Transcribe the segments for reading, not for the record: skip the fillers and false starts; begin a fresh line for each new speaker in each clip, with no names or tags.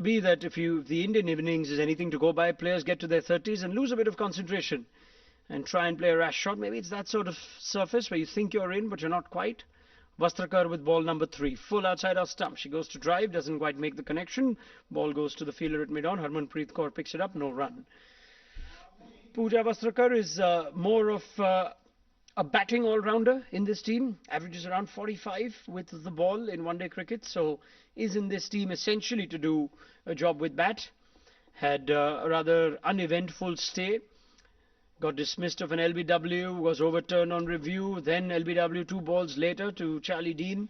be that if the Indian innings is anything to go by, players get to their 30s and lose a bit of concentration and try and play a rash shot. Maybe it's that sort of surface where you think you're in, but you're not quite. Vastrakar with ball number 3, full outside our stump. She goes to drive, doesn't quite make the connection. Ball goes to the fielder at mid-on. Harmanpreet Kaur picks it up, no run. Pooja Vastrakar is more of a batting all-rounder in this team. Averages around 45 with the ball in one-day cricket. So is in this team essentially to do a job with bat. Had a rather uneventful stay. Got dismissed of an LBW, was overturned on review, then LBW 2 balls later to Charlie Dean.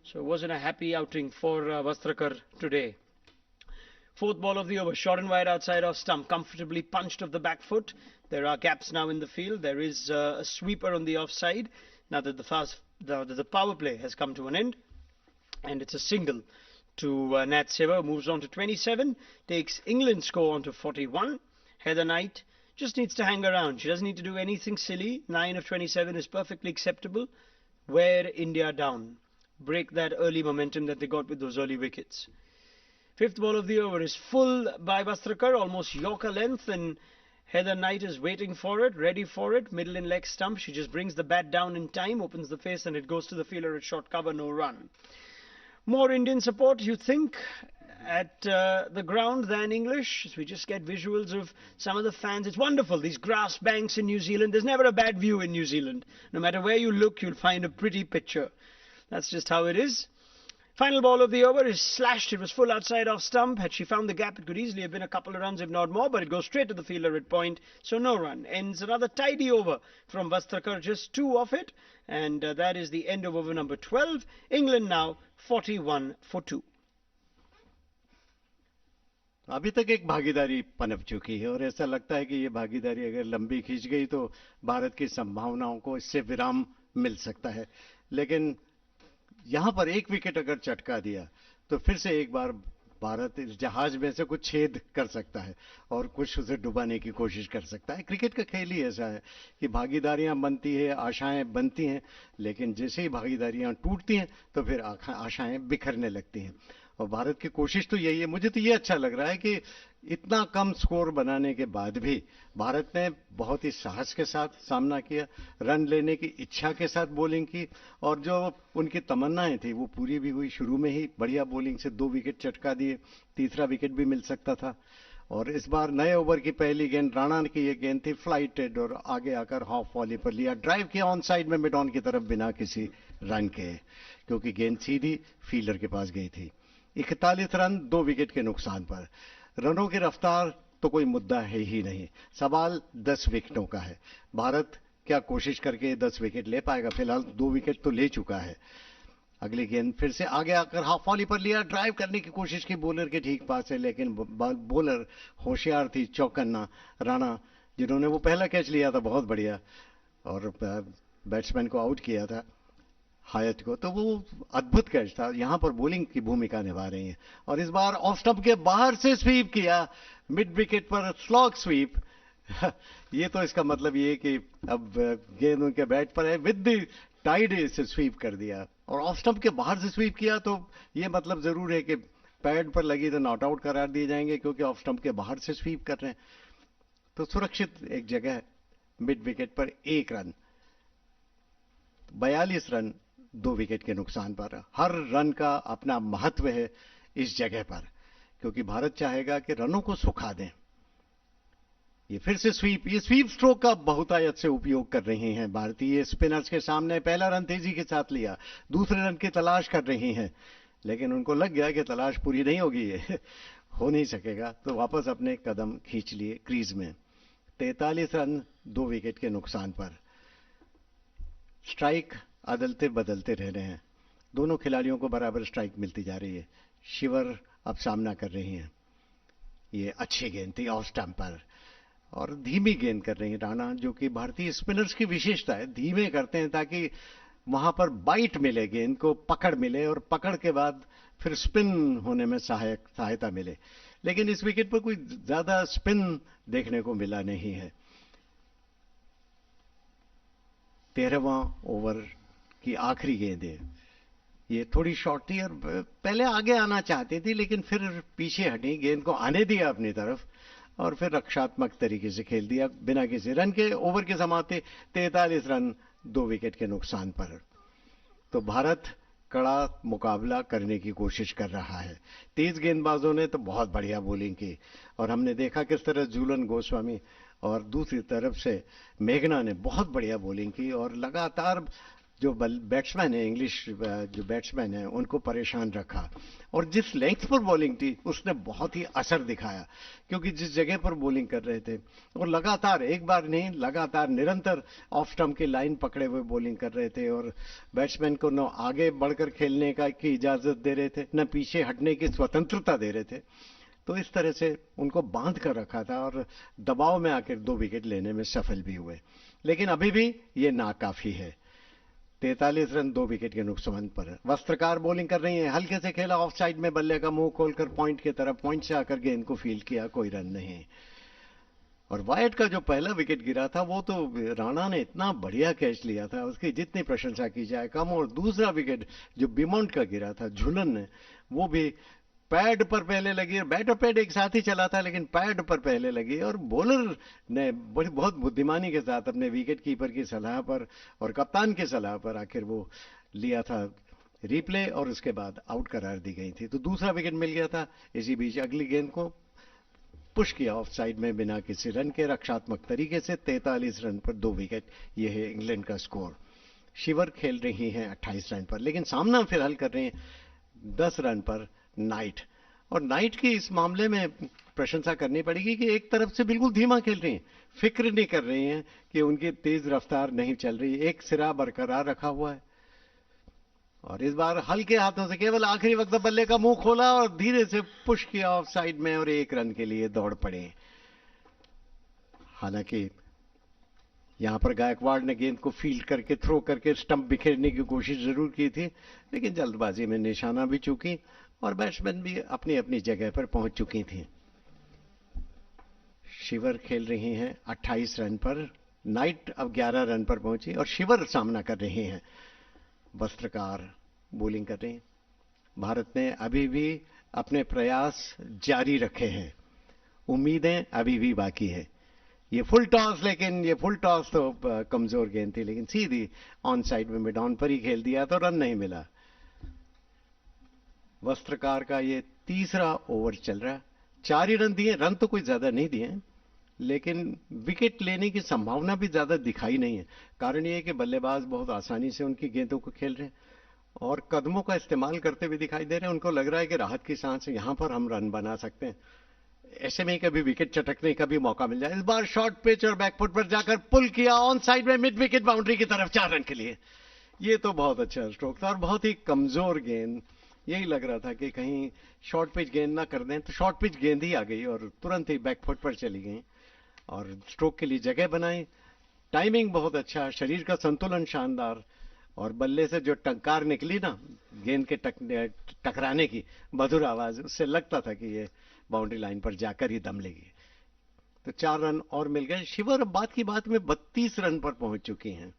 So it wasn't a happy outing for Vastrakar today. 4th ball of the over, short and wide outside off stump, comfortably punched off the back foot. There are gaps now in the field. There is a sweeper on the offside now that the power play has come to an end. And it's a single to Nat Seva, moves on to 27, takes England's score on to 41. Heather Knight just needs to hang around. She doesn't need to do anything silly. 9 of 27 is perfectly acceptable. Wear India down. Break that early momentum that they got with those early wickets. 5th ball of the over is full by Vastrakar, almost Yorker length, and Heather Knight is waiting for it, ready for it. Middle in leg stump. She just brings the bat down in time, opens the face, and it goes to the fielder at short cover, no run. More Indian support, you think, at the ground than English. So we just get visuals of some of the fans. It's wonderful, these grass banks in New Zealand. There's never a bad view in New Zealand. No matter where you look, you'll find a pretty picture. That's just how it is. Final ball of the over is slashed. It was full outside off stump. Had she found the gap, it could easily have been a couple of runs, if not more, but it goes straight to the fielder at point, so no run. Ends another tidy over from Vastrakar, just 2 off it, and that is the end of over number 12. England now 41 for 2.
अभी तक एक भागीदारी पनप चुकी है और ऐसा लगता है कि ये भागीदारी अगर लंबी खींच गई तो भारत की संभावनाओं को इससे विराम मिल सकता है, लेकिन यहां पर एक विकेट अगर चटका दिया तो फिर से एक बार भारत इस जहाज में से कुछ छेद कर सकता है और कुछ उसे डुबाने की कोशिश कर सकता है। क्रिकेट का खेल ही ऐसा है कि भागीदारियां बनती है, आशाएं बनती हैं, लेकिन जैसे ही भागीदारियां टूटती हैं तो फिर आशाएं बिखरने लगती हैं और भारत की कोशिश तो यही है। मुझे तो ये अच्छा लग रहा है कि इतना कम स्कोर बनाने के बाद भी भारत ने बहुत ही साहस के साथ सामना किया, रन लेने की इच्छा के साथ बॉलिंग की और जो उनकी तमन्नाएं थी वो पूरी भी हुई। शुरू में ही बढ़िया बॉलिंग से 2 विकेट चटका दिए, तीसरा विकेट भी मिल सकता था। और इस बार नए ओवर की पहली गेंद राणा की ये गेंद थी फ्लाइटेड और आगे आकर हाफ वॉली पर लिया, ड्राइव किया ऑन साइड में मिड ऑन की तरफ बिना किसी रन के, क्योंकि गेंद सीधी फील्डर के पास गई थी। 41 रन 2 विकेट के नुकसान पर। रनों की रफ्तार तो कोई मुद्दा है ही नहीं, सवाल 10 विकेटों का है। भारत क्या कोशिश करके 10 विकेट ले पाएगा? फिलहाल 2 विकेट तो ले चुका है। अगली गेंद फिर से आगे आकर हाफ वॉली पर लिया, ड्राइव करने की कोशिश की बॉलर के ठीक पास है, लेकिन बॉलर होशियार थी चौकन्ना राणा, जिन्होंने वो पहला कैच लिया था बहुत बढ़िया और बैट्समैन को आउट किया था हायत को, तो वो अद्भुत कैच था। यहां पर बॉलिंग की भूमिका निभा रही है और इस बार ऑफ स्टंप के बाहर से स्वीप किया, मिड विकेट पर स्लॉग स्वीप। ये तो इसका मतलब ये कि अब गेंद उनके बैट पर है, विद द टाइड इसे स्वीप कर दिया और ऑफ स्टंप के बाहर से स्वीप किया, तो ये मतलब जरूर है कि पैड पर लगी तो नॉट आउट करार दिए जाएंगे क्योंकि ऑफ स्टंप के बाहर से स्वीप कर रहे हैं। तो सुरक्षित एक जगह है, मिड विकेट पर 1 रन, 42 रन 2 विकेट के नुकसान पर। हर रन का अपना महत्व है इस जगह पर, क्योंकि भारत चाहेगा कि रनों को सुखा दें। ये फिर से ये स्वीप स्ट्रोक का बहुतायत से उपयोग कर रही हैं भारतीय स्पिनर्स के सामने। पहला रन तेजी के साथ लिया, दूसरे रन की तलाश कर रही हैं, लेकिन उनको लग गया कि तलाश पूरी नहीं होगी, ये हो नहीं सकेगा, तो वापस अपने कदम खींच लिए क्रीज में। 43 रन 2 विकेट के नुकसान पर। स्ट्राइक अदलते बदलते रह रहे हैं, दोनों खिलाड़ियों को बराबर स्ट्राइक मिलती जा रही है। शिवर अब सामना कर रही हैं, ये अच्छी गेंद थी ऑफ स्टंप पर और धीमी गेंद कर रही है राणा, जो कि भारतीय स्पिनर्स की विशेषता है, धीमे करते हैं ताकि वहां पर बाइट मिले, गेंद को पकड़ मिले और पकड़ के बाद फिर स्पिन होने में सहायता मिले। लेकिन इस विकेट पर कोई ज्यादा स्पिन देखने को मिला नहीं है। 13वां ओवर की आखिरी गेंद है, ये थोड़ी शॉर्ट थी और पहले आगे आना चाहती थी, लेकिन फिर पीछे हटी, गेंद को आने दिया अपनी तरफ और फिर रक्षात्मक तरीके से खेल दिया बिना किसी रन के। ओवर की समाप्ति 43 रन 2 विकेट के नुकसान पर। तो भारत कड़ा मुकाबला करने की कोशिश कर रहा है। 30 गेंदबाजों ने तो बहुत बढ़िया बॉलिंग की और हमने देखा किस तरह झूलन गोस्वामी और दूसरी तरफ से मेघना ने बहुत बढ़िया बॉलिंग की और लगातार जो बैट्समैन है, इंग्लिश जो बैट्समैन है, उनको परेशान रखा। और जिस लेंथ पर बॉलिंग थी उसने बहुत ही असर दिखाया, क्योंकि जिस जगह पर बॉलिंग कर रहे थे और लगातार, एक बार नहीं, लगातार निरंतर ऑफ स्टंप की लाइन पकड़े हुए बॉलिंग कर रहे थे और बैट्समैन को न आगे बढ़कर खेलने की इजाजत दे रहे थे, न पीछे हटने की स्वतंत्रता दे रहे थे। तो इस तरह से उनको बांध कर रखा था और दबाव में आकर 2 विकेट लेने में सफल भी हुए। लेकिन अभी भी ये नाकाफी है। 43 रन 2 विकेट के नुकसान पर। वस्त्रकार बॉलिंग कर रही है, हल्के से खेला ऑफ साइड में, बल्ले का मुंह खोलकर पॉइंट की तरफ, पॉइंट से आकर गेंद को फील्ड किया, कोई रन नहीं। और वाइट का जो पहला विकेट गिरा था वो तो राणा ने इतना बढ़िया कैच लिया था, उसकी जितनी प्रशंसा की जाए कम। और दूसरा विकेट जो बिमॉन्ट का गिरा था झुलन ने, वो भी पैड पर पहले लगी, और बैट और पैड एक साथ ही चला था लेकिन पैड पर पहले लगी और बॉलर ने बहुत बुद्धिमानी के साथ अपने विकेट कीपर की सलाह पर और कप्तान की सलाह पर आखिर वो लिया था रिप्ले और उसके बाद आउट करार दी गई थी। तो दूसरा विकेट मिल गया था। इसी बीच अगली गेंद को पुश किया ऑफ साइड में बिना किसी रन के, रक्षात्मक तरीके से 43 रन पर 2 विकेट। यह है इंग्लैंड का स्कोर। शिवर खेल रही हैं 28 रन पर, लेकिन सामना फिलहाल कर रहे हैं 10 रन पर नाइट। और नाइट की इस मामले में प्रशंसा करनी पड़ेगी कि एक तरफ से बिल्कुल धीमा खेल रही हैं, फिक्र नहीं कर रही हैं कि उनकी तेज रफ्तार नहीं चल रही, एक सिरा बरकरार रखा हुआ है। और इस बार हल्के हाथों से केवल आखिरी वक्त बल्ले का मुंह खोला और धीरे से पुश किया ऑफ साइड में और 1 रन के लिए दौड़ पड़े। हालांकि यहां पर गायकवाड़ ने गेंद को फील्ड करके थ्रो करके स्टंप बिखेरने की कोशिश जरूर की थी, लेकिन जल्दबाजी में निशाना भी चूकी और बैट्समैन भी अपनी अपनी जगह पर पहुंच चुकी थी। शिवर खेल रही हैं 28 रन पर, नाइट अब 11 रन पर पहुंची और शिवर सामना कर रही हैं। वस्त्रकार बॉलिंग कर रहे हैं। भारत ने अभी भी अपने प्रयास जारी रखे हैं, उम्मीदें अभी भी बाकी है। ये फुल टॉस, लेकिन ये फुल टॉस तो कमजोर गेंद थी, लेकिन सीधी ऑन साइड में मिड ऑन पर ही खेल दिया तो रन नहीं मिला। वस्त्रकार का ये तीसरा ओवर चल रहा है। 4 ही रन दिए, रन तो कोई ज्यादा नहीं दिए, लेकिन विकेट लेने की संभावना भी ज्यादा दिखाई नहीं है। कारण यह है कि बल्लेबाज बहुत आसानी से उनकी गेंदों को खेल रहे हैं और कदमों का इस्तेमाल करते हुए दिखाई दे रहे हैं। उनको लग रहा है कि राहत की सांस है, यहां पर हम रन बना सकते हैं। ऐसे में ही कभी विकेट चटकने का भी मौका मिल जाए। इस बार शॉर्ट पिच और बैकफुट पर जाकर पुल किया ऑन साइड में मिड विकेट बाउंड्री की तरफ 4 रन के लिए। ये तो बहुत अच्छा स्ट्रोक था और बहुत ही कमजोर गेंद। यही लग रहा था कि कहीं शॉर्ट पिच गेंद ना कर दें, तो शॉर्ट पिच गेंद ही आ गई और तुरंत ही बैकफुट पर चली गई और स्ट्रोक के लिए जगह बनाई। टाइमिंग बहुत अच्छा, शरीर का संतुलन शानदार और बल्ले से जो टंकार निकली ना गेंद के टकराने की मधुर आवाज, उससे लगता था कि ये बाउंड्री लाइन पर जाकर ही दम लेगी। तो 4 रन और मिल गए। शिवर बात की बात में 32 रन पर पहुंच चुकी हैं।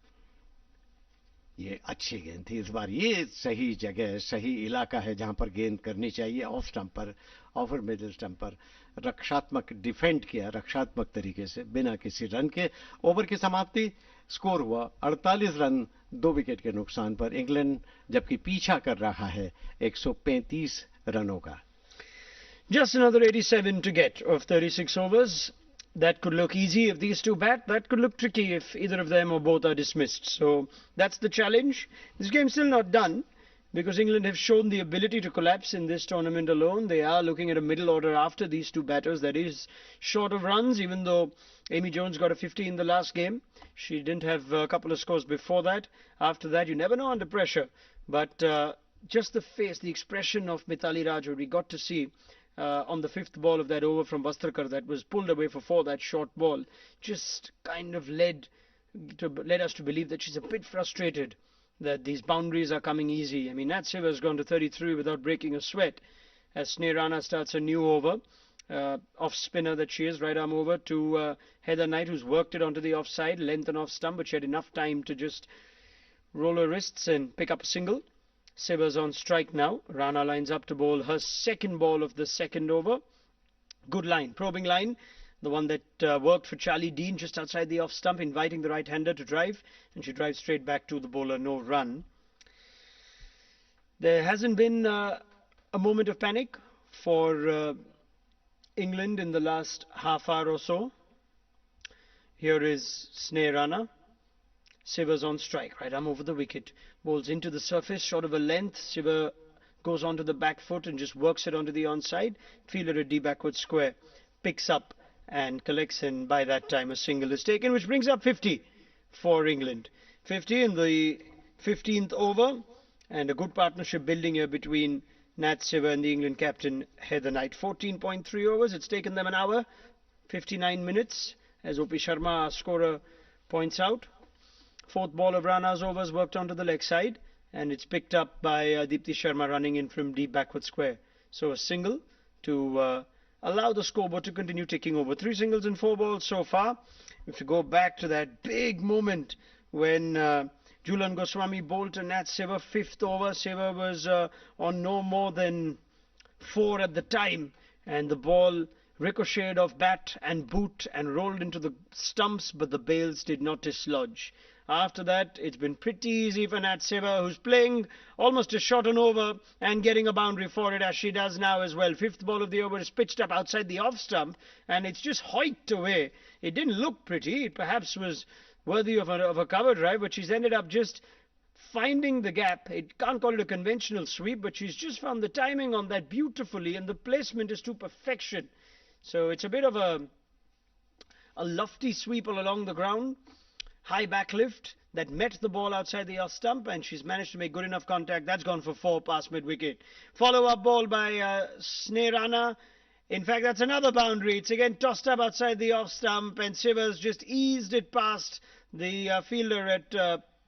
ये अच्छी गेंद थी इस बार। ये सही जगह, सही इलाका है जहां पर गेंद करनी चाहिए, ऑफ स्टंप पर, ऑफर मिडिल स्टंप पर। रक्षात्मक डिफेंड किया रक्षात्मक तरीके से बिना किसी रन के। ओवर की समाप्ति, स्कोर हुआ 48 रन 2 विकेट के नुकसान पर। इंग्लैंड जबकि पीछा कर रहा है 135 रनों का।
Just another 87 to get of 36 overs. That could look easy if these two bat. That could look tricky if either of them or both are dismissed. So that's the challenge. This game's still not done because England have shown the ability to collapse in this tournament alone. They are looking at a middle order after these two batters that is short of runs, even though Amy Jones got a 50 in the last game. She didn't have a couple of scores before that. After that, you never know under pressure. But just the face, the expression of Mithali Raj, we got to see on the 5th ball of that over from Vastrakar that was pulled away for 4, that short ball, just kind of led us to believe that she's a bit frustrated that these boundaries are coming easy. I mean, Nat Siva has gone to 33 without breaking a sweat as Sneh Rana starts a new over. Off spinner that she is, right arm over to Heather Knight, who's worked it onto the offside, length and off stump, but she had enough time to just roll her wrists and pick up a single. Siva's on strike now. Rana lines up to bowl her second ball of the second over. Good line, probing line. The one that worked for Charlie Dean just outside the off stump, inviting the right-hander to drive. And she drives straight back to the bowler, no run. There hasn't been a moment of panic for England in the last half hour or so. Here is Sneh Rana. Siva's on strike, right arm over the wicket. Bowls into the surface, short of a length. Siva goes onto the back foot and just works it onto the onside. Fielder at D backward square. Picks up and collects, and by that time a single is taken, which brings up 50 for England. 50 in the 15th over, and a good partnership building here between Nat Siva and the England captain Heather Knight. 14.3 overs. It's taken them an hour, 59 minutes, as O.P. Sharma, our scorer, points out. Fourth ball of Rana's overs worked onto the leg side, and it's picked up by Deepti Sharma running in from deep backward square. So a single to allow the scoreboard to continue ticking over. 3 singles and 4 balls so far. If you go back to that big moment when Julan Goswami bowled to Nat Siva, 5th over, Siva was on no more than 4 at the time, and the ball ricocheted off bat and boot and rolled into the stumps, but the bails did not dislodge. After that, it's been pretty easy for Nat Siva, who's playing almost a shot and over and getting a boundary for it, as she does now as well. 5th ball of the over is pitched up outside the off stump, and it's just hoiked away. It didn't look pretty. It perhaps was worthy of a cover drive, but she's ended up just finding the gap. It can't call it a conventional sweep, but she's just found the timing on that beautifully, and the placement is to perfection. So it's a bit of a lofty sweep all along the ground. High back lift that met the ball outside the off stump, and she's managed to make good enough contact. That's gone for 4 past mid-wicket. Follow-up ball by Sneh Rana. In fact, that's another boundary. It's again tossed up outside the off stump, and Siva's just eased it past the fielder at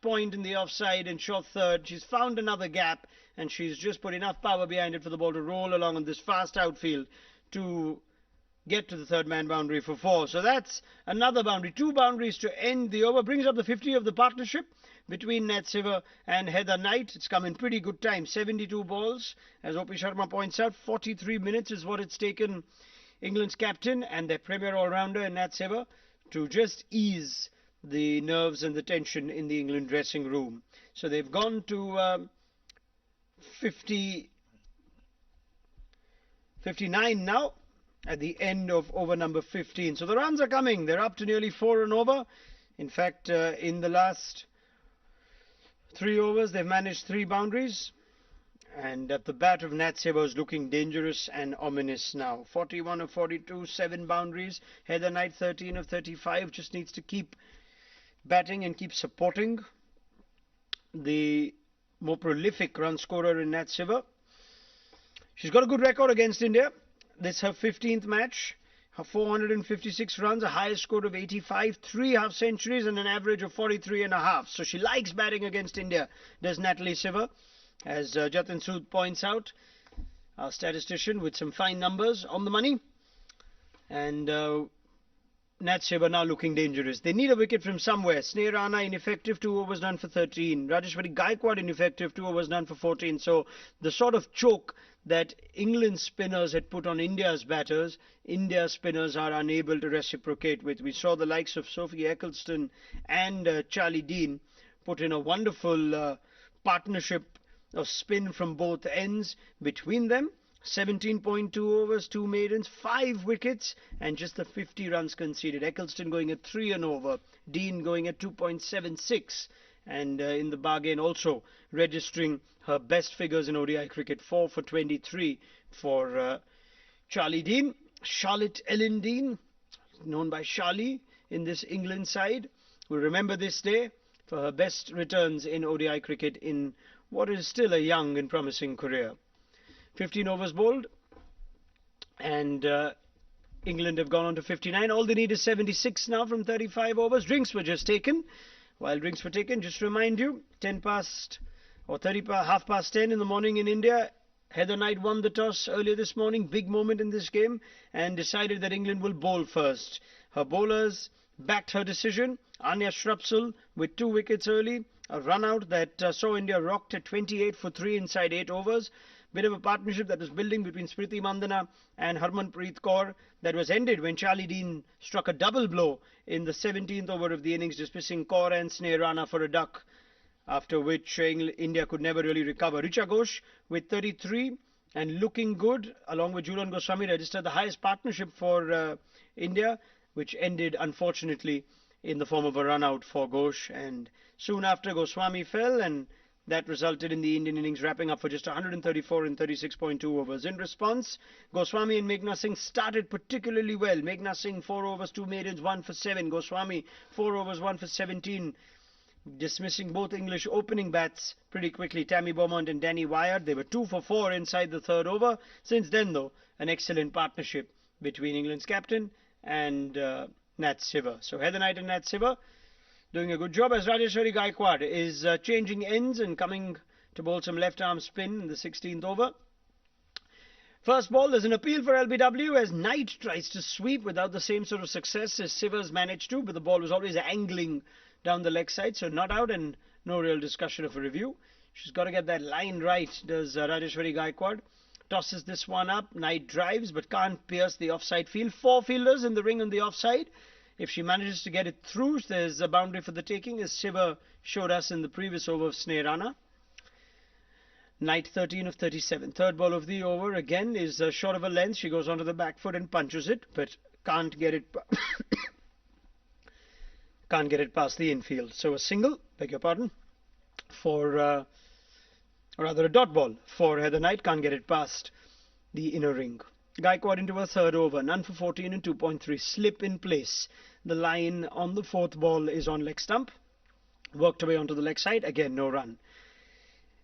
point in the offside and short third. She's found another gap, and she's just put enough power behind it for the ball to roll along on this fast outfield to get to the third man boundary for 4. So that's another boundary. 2 boundaries to end the over. Brings up the 50 of the partnership between Nat Siva and Heather Knight. It's come in pretty good time. 72 balls. As O.P. Sharma points out, 43 minutes is what it's taken England's captain and their premier all-rounder in Nat Siva to just ease the nerves and the tension in the England dressing room. So they've gone to 59 now, at the end of over number 15. So the runs are coming. They're up to nearly 4 and over. In fact, in the last 3 overs, they've managed 3 boundaries. And at the bat of Nat Siva is looking dangerous and ominous now. 41 of 42, 7 boundaries. Heather Knight, 13 of 35. Just needs to keep batting and keep supporting the more prolific run scorer in Nat Siva. She's got a good record against India. This is her 15th match. Her 456 runs, a highest score of 85, 3 half centuries and an average of 43.5. So she likes batting against India, does Natalie Siva. As Jatin Sood points out, our statistician with some fine numbers on the money. And Nat Siva now looking dangerous. They need a wicket from somewhere. Sneh Rana ineffective, 2 overs done for 13. Rajeshwari Gaikwad ineffective, 2 overs done for 14. So the sort of choke that England spinners had put on India's batters, India spinners are unable to reciprocate with. We saw the likes of Sophie Eccleston and Charlie Dean put in a wonderful partnership of spin from both ends between them. 17.2 overs, 2 maidens, 5 wickets, and just the 50 runs conceded. Eccleston going at 3 and over, Dean going at 2.76, and in the bargain also registering her best figures in ODI cricket, 4 for 23 for Charlie Dean. Charlotte Ellen Dean, known by Charlie in this England side, will remember this day for her best returns in ODI cricket in what is still a young and promising career. 15 overs bowled, and England have gone on to 59. All they need is 76 now from 35 overs. Drinks were just taken. While drinks were taken, just to remind you, 10 past or half past 10 in the morning in India, Heather Knight won the toss earlier this morning, big moment in this game, and decided that England will bowl first. Her bowlers backed her decision. Anya Shrapsul with 2 wickets early. A run out that saw India rocked at 28 for 3 inside 8 overs. Bit of a partnership that was building between Smriti Mandana and Harmanpreet Kaur that was ended when Charlie Dean struck a double blow in the 17th over of the innings, dismissing Kaur and Sneha Rana for a duck, after which India could never really recover. Richa Ghosh with 33 and looking good, along with Jhulan Goswami, registered the highest partnership for India, which ended unfortunately in the form of a run out for Ghosh. And soon after, Goswami fell, and that resulted in the Indian innings wrapping up for just 134 in 36.2 overs. In response, Goswami and Meghna Singh started particularly well. Meghna Singh 4 overs, 2 maidens, 1 for 7. Goswami 4 overs, 1 for 17. Dismissing both English opening bats pretty quickly, Tammy Beaumont and Danny Wyatt. They were 2 for 4 inside the third over. Since then, though, an excellent partnership between England's captain and Nat Siver. So Heather Knight and Nat Siver doing a good job, as Rajeshwari Gaikwad is changing ends and coming to bowl some left-arm spin in the 16th over. First ball, there's an appeal for LBW as Knight tries to sweep without the same sort of success as Sivers managed to, but the ball was always angling down the leg side, so not out and no real discussion of a review. She's got to get that line right, does Rajeshwari Gaikwad. Tosses this one up, Knight drives but can't pierce the offside field. 4 fielders in the ring on the offside. If she manages to get it through, there's a boundary for the taking, as Shiva showed us in the previous over of Sneha Rana. Knight 13 of 37. Third ball of the over again is short of a length. She goes onto the back foot and punches it, but can't get it can't get it past the infield. So a single, beg your pardon, for or rather a dot ball for Heather Knight. Can't get it past the inner ring. Gaikwad into a third over, none for 14 and 2.3. Slip in place. The line on the fourth ball is on leg stump. Worked away onto the leg side. Again, no run.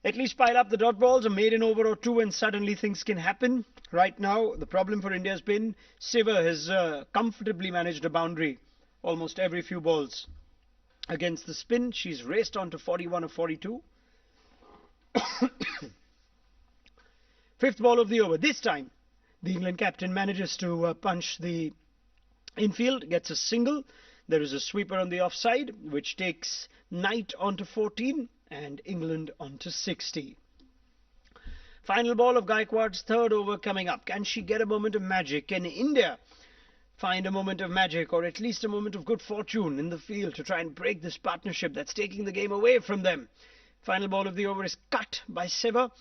At least pile up the dot balls, a maiden over or two, and suddenly things can happen. Right now, the problem for India has been Siver has comfortably managed a boundary almost every few balls. Against the spin, she's raced on to 41 of 42. Fifth ball of the over. This time, the England captain manages to punch the infield, gets a single. There is a sweeper on the offside, which takes Knight onto 14 and England onto 60. Final ball of Gaikwad's third over coming up. Can she get a moment of magic? Can India find a moment of magic, or at least a moment of good fortune in the field to try and break this partnership that's taking the game away from them? Final ball of the over is cut by Siva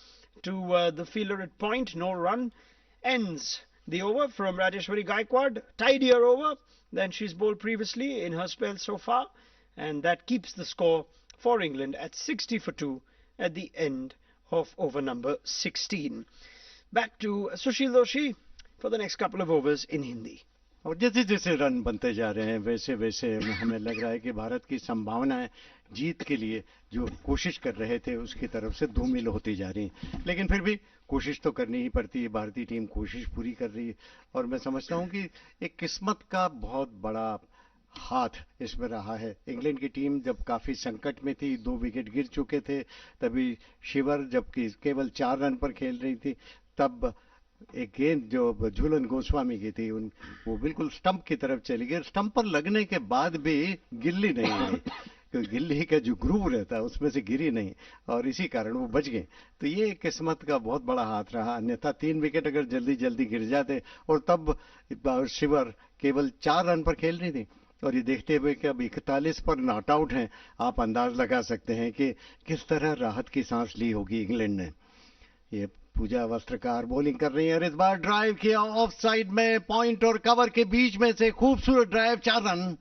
to the fielder at point. No run. Ends the over from Rajeshwari Gaikwad. Tidier over than she's bowled previously in her spell so far. And that keeps the score for England at 60 for 2 at the end of over number 16. Back to Sushil Doshi for the next couple of overs in Hindi.
और जैसे जैसे run बनते जा रहे हैं वैसे वैसे हमें लग रहा है कि भारत की संभावनाएं जीत के लिए जो कोशिश कर रहे थे उसकी तरफ से धूमिल होती जा रही हैं, लेकिन फिर भी कोशिश तो करनी ही पड़ती है. भारतीय टीम कोशिश पूरी कर रही है और मैं समझता हूं कि एक किस्मत का बहुत बड़ा हाथ इसमें रहा है. इंग्लैंड की टीम जब काफी संकट में थी, 2 विकेट गिर चुके थे, तभी शिवर जबकि केवल 4 रन पर खेल रही थी, तब एक गेंद जो झूलन गोस्वामी की थी वो बिल्कुल स्टंप की तरफ चली गई. स्टंप पर लगने के बाद भी गिल्ली नहीं गई, क्योंकि गिल्ली का जो ग्रूव रहता है उसमें से गिरी नहीं और इसी कारण वो बच गए. तो ये किस्मत का बहुत बड़ा हाथ रहा. अन्यथा 3 विकेट अगर जल्दी जल्दी गिर जाते और तब शिवर केवल 4 रन पर खेल रही थी और ये देखते हुए कि अब 41 पर नॉट आउट हैं, आप अंदाज लगा सकते हैं कि किस तरह राहत की सांस ली होगी इंग्लैंड ने. ये पूजा वस्त्रकार बॉलिंग कर रही है और इस बार ड्राइव किया ऑफ साइड में, पॉइंट और कवर के बीच में से खूबसूरत ड्राइव, 4 रन.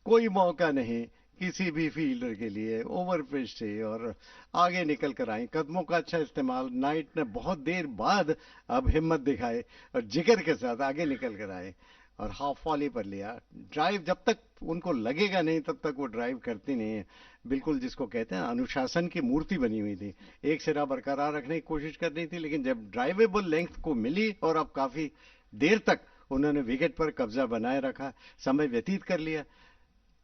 कोई मौका नहीं किसी भी फील्डर के लिए. ओवर पिच से और आगे निकल कर आए, कदमों का अच्छा इस्तेमाल. नाइट ने बहुत देर बाद अब हिम्मत दिखाए और जिगर के साथ आगे निकल कर आए और हाफ वॉली पर लिया. ड्राइव जब तक उनको लगेगा नहीं तब तक वो ड्राइव करती नहीं है. बिल्कुल जिसको कहते हैं अनुशासन की मूर्ति बनी हुई थी. एक सिरा बरकरार रखने की कोशिश कर रही थी, लेकिन जब ड्राइवेबल लेंथ को मिली और अब काफी देर तक उन्होंने विकेट पर कब्जा बनाए रखा, समय व्यतीत कर लिया,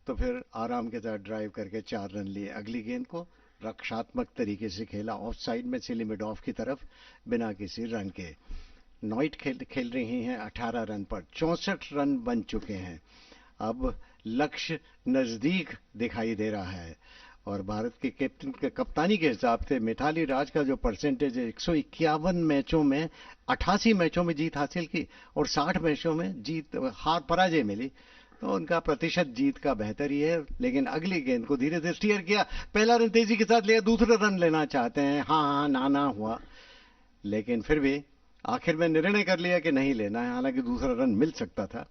तो फिर आराम के साथ ड्राइव करके 4 रन लिए. अगली गेंद को रक्षात्मक तरीके से खेला ऑफ साइड में सिली मिड ऑफ की तरफ बिना किसी रन के. नॉइट खेल रही हैं 18 रन पर. 64 रन बन चुके हैं. अब लक्ष्य नजदीक दिखाई दे रहा है। और भारत के कैप्टन के कप्तानी के हिसाब से मिथाली राज का जो परसेंटेज है 151 मैचों में 88 मैचों में जीत हासिल की और 60 मैचों में जीत हार पराजय मिली, तो उनका प्रतिशत जीत का बेहतर ही है। लेकिन अगली गेंद को धीरे से स्टीयर किया, पहला रन तेजी के साथ लिया, दूसरा रन लेना चाहते हैं, हाँ ना हुआ, लेकिन फिर भी आखिर में निर्णय कर लिया कि नहीं लेना है, हालांकि दूसरा रन मिल सकता था।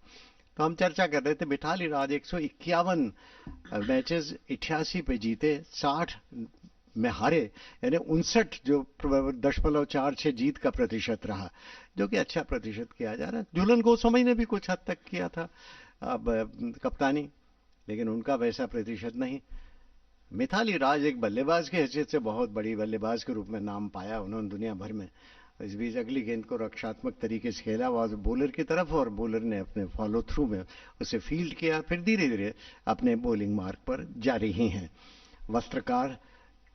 तो हम चर्चा कर रहे थे मिथाली राज 151 मैचेस 88 पे जीते, 60 में हारे, यानी 59.46 जीत का प्रतिशत रहा, जो कि अच्छा प्रतिशत किया जा रहा है। झूलन गोस्वामी ने भी कुछ हद तक किया था अब कप्तानी, लेकिन उनका वैसा प्रतिशत नहीं। मिथाली राज एक बल्लेबाज की हैसियत से बहुत बड़ी बल्लेबाज के रूप में नाम पाया उन्होंने दुनिया भर में। इस बीच अगली गेंद को रक्षात्मक तरीके से खेला वह बॉलर की तरफ, और बॉलर ने अपने फॉलो थ्रू में उसे फील्ड किया, फिर धीरे धीरे अपने बॉलिंग मार्ग पर जा रही हैं। वस्त्रकार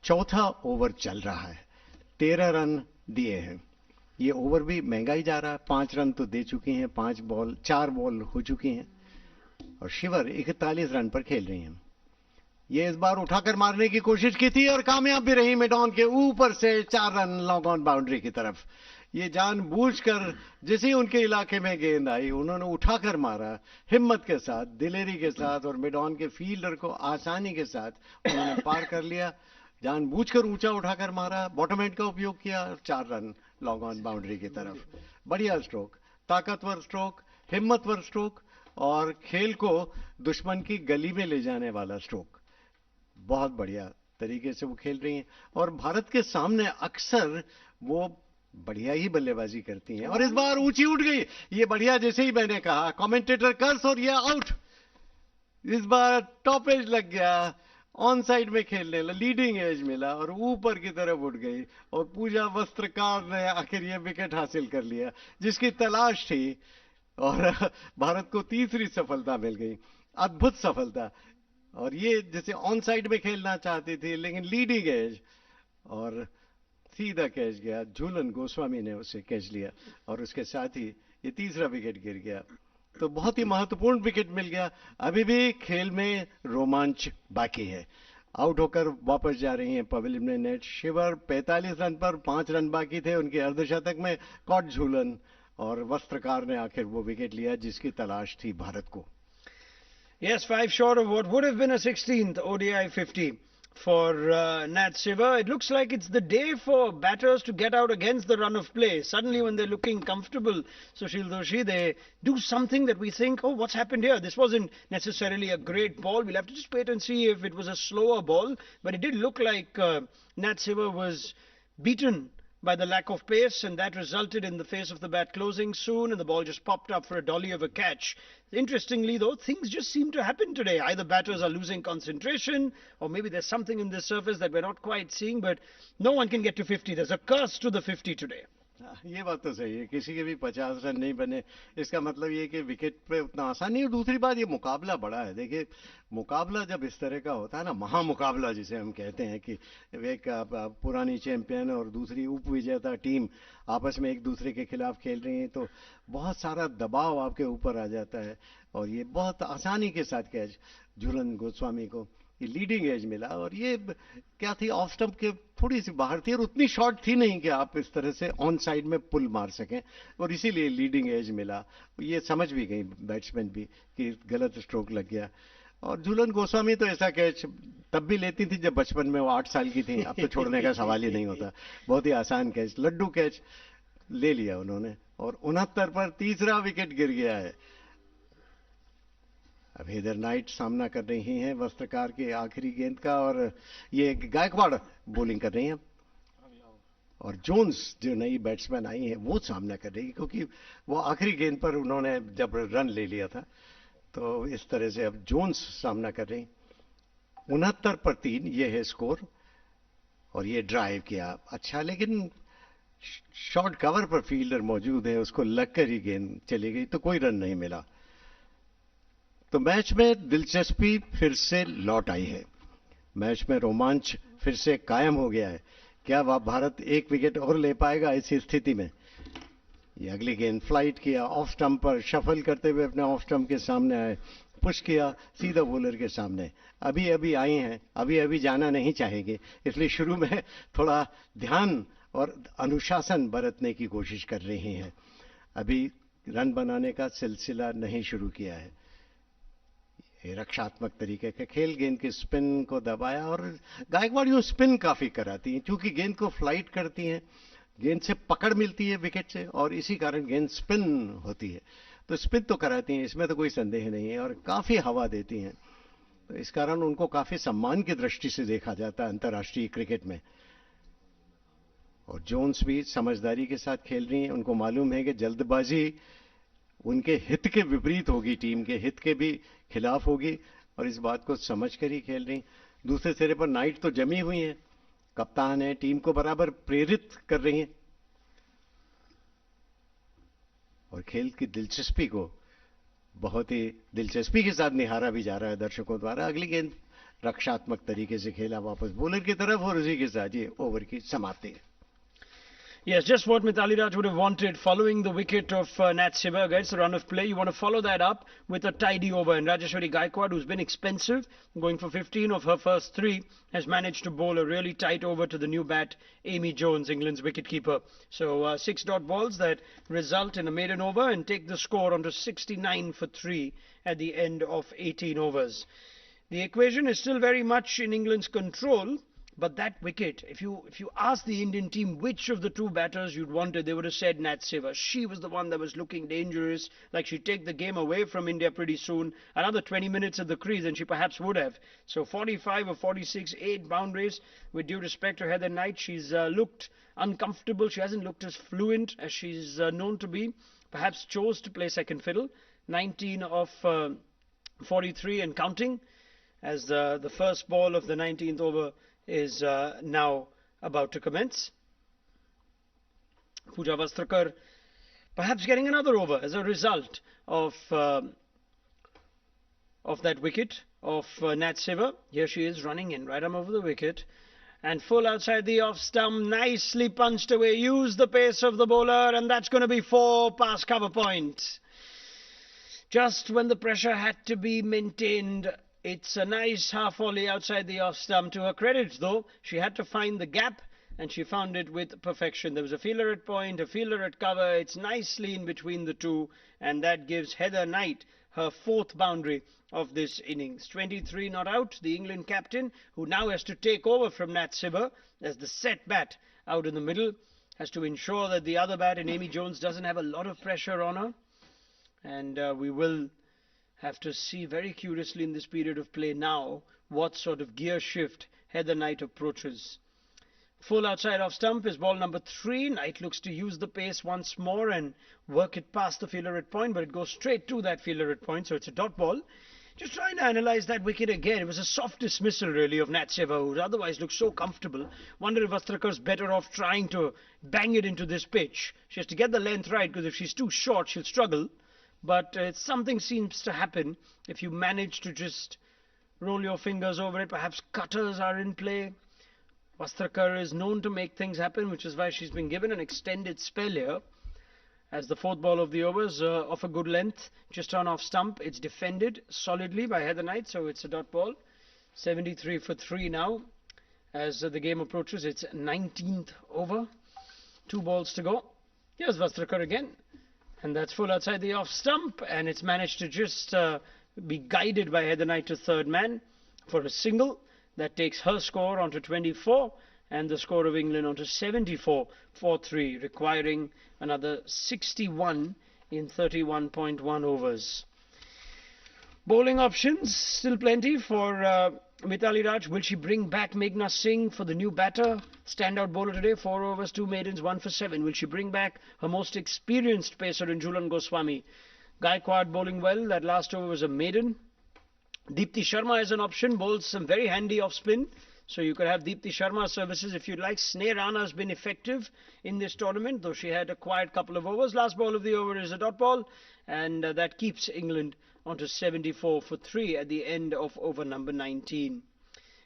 चौथा ओवर चल रहा है, 13 रन दिए हैं, ये ओवर भी महंगा ही जा रहा है, 5 रन तो दे चुकी हैं, 4 बॉल हो चुकी हैं, और शिवर 41 रन पर खेल रही हैं। ये इस बार उठाकर मारने की कोशिश की थी और कामयाब भी रही, मैदान के ऊपर से 4 रन लॉन्ग ऑन बाउंड्री की तरफ। ये जानबूझकर जैसे ही उनके इलाके में गेंद आई उन्होंने उठाकर मारा, हिम्मत के साथ, दिलेरी के साथ, और मैदान के फील्डर को आसानी के साथ उन्होंने पार कर लिया। जानबूझकर ऊंचा उठाकर मारा, बॉटम एंड का उपयोग किया, 4 रन लॉन्ग ऑन बाउंड्री की तरफ। बढ़िया स्ट्रोक, ताकतवर स्ट्रोक, हिम्मतवर स्ट्रोक, और खेल को दुश्मन की गली में ले जाने वाला स्ट्रोक। बहुत बढ़िया तरीके से वो खेल रही हैं, और भारत के सामने अक्सर वो बढ़िया ही बल्लेबाजी करती हैं, और इस बार ऊंची उठ गई। ये बढ़िया, जैसे ही मैंने कहा कमेंटेटर कर्स, और ये आउट। इस बार टॉप एज लग गया, ऑन साइड में खेलने लीडिंग एज मिला और ऊपर की तरफ उठ गई, और पूजा वस्त्रकार ने आखिर ये विकेट हासिल कर लिया जिसकी तलाश थी, और भारत को तीसरी सफलता मिल गई, अद्भुत सफलता। और ये जैसे ऑन साइड में खेलना चाहती थी, लेकिन लीडिंग एज, और सीधा कैच गया, झूलन गोस्वामी ने उसे कैच लिया, और उसके साथ ही ये तीसरा विकेट गिर गया। तो बहुत ही महत्वपूर्ण विकेट मिल गया। अभी भी खेल में रोमांच बाकी है। आउट होकर वापस जा रही हैं पवेलियन में नेट। शिवर 45 रन पर 5 रन बाकी थे उनके अर्धशतक में, कॉट झूलन, और वस्त्रकार ने आखिर वो विकेट लिया जिसकी तलाश थी भारत को।
Yes, 5 short of what would have been a 16th ODI 50 for Nat Shiva. It looks like it's the day for batters to get out against the run of play. Suddenly when they're looking comfortable, Sushil Doshi, they do something that we think, oh, what's happened here? This wasn't necessarily a great ball. We'll have to just wait and see if it was a slower ball. But it did look like Nat Shiva was beaten by the lack of pace, and that resulted in the face of the bat closing soon, and the ball just popped up for a dolly of a catch. Interestingly, though, things just seem to happen today. Either batters are losing concentration, or maybe there's something in this surface that we're not quite seeing, but no one can get to 50. There's a curse to the 50 today.
ये बात तो सही है, किसी के भी 50 run नहीं बने, इसका मतलब ये कि विकेट पे उतना आसान नहीं है। दूसरी बात, ये मुकाबला बड़ा है। देखिए, मुकाबला जब इस तरह का होता है ना, महामुकाबला जिसे हम कहते हैं, कि एक पुरानी चैंपियन और दूसरी उप विजेता टीम आपस में एक दूसरे के खिलाफ खेल रही हैं, तो बहुत सारा दबाव आपके ऊपर आ जाता है, और ये बहुत आसानी के साथ कैच झूलन गोस्वामी को लीडिंग एज मिला, और ये क्या थी, ऑफ स्टंप के थोड़ी सी बाहर थी, और उतनी शॉर्ट थी नहीं कि आप इस तरह से ऑन साइड में पुल मार सकें, और इसीलिए लीडिंग एज मिला। ये समझ भी गई बैट्समैन भी कि गलत स्ट्रोक लग गया। और झूलन गोस्वामी तो ऐसा कैच तब भी लेती थी जब बचपन में वो 8 साल की थी, अब तो छोड़ने का सवाल ही नहीं होता। बहुत ही आसान कैच, लड्डू कैच ले लिया उन्होंने, और 69 पर तीसरा विकेट गिर गया है। अब हेदर नाइट सामना कर रही हैं वस्त्रकार के आखिरी गेंद का, और ये गायकवाड़ बॉलिंग कर रही हैं, और जोन्स जो नई बैट्समैन आई हैं वो सामना कर रही है, क्योंकि वो आखिरी गेंद पर उन्होंने जब रन ले लिया था, तो इस तरह से अब जोन्स सामना कर रही। 69 पर 3 ये है स्कोर, और ये ड्राइव किया अच्छा, लेकिन शॉर्ट कवर पर फील्डर मौजूद है, उसको लगकर ही गेंद चली गई, तो कोई रन नहीं मिला। तो मैच में दिलचस्पी फिर से लौट आई है, मैच में रोमांच फिर से कायम हो गया है। क्या भारत एक विकेट और ले पाएगा ऐसी स्थिति में? ये अगली गेंद फ्लाइट किया, ऑफ स्टंप पर शफल करते हुए अपने ऑफ स्टंप के सामने आए, पुश किया सीधा बॉलर के सामने। अभी अभी आई हैं, अभी अभी जाना नहीं चाहेंगे, इसलिए शुरू में थोड़ा ध्यान और अनुशासन बरतने की कोशिश कर रही हैं। अभी रन बनाने का सिलसिला नहीं शुरू किया है। ये रक्षात्मक तरीके का खेल, गेंद के स्पिन को दबाया, और गायकवाड़ यूं स्पिन काफी कराती हैं क्योंकि गेंद को फ्लाइट करती हैं, गेंद से पकड़ मिलती है विकेट से, और इसी कारण गेंद स्पिन होती है। तो स्पिन तो कराती हैं, इसमें तो कोई संदेह नहीं है, और काफी हवा देती हैं। तो इस कारण उनको काफी सम्मान की दृष्टि से देखा जाता है अंतर्राष्ट्रीय क्रिकेट में। और जोन्स भी समझदारी के साथ खेल रही हैं। उनको मालूम है कि जल्दबाजी उनके हित के विपरीत होगी, टीम के हित के भी खिलाफ होगी, और इस बात को समझ कर ही खेल रही। दूसरे सिरे पर नाइट तो जमी हुई हैं, कप्तान है, टीम को बराबर प्रेरित कर रही हैं, और खेल की दिलचस्पी को बहुत ही दिलचस्पी के साथ निहारा भी जा रहा है दर्शकों द्वारा। अगली गेंद रक्षात्मक तरीके से खेला वापस बॉलर की तरफ, और उसी के साथ ये ओवर की समाप्ति है।
Yes, just what Mithali Raj would have wanted following the wicket of Nat Siva against the run of play. You want to follow that up with a tidy over. And Rajeshwari Gaikwad, who's been expensive, going for 15 of her first 3, has managed to bowl a really tight over to the new bat, Amy Jones, England's wicketkeeper. So 6 dot balls that result in a maiden over and take the score onto 69 for 3 at the end of 18 overs. The equation is still very much in England's control. But that wicket, if you ask the Indian team which of the two batters you'd wanted, they would have said Nat Siva. She was the one that was looking dangerous, like she'd take the game away from India pretty soon. Another 20 minutes at the crease and she perhaps would have. So 45 or 46, 8 boundaries. With due respect to Heather Knight, she's looked uncomfortable. She hasn't looked as fluent as she's known to be. Perhaps chose to play second fiddle. 19 of 43 and counting, as the first ball of the 19th over is now about to commence. Pooja Vastrakar perhaps getting another over as a result of that wicket of Nat Siva. Here she is running in, right arm over the wicket, and full outside the off stump, nicely punched away. Use the pace of the bowler, and that's going to be 4 past cover point. Just when the pressure had to be maintained. It's a nice half volley outside the off stump. To her credit, though, she had to find the gap, and she found it with perfection. There was a fielder at point, a fielder at cover. It's nicely in between the two, and that gives Heather Knight her 4th boundary of this innings. 23 not out. The England captain, who now has to take over from Nat Siva as the set bat out in the middle, has to ensure that the other bat in Amy Jones doesn't have a lot of pressure on her. And we will have to see very curiously in this period of play now what sort of gear shift Heather Knight approaches. Full outside off stump is ball number 3. Knight looks to use the pace once more and work it past the fielder at point, but it goes straight to that fielder at point, so it's a dot ball. Just trying to analyse that wicket again. It was a soft dismissal really of Nat Siva, who otherwise looks so comfortable. Wonder if Vastrakar's better off trying to bang it into this pitch. She has to get the length right, because if she's too short she'll struggle. But something seems to happen if you manage to just roll your fingers over it. Perhaps cutters are in play. Vastrakar is known to make things happen, which is why she's been given an extended spell here. As the 4th ball of the over is of a good length, just on off stump. It's defended solidly by Heather Knight, so it's a dot ball. 73 for 3 now. As the game approaches its 19th over. 2 balls to go. Here's Vastrakar again. And that's full outside the off stump, and it's managed to just be guided by Heather Knight to 3rd man for a single. That takes her score onto 24, and the score of England onto 74 for 3, requiring another 61 in 31.1 overs. Bowling options, still plenty for Mithali Raj. Will she bring back Meghna Singh for the new batter? Standout bowler today, 4 overs, 2 maidens, 1 for 7. Will she bring back her most experienced pacer in Jhulan Goswami? Gaikwad bowling well. That last over was a maiden. Deepti Sharma is an option, bowls some very handy off spin. So you could have Deepti Sharma services if you'd like. Sneh Rana has been effective in this tournament, though she had a quiet couple of overs. Last ball of the over is a dot ball, and that keeps England onto 74 for 3 at the end of over number 19.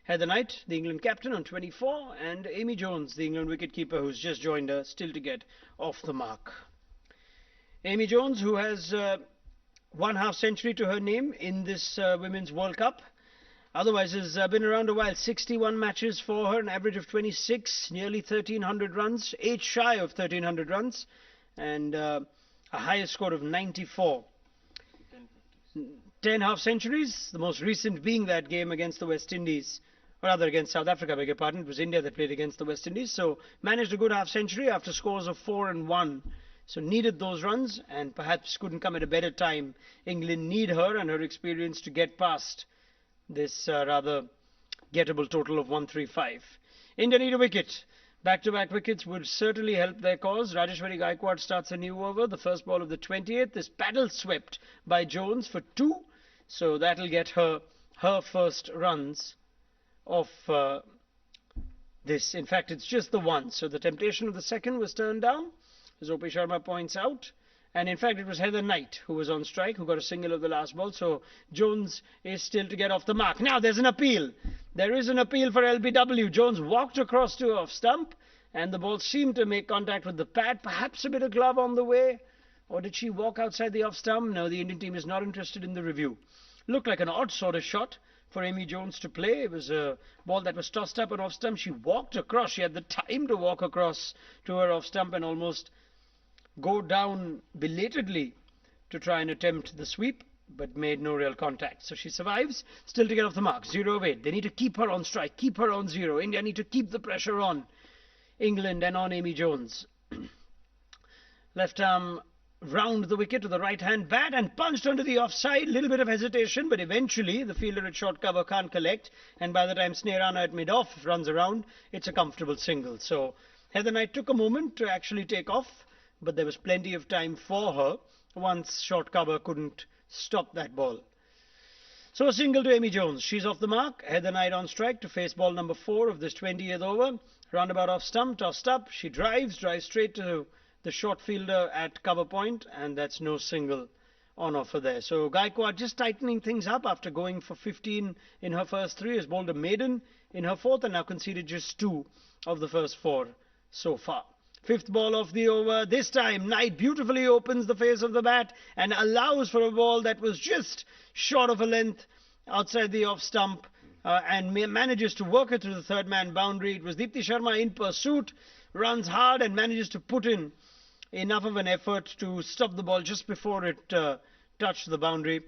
Heather Knight, the England captain, on 24, and Amy Jones, the England wicketkeeper, who's just joined her, still to get off the mark. Amy Jones, who has one half century to her name in this Women's World Cup. Otherwise, has been around a while. 61 matches for her, an average of 26, nearly 1,300 runs, 8 shy of 1,300 runs, and a highest score of 94. 10 half centuries, the most recent being that game against the West Indies, or rather against South Africa, beg your pardon. It was India that played against the West Indies. So managed a good half century after scores of 4 and 1. So needed those runs and perhaps couldn't come at a better time. England need her and her experience to get past this rather gettable total of 135. India need a wicket. Back-to-back wickets would certainly help their cause. Rajeshwari Gaikwad starts a new over. The first ball of the 20th is paddle swept by Jones for 2. So that'll get her first runs of this. In fact, it's just the one. So the temptation of the second was turned down, as O.P. Sharma points out. And in fact, it was Heather Knight who was on strike, who got a single of the last ball. So Jones is still to get off the mark. Now there's an appeal. There is an appeal for LBW. Jones walked across to off stump, and the ball seemed to make contact with the pad. Perhaps a bit of glove on the way. Or did she walk outside the off stump? No, the Indian team is not interested in the review. Looked like an odd sort of shot for Amy Jones to play. It was a ball that was tossed up and off stump. She walked across. She had the time to walk across to her off stump and almost go down belatedly to try and attempt the sweep, but made no real contact. So she survives, still to get off the mark. 0 of 8. They need to keep her on strike, keep her on 0. India need to keep the pressure on England and on Amy Jones. Left arm round the wicket to the right hand bat and punched onto the offside. Little bit of hesitation, but eventually the fielder at short cover can't collect, and by the time Snehrana at mid-off runs around, it's a comfortable single. So Heather Knight took a moment to actually take off, but there was plenty of time for her once short cover couldn't stop that ball. So a single to Amy Jones. She's off the mark. Heather Knight on strike to face ball number 4 of this 20th over. Roundabout off stump, tossed up. She drives straight to the short fielder at cover point, and that's no single on offer there. So Gaikwad just tightening things up after going for 15 in her first 3, has bowled a maiden in her 4th and now conceded just 2 of the first 4 so far. 5th ball of the over. This time Knight beautifully opens the face of the bat and allows for a ball that was just short of a length outside the off stump, and manages to work it through the third man boundary. It was Deepti Sharma in pursuit, runs hard and manages to put in enough of an effort to stop the ball just before it touched the boundary.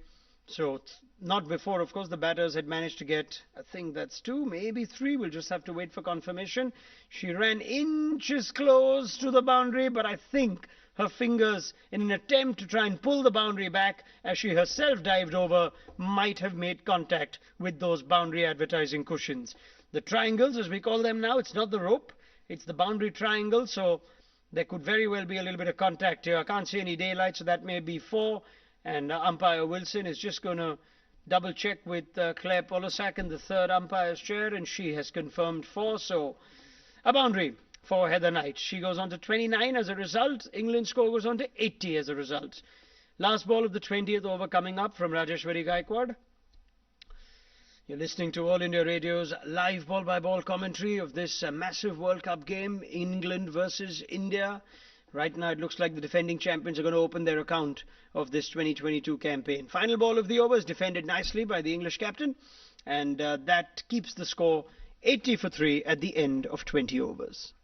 So not before, of course, the batters had managed to get, I think that's 2, maybe 3. We'll just have to wait for confirmation. She ran inches close to the boundary, but I think her fingers, in an attempt to try and pull the boundary back as she herself dived over, might have made contact with those boundary advertising cushions. The triangles, as we call them now, it's not the rope, it's the boundary triangle, so there could very well be a little bit of contact here. I can't see any daylight, so that may be 4. And umpire Wilson is just going to double check with Claire Polosak in the third umpire's chair, and she has confirmed 4. So a boundary for Heather Knight. She goes on to 29 as a result. England's score goes on to 80 as a result. Last ball of the 20th over coming up from Rajeshwari Gaikwad. You're listening to All India Radio's live ball-by-ball commentary of this massive World Cup game, England versus India. Right now it looks like the defending champions are going to open their account of this 2022 campaign. Final ball of the over is defended nicely by the English captain, and that keeps the score 80 for 3 at the end of 20 overs.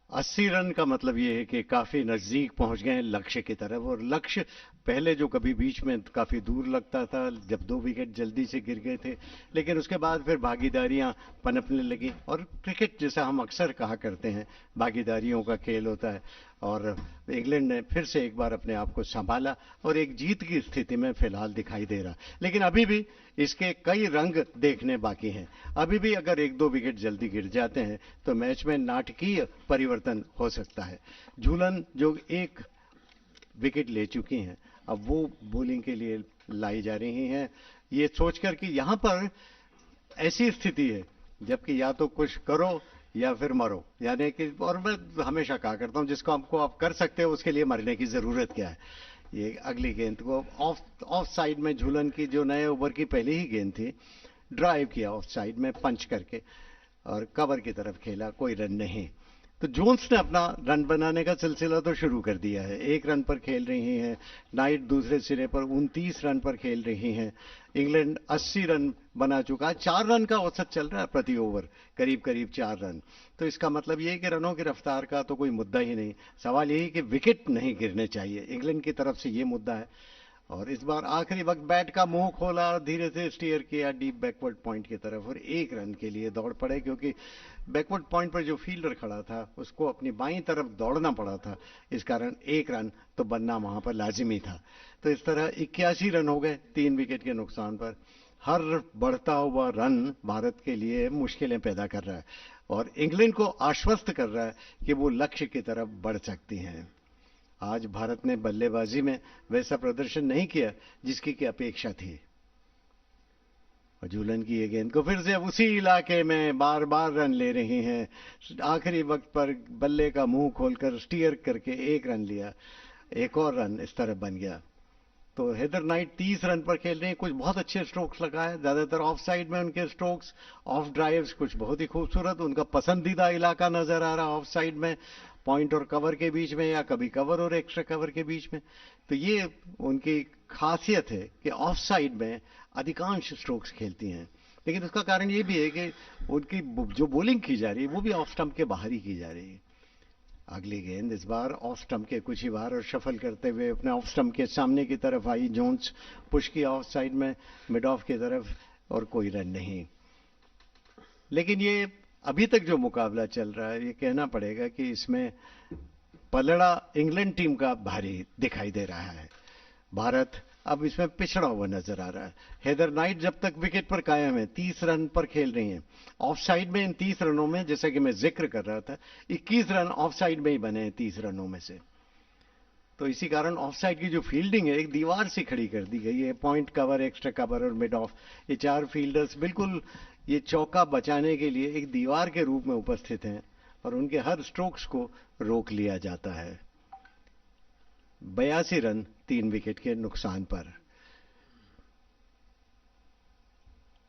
अस्सी run का मतलब ये है कि काफी नजदीक पहुंच गए हैं लक्ष्य की तरफ, और लक्ष्य पहले जो कभी बीच में काफी दूर लगता था जब 2 विकेट जल्दी से गिर गए थे, लेकिन उसके बाद फिर भागीदारियां पनपने लगी, और क्रिकेट जैसा हम अक्सर कहा करते हैं भागीदारियों का खेल होता है, और इंग्लैंड ने फिर से एक बार अपने आप को संभाला और एक जीत की स्थिति में फिलहाल दिखाई दे रहा, लेकिन अभी भी इसके कई रंग देखने बाकी हैं। अभी भी अगर 1-2 विकेट जल्दी गिर जाते हैं तो मैच में नाटकीय परिवर्तन हो सकता है। झूलन जो 1 विकेट ले चुकी हैं, अब वो बॉलिंग के लिए लाई जा रही हैं, ये सोचकर कि यहां पर ऐसी स्थिति है जबकि या तो कुछ करो या फिर मरो, यानी कि, और मैं हमेशा कहा करता हूं जिसको आपको आप कर सकते हो उसके लिए मरने की जरूरत क्या है। ये अगली गेंद को ऑफ साइड में झूलन की जो नए ओवर की पहली ही गेंद थी, ड्राइव किया ऑफ साइड में पंच करके और कवर की तरफ खेला, कोई रन नहीं। तो जोन्स ने अपना रन बनाने का सिलसिला तो शुरू कर दिया है। 1 रन पर खेल रही हैं, नाइट दूसरे सिरे पर 29 रन पर खेल रही हैं। इंग्लैंड 80 रन बना चुका है, 4 रन का औसत चल रहा है प्रति ओवर, करीब करीब 4 रन। तो इसका मतलब ये है कि रनों की रफ्तार का तो कोई मुद्दा ही नहीं, सवाल यही कि विकेट नहीं गिरने चाहिए, इंग्लैंड की तरफ से ये मुद्दा है। और इस बार आखिरी वक्त बैट का मुंह खोला और धीरे से स्टीयर किया डीप बैकवर्ड पॉइंट की तरफ और 1 रन के लिए दौड़ पड़े, क्योंकि बैकवर्ड पॉइंट पर जो फील्डर खड़ा था उसको अपनी बाईं तरफ दौड़ना पड़ा था, इस कारण 1 रन तो बनना वहां पर लाजिमी था। तो इस तरह 81 रन हो गए 3 विकेट के नुकसान पर। हर बढ़ता हुआ रन भारत के लिए मुश्किलें पैदा कर रहा है और इंग्लैंड को आश्वस्त कर रहा है कि वो लक्ष्य की तरफ बढ़ सकती हैं। आज भारत ने बल्लेबाजी में वैसा प्रदर्शन नहीं किया जिसकी की अपेक्षा थी। और झूलन की ये गेंद को फिर से अब उसी इलाके में बार बार रन ले रही हैं। आखिरी वक्त पर बल्ले का मुंह खोलकर स्टीयर करके 1 रन लिया, एक और रन इस तरह बन गया। तो हेदर नाइट 30 रन पर खेल रहे हैं, कुछ बहुत अच्छे स्ट्रोक्स लगाए, ज्यादातर ऑफ साइड में उनके स्ट्रोक्स, ऑफ ड्राइव्स कुछ बहुत ही खूबसूरत, उनका पसंदीदा इलाका नजर आ रहा ऑफ साइड में, पॉइंट और कवर के बीच में या कभी कवर और एक्स्ट्रा कवर के बीच में। तो ये उनकी खासियत है कि ऑफ साइड में अधिकांश स्ट्रोक्स खेलती हैं। लेकिन उसका कारण ये भी है कि उनकी जो बॉलिंग की जा रही है वो भी ऑफ स्टंप के बाहर ही की जा रही है। अगली गेंद इस बार ऑफ स्टंप के कुछ ही बाहर और शफल करते हुए अपने ऑफ स्टंप के सामने की तरफ आई, जोन्स पुश किया ऑफ साइड में मिड ऑफ की तरफ और कोई रन नहीं। लेकिन ये अभी तक जो मुकाबला चल रहा है ये कहना पड़ेगा कि इसमें पलड़ा इंग्लैंड टीम का भारी दिखाई दे रहा है। भारत अब इसमें पिछड़ा हुआ नजर आ रहा है। हेदर नाइट जब तक विकेट पर कायम है 30 रन पर खेल रही हैं। ऑफ साइड में इन 30 रनों में, जैसा कि मैं जिक्र कर रहा था, 21 रन ऑफ साइड में ही बने हैं 30 रनों में से। तो इसी कारण ऑफ साइड की जो फील्डिंग है एक दीवार से खड़ी कर दी गई है। पॉइंट कवर, एक्स्ट्रा कवर और मिड ऑफ, ये 4 फील्डर्स बिल्कुल ये चौका बचाने के लिए एक दीवार के रूप में उपस्थित हैं और उनके हर स्ट्रोक्स को रोक लिया जाता है। 82 रन 3 विकेट के नुकसान पर।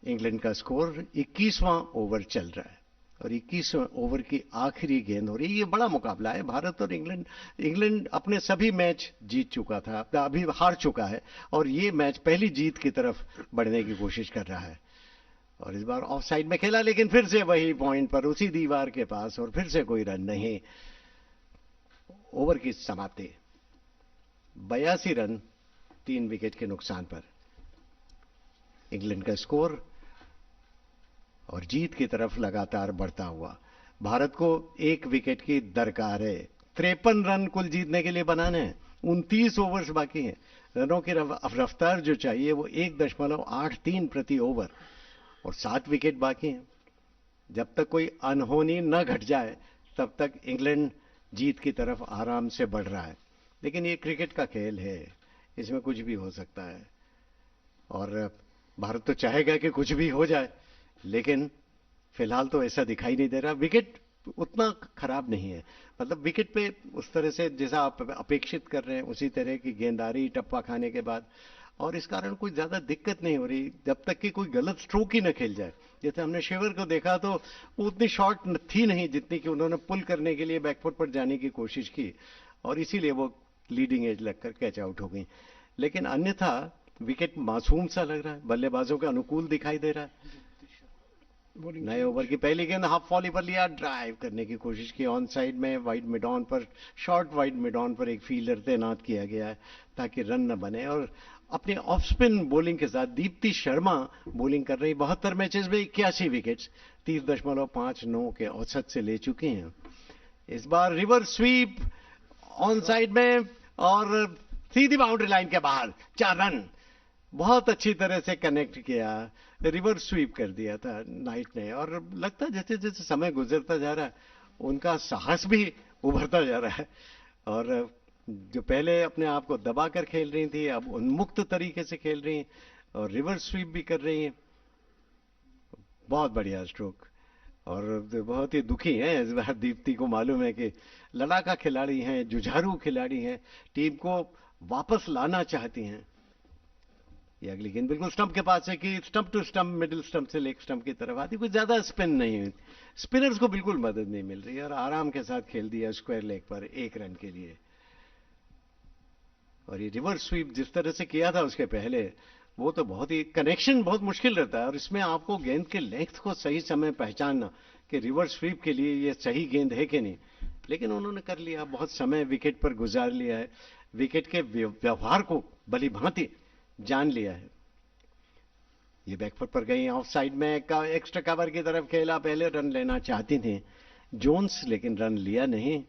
इंग्लैंड का स्कोर 21वां ओवर चल रहा है और 21वें ओवर की आखिरी गेंद हो रही है। ये बड़ा मुकाबला है भारत और इंग्लैंड। इंग्लैंड अपने सभी मैच जीत चुका था, अभी हार चुका है और ये मैच पहली जीत की तरफ बढ़ने की कोशिश कर रहा है। और इस बार ऑफ साइड में खेला, लेकिन फिर से वही पॉइंट पर उसी दीवार के पास और फिर से कोई रन नहीं। ओवर की समाप्ति 82 रन 3 विकेट के नुकसान पर। इंग्लैंड का स्कोर और जीत की तरफ लगातार बढ़ता हुआ। भारत को 1 विकेट की दरकार है। 53 रन कुल जीतने के लिए बनाने हैं, 29 ओवर्स बाकी हैं। रनों की रफ्तार जो चाहिए वो 1.83 प्रति ओवर और 7 विकेट बाकी हैं। जब तक कोई अनहोनी न घट जाए तब तक इंग्लैंड जीत की तरफ आराम से बढ़ रहा है। लेकिन ये क्रिकेट का खेल है, इसमें कुछ भी हो सकता है और भारत तो चाहेगा कि कुछ भी हो जाए, लेकिन फिलहाल तो ऐसा दिखाई नहीं दे रहा। विकेट उतना खराब नहीं है, मतलब विकेट पे उस तरह से जैसा आप अपेक्षित कर रहे हैं उसी तरह की गेंदारी टप्पा खाने के बाद, और इस कारण कोई ज्यादा दिक्कत नहीं हो रही जब तक कि कोई गलत स्ट्रोक ही न खेल जाए। जैसे हमने शेवर को देखा तो वो उतनी शॉट थी नहीं जितनी कि उन्होंने पुल करने के लिए बैकफुट पर जाने की कोशिश की और इसीलिए वो लीडिंग एज लगकर कैच आउट हो गई। लेकिन अन्यथा विकेट मासूम सा लग रहा है, बल्लेबाजों के अनुकूल दिखाई दे रहा है। नए ओवर की पहली गेंद हाफ वॉली पर लिया, ड्राइव करने की कोशिश की ऑन साइड में, वाइड मिड ऑन पर, शॉर्ट वाइड मिड ऑन पर एक फील्डर तैनात किया गया है ताकि रन न बने। और अपने ऑफ स्पिन बॉलिंग के साथ दीप्ति शर्मा बॉलिंग कर रही, 72 मैचेस में 81 विकेट्स 30.59 के औसत से ले चुकी हैं। इस बार रिवर्स स्वीप ऑन साइड में और सीधी बाउंड्री लाइन के बाहर 4 रन, बहुत अच्छी तरह से कनेक्ट किया, रिवर्स स्वीप कर दिया था नाइट ने। और लगता है जैसे जैसे समय गुजरता जा रहा है उनका साहस भी उभरता जा रहा है और जो पहले अपने आप को दबाकर खेल रही थी अब उन्मुक्त तरीके से खेल रही हैं और रिवर्स स्वीप भी कर रही हैं। बहुत बढ़िया स्ट्रोक और बहुत ही दुखी हैं इस बार दीप्ति को। मालूम है कि लड़ाका खिलाड़ी हैं, जुझारू खिलाड़ी हैं, टीम को वापस लाना चाहती हैं। ये अगली गेंद बिल्कुल स्टंप के पास है कि stump to stump, middle stump से लेग स्टंप की तरफ आती, कुछ ज्यादा स्पिन नहीं हुई, स्पिनर्स को बिल्कुल मदद नहीं मिल रही है और आराम के साथ खेल दिया स्क्वायर लेग पर 1 रन के लिए। और ये रिवर्स स्वीप जिस तरह से किया था उसके पहले, वो तो बहुत ही, कनेक्शन बहुत मुश्किल रहता है और इसमें आपको गेंद के लेंथ को सही समय पहचानना कि रिवर्स स्वीप के लिए ये सही गेंद है कि नहीं, लेकिन उन्होंने कर लिया, बहुत समय विकेट पर गुजार लिया है, विकेट के व्यवहार को भली भांति जान लिया है। ये बैकफुट पर गई, ऑफ साइड में एक्स्ट्रा कवर की तरफ खेला, पहले रन लेना चाहती थी जोन्स लेकिन रन लिया नहीं।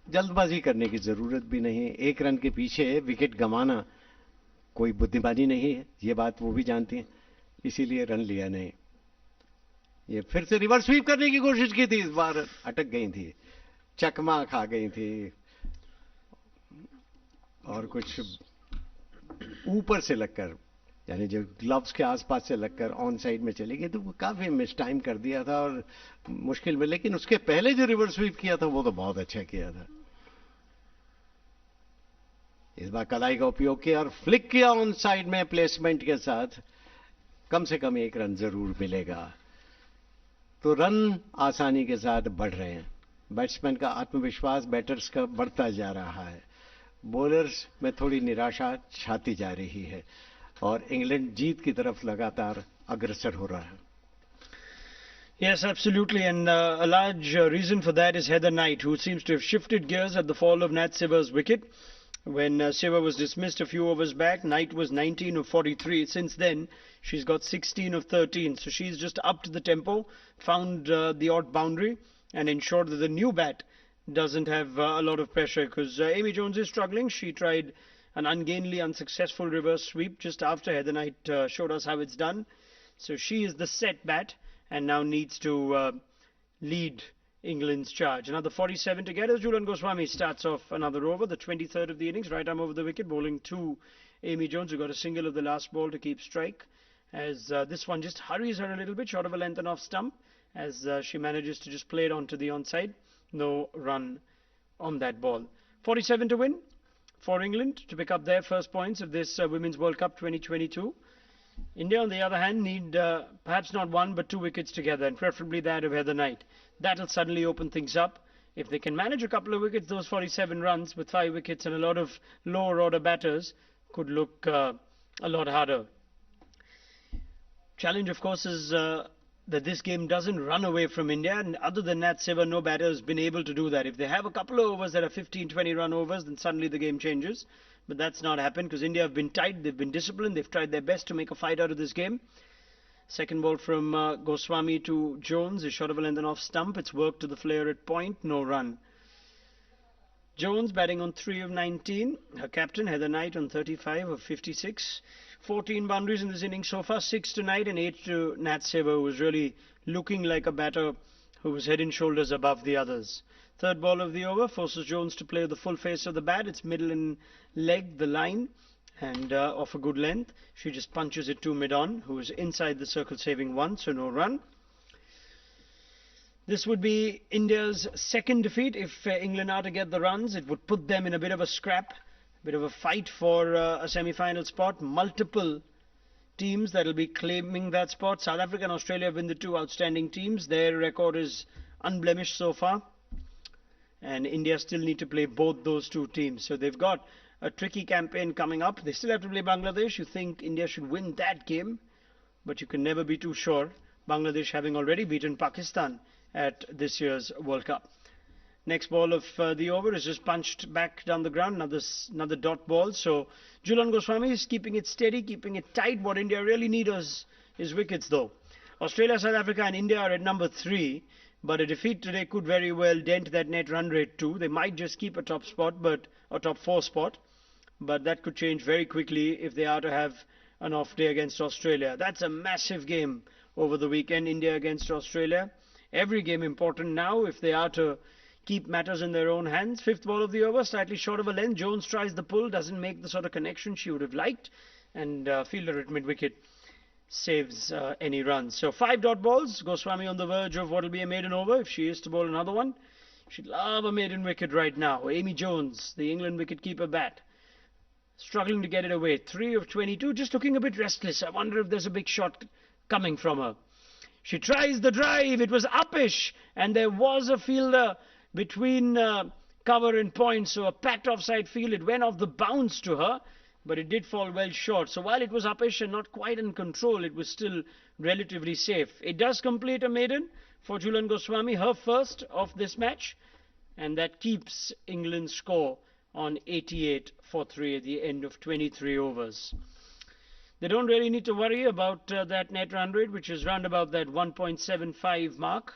जल्दबाजी करने की जरूरत भी नहीं, 1 रन के पीछे विकेट गंवाना कोई बुद्धिमानी नहीं है, ये बात वो भी जानती है, इसीलिए रन लिया नहीं। ये फिर से रिवर्स स्वीप करने की कोशिश की थी, इस बार अटक गई थी, चकमा खा गई थी और कुछ ऊपर से लगकर, यानी जो ग्लव्स के आसपास से लगकर ऑन साइड में चली गई, तो वो काफी मिस टाइम कर दिया था और मुश्किल में, लेकिन उसके पहले जो रिवर्स स्वीप किया था वो तो बहुत अच्छा किया था। इस बार कलाई का उपयोग किया और फ्लिक किया ऑन साइड में प्लेसमेंट के साथ, कम से कम 1 रन जरूर मिलेगा। तो रन आसानी के साथ बढ़ रहे हैं, बैट्समैन का आत्मविश्वास बैटर्स का बढ़ता जा रहा है, बॉलर्स में थोड़ी निराशा छाती जा रही है और इंग्लैंड जीत की तरफ लगातार अग्रसर हो रहा है।
Yes, absolutely, and a large reason for that is Heather Knight, who seems to have shifted gears at the fall of Nat Siver's wicket. When Siver was dismissed a few overs back, Knight was 19 of 43. Since then, she's got 16 of 13. So she's just upped the tempo, found the odd boundary, and ensured that the new bat doesn't have a lot of pressure. Because Amy Jones is struggling. She tried an ungainly, unsuccessful reverse sweep just after Heather Knight showed us how it's done. So she is the set bat and now needs to lead England's charge. Another 47 to get as Julian Goswami starts off another over, the 23rd of the innings, right arm over the wicket, bowling to Amy Jones, who got a single of the last ball to keep strike. As this one just hurries her a little bit, short of a length and off stump, as she manages to just play it onto the onside. No run on that ball. 47 to win for England to pick up their first points of this Women's World Cup 2022. India, on the other hand, need perhaps not 1 but 2 wickets together, and preferably that of Heather Knight. That'll suddenly open things up. If they can manage a couple of wickets, those 47 runs with 5 wickets and a lot of lower order batters could look a lot harder. Challenge, of course, is that this game doesn't run away from India, and other than Nat Siver, no batter has been able to do that. If they have a couple of overs that are 15-20 run overs, then suddenly the game changes. But that's not happened because India have been tight, they've been disciplined, they've tried their best to make a fight out of this game. Second ball from Goswami to Jones is short of a length and off stump. It's worked to the flare at point, no run. Jones batting on 3 of 19. Her captain, Heather Knight, on 35 of 56. 14 boundaries in this innings so far, 6 to Knight and 8 to Nat Siver, who was really looking like a batter who was head and shoulders above the others. Third ball of the over forces Jones to play the full face of the bat. It's middle and leg, the line, and off a good length. She just punches it to mid-on, who is inside the circle, saving 1, so no run. This would be India's second defeat. If England are to get the runs, it would put them in a bit of a scrap, a bit of a fight for a semi-final spot. Multiple teams that will be claiming that spot. South Africa and Australia have been the 2 outstanding teams. Their record is unblemished so far. And India still need to play both those 2 teams. So they've got a tricky campaign coming up. They still have to play Bangladesh. You think India should win that game, but you can never be too sure. Bangladesh having already beaten Pakistan at this year's World Cup. Next ball of the over is just punched back down the ground, another dot ball. So Julian Goswami is keeping it steady, keeping it tight. What India really needs is wickets though. Australia, South Africa and India are at number 3. But a defeat today could very well dent that net run rate too. They might just keep a top spot, but a top 4 spot. But that could change very quickly if they are to have an off day against Australia. That's a massive game over the weekend, India against Australia. Every game important now if they are to keep matters in their own hands. Fifth ball of the over, slightly short of a length. Jones tries the pull, doesn't make the sort of connection she would have liked. And fielder at mid-wicket saves any runs. So 5 dot balls. Goswami on the verge of what will be a maiden over if she is to bowl another one. She'd love a maiden wicket right now. Amy Jones, the England wicket-keeper bat. struggling to get it away. 3 of 22, just looking a bit restless. I wonder if there's a big shot coming from her. She tries the drive. It was uppish, and there was a fielder between cover and point, so a packed offside field. It went off the bounce to her, but it did fall well short. So while it was uppish and not quite in control, it was still relatively safe. It does complete a maiden for Jhulan Goswami, her first of this match, and that keeps England's score on 88 for 3 at the end of 23 overs. They don't really need to worry about that net run rate, which is round about that 1.75 mark.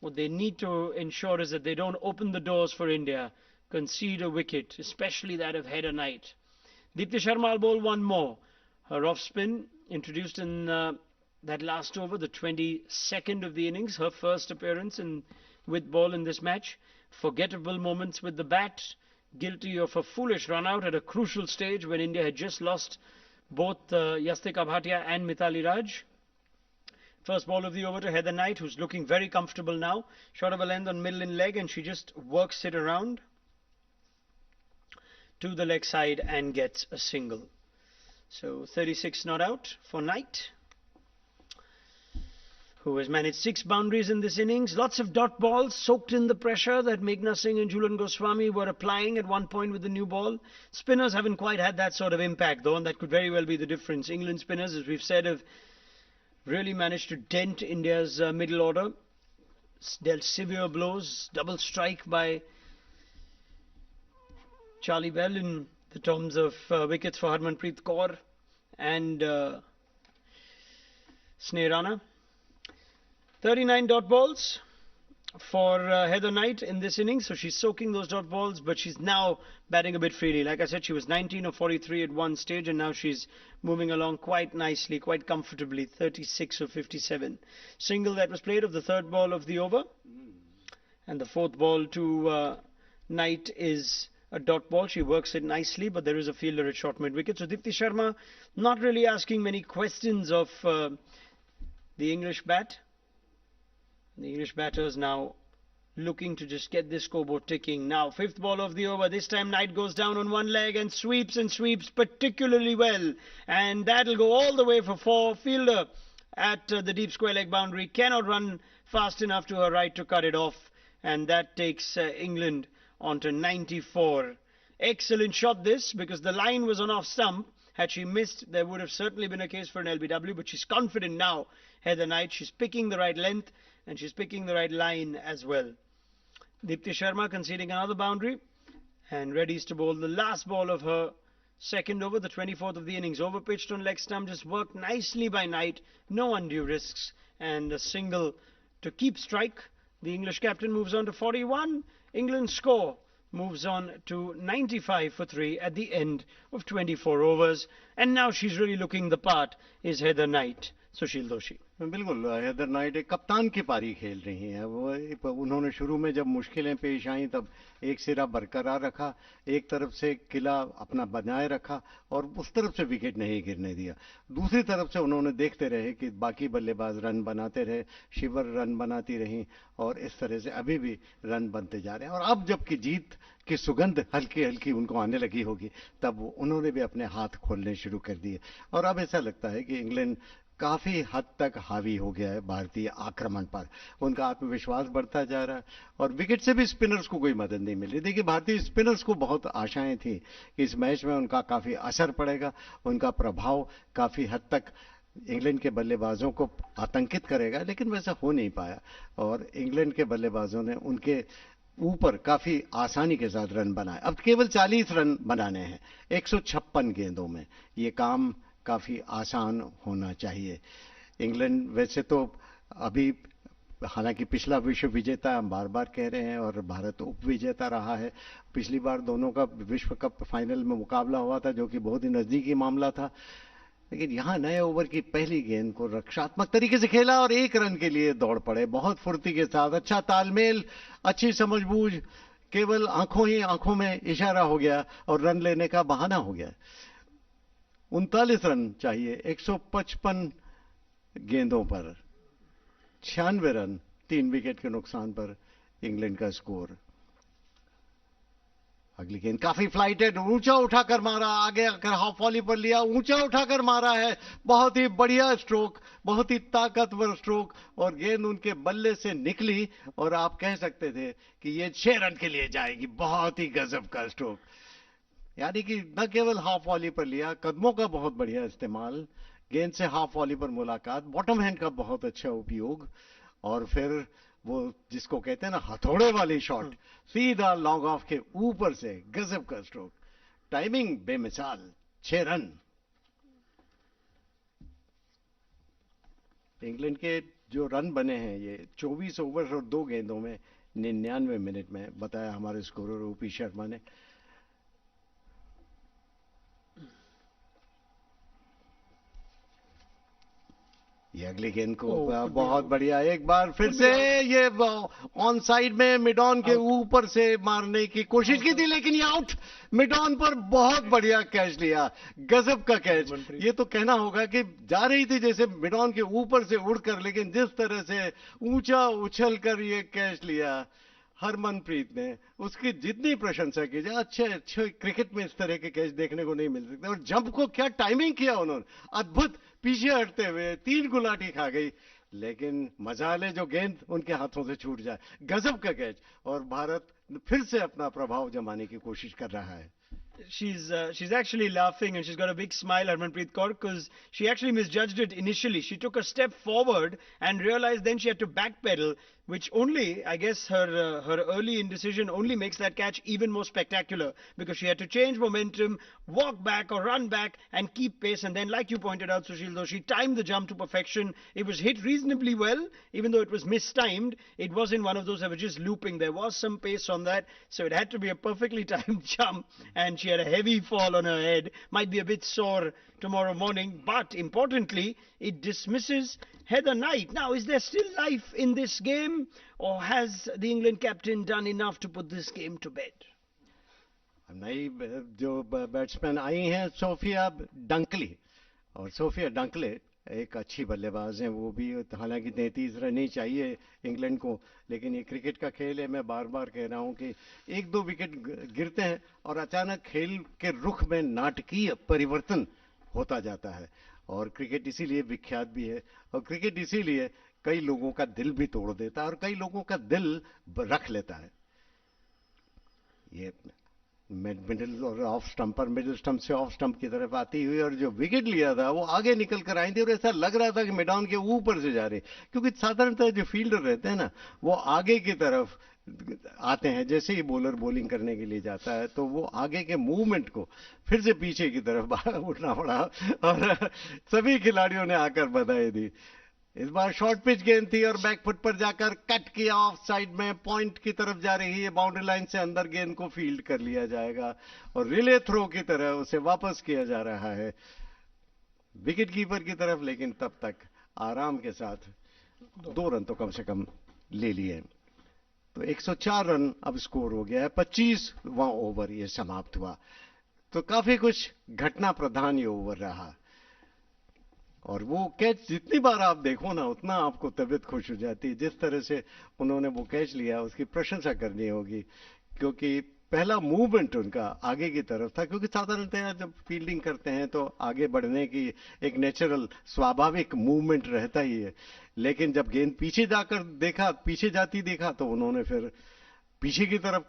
What they need to ensure is that they don't open the doors for India, concede a wicket, especially that of Heather Knight. Deepti Sharma will bowl one more. Her off spin, introduced in that last over, the 22nd of the innings, her first appearance with ball in this match. Forgettable moments with the bat, guilty of a foolish run out at a crucial stage when India had just lost both Yastika Bhatia and Mithali Raj. First ball of the over to Heather Knight, who's looking very comfortable now. Shot of a length on middle in leg, and she just works it around to the leg side and gets a single. So 36 not out for Knight, who has managed 6 boundaries in this innings. Lots of dot balls soaked in the pressure that Meghna Singh and Jhulan Goswami were applying at one point with the new ball. Spinners haven't quite had that sort of impact, though, and that could very well be the difference. England spinners, as we've said, have really managed to dent India's middle order. Dealt severe blows, double strike by Charlie Bell in the terms of wickets for Harmanpreet Kaur and Sneh Rana. 39 dot balls for Heather Knight in this innings, so she's soaking those dot balls, but she's now batting a bit freely. Like I said, she was 19 of 43 at one stage, and now she's moving along quite nicely, quite comfortably, 36 of 57. Single that was played of the third ball of the over, and the fourth ball to Knight is a dot ball. She works it nicely, but there is a fielder at short mid-wicket. So Deepti Sharma not really asking many questions of the English bat. The English batters now looking to just get this scoreboard ticking. Now, fifth ball of the over. This time Knight goes down on one leg and sweeps particularly well. And that'll go all the way for 4. Fielder at the deep square leg boundary cannot run fast enough to her right to cut it off. And that takes England onto 94. Excellent shot this, because the line was on off stump. Had she missed, there would have certainly been a case for an LBW, but she's confident now, Heather Knight. She's picking the right length, and she's picking the right line as well. Deepti Sharma conceding another boundary and readies to bowl the last ball of her second over, the 24th of the innings. Over pitched on leg stump, just worked nicely by Knight. No undue risks, and a single to keep strike. The English captain moves on to 41. England's score moves on to 95 for 3 at the end of 24 overs. And now she's really looking the part, is Heather Knight. सुशील दोषी।
बिल्कुल, Heather night एक कप्तान की पारी खेल रही हैं। वो उन्होंने शुरू में जब मुश्किलें पेश आईं तब एक सिरा बरकरार रखा, एक तरफ से किला अपना बनाए रखा और उस तरफ से विकेट नहीं गिरने दिया। दूसरी तरफ से उन्होंने देखते रहे कि बाकी बल्लेबाज रन बनाते रहे, शिवर रन बनाती रहीं और इस तरह से अभी भी रन बनते जा रहे हैं। और अब जबकि जीत की सुगंध हल्की हल्की उनको आने लगी होगी, तब उन्होंने भी अपने हाथ खोलने शुरू कर दिए और अब ऐसा लगता है कि इंग्लैंड काफी हद तक हावी हो गया है भारतीय आक्रमण पर। उनका आत्मविश्वास बढ़ता जा रहा है और विकेट से भी स्पिनर्स को कोई मदद नहीं मिल रही। देखिए, भारतीय स्पिनर्स को बहुत आशाएं थी कि इस मैच में उनका काफी असर पड़ेगा, उनका प्रभाव काफी हद तक इंग्लैंड के बल्लेबाजों को आतंकित करेगा, लेकिन वैसा हो नहीं पाया और इंग्लैंड के बल्लेबाजों ने उनके ऊपर काफी आसानी के साथ रन बनाए। अब केवल 40 रन बनाने हैं 156 गेंदों में। ये काम काफी आसान होना चाहिए। इंग्लैंड वैसे तो अभी, हालांकि पिछला विश्व विजेता हम बार बार कह रहे हैं और भारत उप विजेता रहा है। पिछली बार दोनों का विश्व कप फाइनल में मुकाबला हुआ था, जो कि बहुत ही नजदीकी मामला था। लेकिन यहां नए ओवर की पहली गेंद को रक्षात्मक तरीके से खेला और 1 रन के लिए दौड़ पड़े, बहुत फुर्ती के साथ। अच्छा तालमेल, अच्छी समझबूझ, केवल आंखों में इशारा हो गया और रन लेने का बहाना हो गया। 39 रन चाहिए 155 गेंदों पर, 96 रन 3 विकेट के नुकसान पर इंग्लैंड का स्कोर। अगली गेंद काफी फ्लाइटेड, ऊंचा उठाकर मारा, आगे आकर हाफ वॉली पर लिया, ऊंचा उठाकर मारा है। बहुत ही बढ़िया स्ट्रोक, बहुत ही ताकतवर स्ट्रोक, और गेंद उनके बल्ले से निकली और आप कह सकते थे कि ये 6 रन के लिए जाएगी। बहुत ही गजब का स्ट्रोक, यानी कि न केवल हाफ वॉली पर लिया, कदमों का बहुत बढ़िया इस्तेमाल, गेंद से हाफ वॉली पर मुलाकात, बॉटम हैंड का बहुत अच्छा उपयोग, और फिर वो जिसको कहते हैं ना हथौड़े वाली शॉट, सीधा लॉन्ग ऑफ के ऊपर से गजब का स्ट्रोक, टाइमिंग बेमिसाल। 6 रन। इंग्लैंड के जो रन बने हैं ये 24 ओवर और 2 गेंदों में 99 मिनट में, बताया हमारे स्कोरर ओपी शर्मा ने। ये अगली गेंद को बहुत बढ़िया, एक बार फिर से ये ऑन साइड में मिड ऑन के ऊपर से मारने की कोशिश की थी, लेकिन ये आउट। मिड ऑन पर बहुत बढ़िया कैच लिया, गजब का कैच। ये तो कहना होगा कि जा रही थी जैसे मिड ऑन के ऊपर से उड़कर, लेकिन जिस तरह से ऊंचा उछल कर ये कैच लिया हरमनप्रीत ने, उसकी जितनी प्रशंसा की जाए, अच्छे अच्छे क्रिकेट में इस तरह के कैच देखने को नहीं मिल सकते। और जंप को क्या टाइमिंग किया उन्होंने, अद्भुत, पीछे हटते हुए 3 गुलाटी खा गई, लेकिन मजाल है जो गेंद उनके हाथों से छूट जाए। गजब का कैच, और भारत फिर से अपना प्रभाव जमाने की कोशिश कर रहा है।
She's actually laughing and she's got a big smile, Harmanpreet Kaur, because she actually misjudged it initially. She took a step forward and realized then she had to backpedal, which only, I guess, her early indecision only makes that catch even more spectacular, because she had to change momentum, walk back or run back and keep pace. And then, like you pointed out, Sushil, though she timed the jump to perfection, it was hit reasonably well, even though it was mistimed. It wasn't one of those that were just looping. There was some pace on that, so it had to be a perfectly timed jump, and she had a heavy fall on her head. Might be a bit sore tomorrow morning, but importantly, it dismisses Heather Knight. Now, is there still life in this game, or has the England captain done enough to put this game to bed?
नई जो batsman आई हैं Sophia Dunkley, और Sophia डंकले एक अच्छी बल्लेबाज हैं, वो भी, हालांकि 33 रन ही चाहिए इंग्लैंड को, लेकिन ये क्रिकेट का खेल है। मैं बार बार कह रहा हूं कि 1-2 विकेट गिरते हैं और अचानक खेल के रुख में नाटकीय परिवर्तन होता जाता है, और क्रिकेट इसीलिए विख्यात भी है, और क्रिकेट इसीलिए कई लोगों का दिल भी तोड़ देता है और कई लोगों का दिल रख लेता है। ये मिडिल और ऑफ स्टंप पर, मिडिल स्टंप से ऑफ स्टंप की तरफ आती हुई, और जो विकेट लिया था वो आगे निकल कर आई थी, और ऐसा लग रहा था कि मिड ऑन के ऊपर से जा रही, क्योंकि साधारणतः जो फील्डर रहते हैं ना, वो आगे की तरफ आते हैं। जैसे ही बॉलर बॉलिंग करने के लिए जाता है तो वो आगे के मूवमेंट को फिर से पीछे की तरफ उठना पड़ा, और सभी खिलाड़ियों ने आकर बधाई दी। इस बार शॉर्ट पिच गेंद थी और बैकफुट पर जाकर कट किया, ऑफ साइड में पॉइंट की तरफ जा रही है, बाउंड्री लाइन से अंदर गेंद को फील्ड कर लिया जाएगा और रिले थ्रो की तरह उसे वापस किया जा रहा है विकेट कीपर की तरफ, लेकिन तब तक आराम के साथ 2 रन तो कम से कम ले लिए। तो 104 रन अब स्कोर हो गया है, 25वां ओवर ये समाप्त हुआ। तो काफी कुछ घटना प्रधान ये ओवर रहा, और वो कैच जितनी बार आप देखो ना उतना आपको तबीयत खुश हो जाती है। जिस तरह से उन्होंने वो कैच लिया उसकी प्रशंसा करनी होगी, क्योंकि पहला मूवमेंट उनका आगे की तरफ था, क्योंकि साधारणतः जब फील्डिंग करते हैं तो आगे बढ़ने की एक नेचुरल स्वाभाविक मूवमेंट रहता ही है, लेकिन जब गेंद पीछे जाकर देखा, पीछे जाती देखा, तो उन्होंने फिर पीछे की तरफ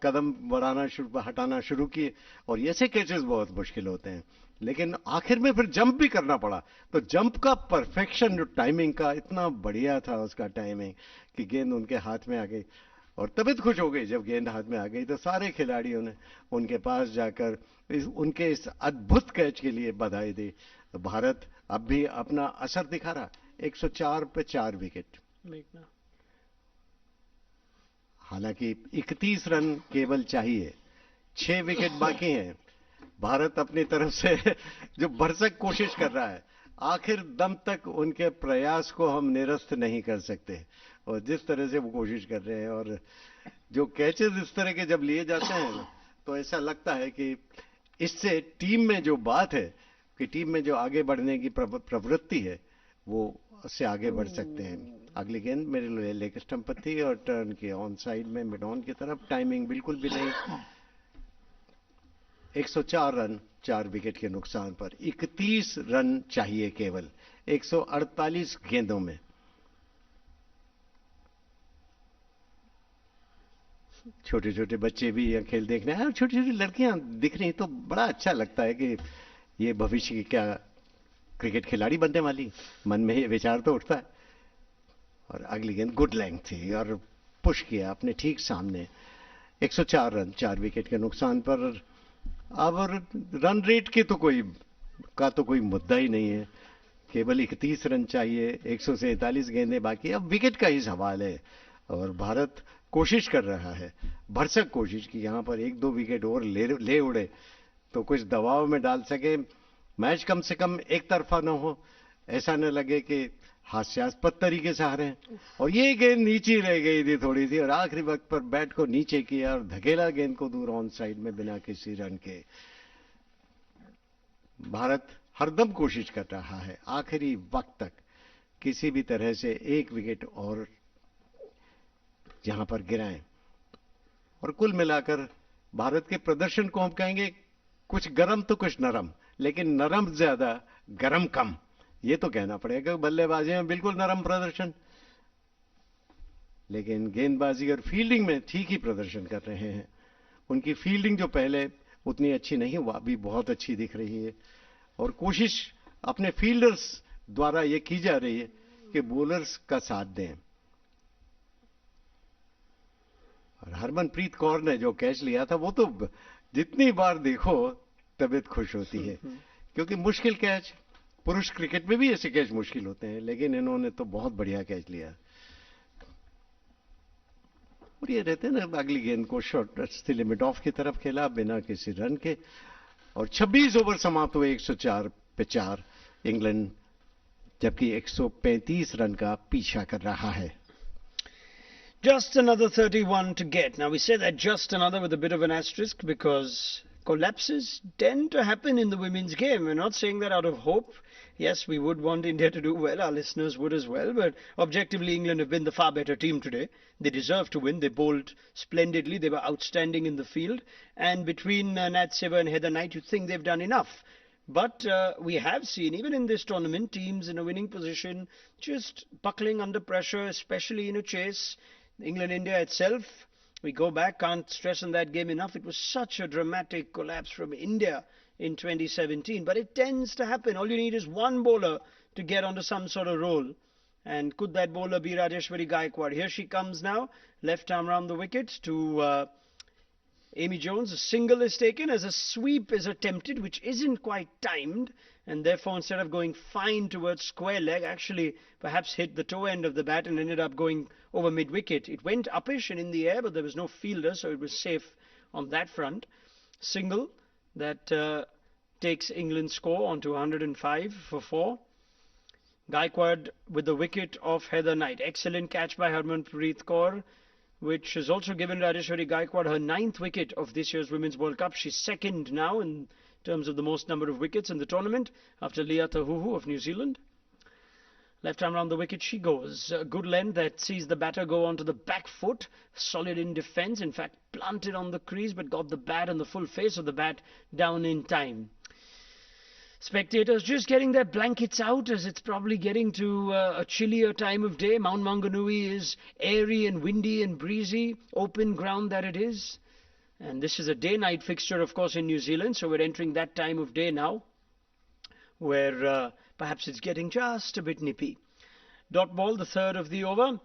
कदम बढ़ाना हटाना शुरू किए, और ऐसे कैचेस बहुत मुश्किल होते हैं। लेकिन आखिर में फिर जंप भी करना पड़ा, तो जंप का परफेक्शन, जो टाइमिंग का इतना बढ़िया था उसका टाइमिंग, कि गेंद उनके हाथ में आ गई और तबीयत खुश हो गई। जब गेंद हाथ में आ गई तो सारे खिलाड़ियों ने उनके पास जाकर उनके इस अद्भुत कैच के लिए बधाई दी। तो भारत अब भी अपना असर दिखा रहा, 104 पे 4 विकेट, हालांकि 31 रन केवल चाहिए, 6 विकेट बाकी हैं। भारत अपनी तरफ से जो भरसक कोशिश कर रहा है, आखिर दम तक उनके प्रयास को हम निरस्त नहीं कर सकते, और जिस तरह से वो कोशिश कर रहे हैं, और जो कैचेस इस तरह के जब लिए जाते हैं तो ऐसा लगता है कि इससे टीम में जो बात है, कि टीम में जो आगे बढ़ने की प्रवृत्ति है, वो उससे आगे बढ़ सकते हैं। अगली गेंद मेरे लेग स्टंप पर थी और टर्न किया ऑन साइड में मिड ऑन की तरफ, टाइमिंग बिल्कुल भी नहीं। 104 रन 4 विकेट के नुकसान पर 31 रन चाहिए केवल 148 गेंदों में। छोटे छोटे बच्चे भी यहाँ खेल देखने आए और छोटी छोटी लड़कियां दिख रही तो बड़ा अच्छा लगता है कि ये भविष्य की क्या क्रिकेट खिलाड़ी बनने वाली, मन में ये विचार तो उठता है। और अगली गेंद गुड लेंथ थी और पुश किया अपने ठीक सामने। 104 रन 4 विकेट के नुकसान पर। अब रन रेट की तो कोई मुद्दा ही नहीं है, केवल 31 रन चाहिए, 147 गेंदें बाकी, अब विकेट का ही सवाल है। और भारत कोशिश कर रहा है, भरसक कोशिश की यहां पर 1-2 विकेट और ले उड़े तो कुछ दबाव में डाल सके, मैच कम से कम एक तरफा न हो, ऐसा न लगे कि हास्यास्पद तरीके से हारे। और ये गेंद नीचे रह गई थी थोड़ी सी और आखिरी वक्त पर बैट को नीचे किया और धकेला गेंद को दूर ऑन साइड में बिना किसी रन के। भारत हरदम कोशिश कर रहा है आखिरी वक्त तक किसी भी तरह से एक विकेट और यहां पर गिराएं। और कुल मिलाकर भारत के प्रदर्शन को हम कहेंगे कुछ गरम तो कुछ नरम, लेकिन नरम ज्यादा गरम कम, ये तो कहना पड़ेगा। बल्लेबाजी में बिल्कुल नरम प्रदर्शन, लेकिन गेंदबाजी और फील्डिंग में ठीक ही प्रदर्शन कर रहे हैं। उनकी फील्डिंग जो पहले उतनी अच्छी नहीं हुआ, अभी बहुत अच्छी दिख रही है। और कोशिश अपने फील्डर्स द्वारा ये की जा रही है कि बॉलर्स का साथ दें। और हरमनप्रीत कौर ने जो कैच लिया था वो तो जितनी बार देखो तबीयत खुश होती है, क्योंकि मुश्किल कैच, पुरुष क्रिकेट में भी ऐसे कैच मुश्किल होते हैं, लेकिन इन्होंने तो बहुत बढ़िया कैच लिया। और ये रहते हैं ना, अगली गेंद को शॉर्ट लिमिट ऑफ की तरफ खेला बिना किसी रन के। और 26 ओवर समाप्त हुए 104 पे 4, इंग्लैंड जबकि 135 रन का पीछा कर रहा है।
Just another 31 to get. Now we say that just another with a bit of an asterisk because collapses tend to happen in the women's game. We're not saying that out of hope. Yes, we would want India to do well, our listeners would as well, but objectively England have been the far better team today. They deserve to win. They bowled splendidly. They were outstanding in the field. And between Nat Sever and Heather Knight, you think they've done enough. But we have seen, even in this tournament, teams in a winning position just buckling under pressure, especially in a chase. England-India itself, we go back, can't stress on that game enough. It was such a dramatic collapse from India in 2017, but it tends to happen. All you need is one bowler to get onto some sort of roll. And could that bowler be Rajeshwari Gaikwad? Here she comes now, left arm round the wicket to Amy Jones. A single is taken as a sweep is attempted, which isn't quite timed, and therefore instead of going fine towards square leg, actually perhaps hit the toe end of the bat and ended up going over mid-wicket. It went uppish and in the air, but there was no fielder, so it was safe on that front. Single that takes England's score onto 105 for 4. Gaikwad with the wicket of Heather Knight. Excellent catch by Harmanpreet Kaur, which has also given Rajeshwari Gaikwad her 9th wicket of this year's Women's World Cup. She's second now in terms of the most number of wickets in the tournament after Leah Tahuhu of New Zealand. Left arm round the wicket she goes. A good length that sees the batter go onto the back foot. Solid in defence. In fact, planted on the crease but got the bat and the full face of the bat down in time. Spectators just getting their blankets out as it's probably getting to a chillier time of day. Mount Maunganui is airy and windy and breezy. Open ground that it is. And this is a day-night fixture, of course, in New Zealand. So we're entering that time of day now where perhaps it's getting just a bit nippy. Dot ball, the third of the over.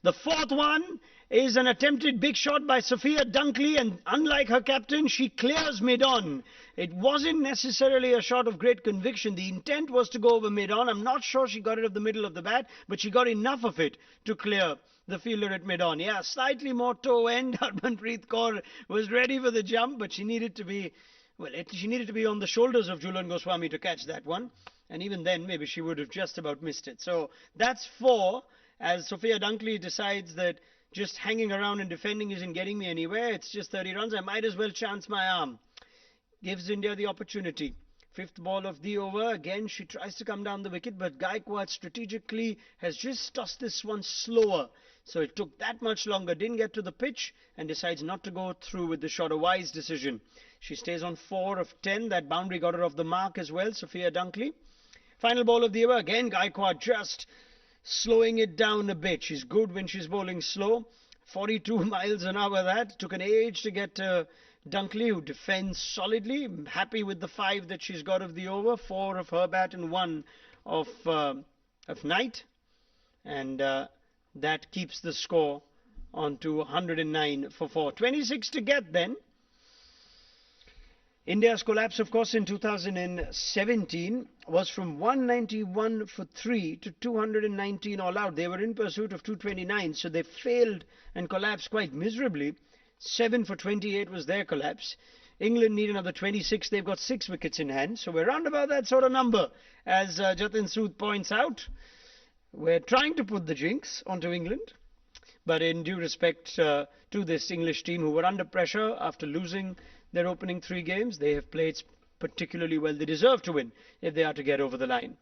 The fourth one is an attempted big shot by Sophia Dunkley, and unlike her captain, she clears mid-on. It wasn't necessarily a shot of great conviction. The intent was to go over mid-on. I'm not sure she got it at the middle of the bat, but she got enough of it to clear the fielder at mid-on. Yeah, slightly more toe end. Harmanpreet Kaur was ready for the jump, but she needed to be, well, she needed to be on the shoulders of Jhulan Goswami to catch that one. And even then, maybe she would have just about missed it. So that's 4, as Sophia Dunkley decides that just hanging around and defending isn't getting me anywhere. It's just 30 runs. I might as well chance my arm. Gives India the opportunity. 5th ball of the over. Again, she tries to come down the wicket, but Gaikwad strategically has just tossed this one slower. So it took that much longer, didn't get to the pitch, and decides not to go through with the shot. A wise decision. She stays on 4 of 10. That boundary got her off the mark as well, Sophia Dunkley. Final ball of the over, again Gaikwad just slowing it down a bit. She's good when she's bowling slow. 42 miles an hour that. Took an age to get Dunkley, who defends solidly. Happy with the 5 that she's got of the over. 4 of her bat and 1 of Knight. And that keeps the score on to 109 for 4. 26 to get then. India's collapse, of course, in 2017 was from 191 for 3 to 219 all out. They were in pursuit of 229, so they failed and collapsed quite miserably. 7 for 28 was their collapse. England need another 26. They've got 6 wickets in hand, so we're round about that sort of number. As Jatin Sood points out, we're trying to put the jinx onto England, but in due respect to this English team, who were under pressure after losing their opening 3 games, they have played particularly well. They deserve to win if they are to get over the line.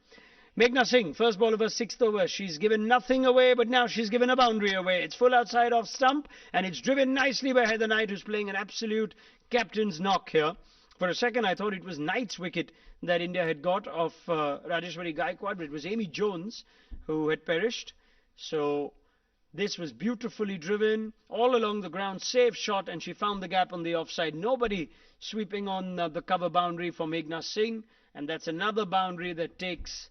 Meghna Singh, first ball of her 6th over. She's given nothing away, but now she's given a boundary away. It's full outside off stump, and it's driven nicely by Heather Knight, who's playing an absolute captain's knock here. For a second, I thought it was Knight's wicket that India had got of Rajeshwari Gaikwad, but it was Amy Jones who had perished. So this was beautifully driven all along the ground, safe shot, and she found the gap on the offside. Nobody sweeping on the cover boundary for Meghna Singh, and that's another boundary that takes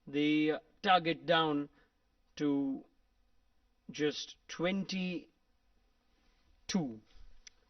the target down to just 22.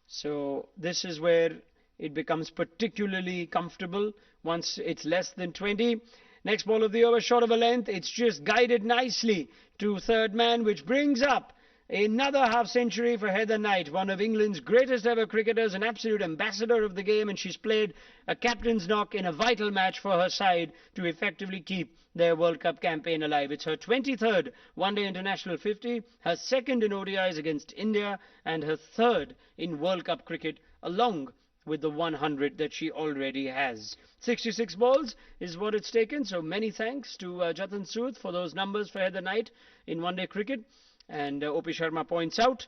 So this is where it becomes particularly comfortable once it's less than 20. Next ball of the over, short of a length. It's just guided nicely to third man, which brings up another half century for Heather Knight, one of England's greatest ever cricketers, an absolute ambassador of the game, and she's played a captain's knock in a vital match for her side to effectively keep their World Cup campaign alive. It's her 23rd one-day international 50, her 2nd in ODIs against India, and her 3rd in World Cup cricket, along with the 100 that she already has. 66 balls is what it's taken, so many thanks to Jatin Sood for those numbers for Heather Knight in one-day cricket. And O.P. Sharma points out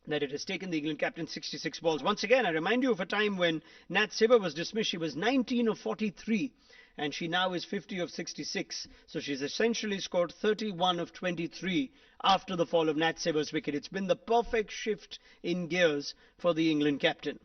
that it has taken the England captain 66 balls. Once again, I remind you of a time when Nat Siver was dismissed. She was 19 of 43, and she now is 50 of 66. So she's essentially scored 31 of 23 after the fall of Nat Siver's wicket. It's been the perfect shift in gears for the England captain.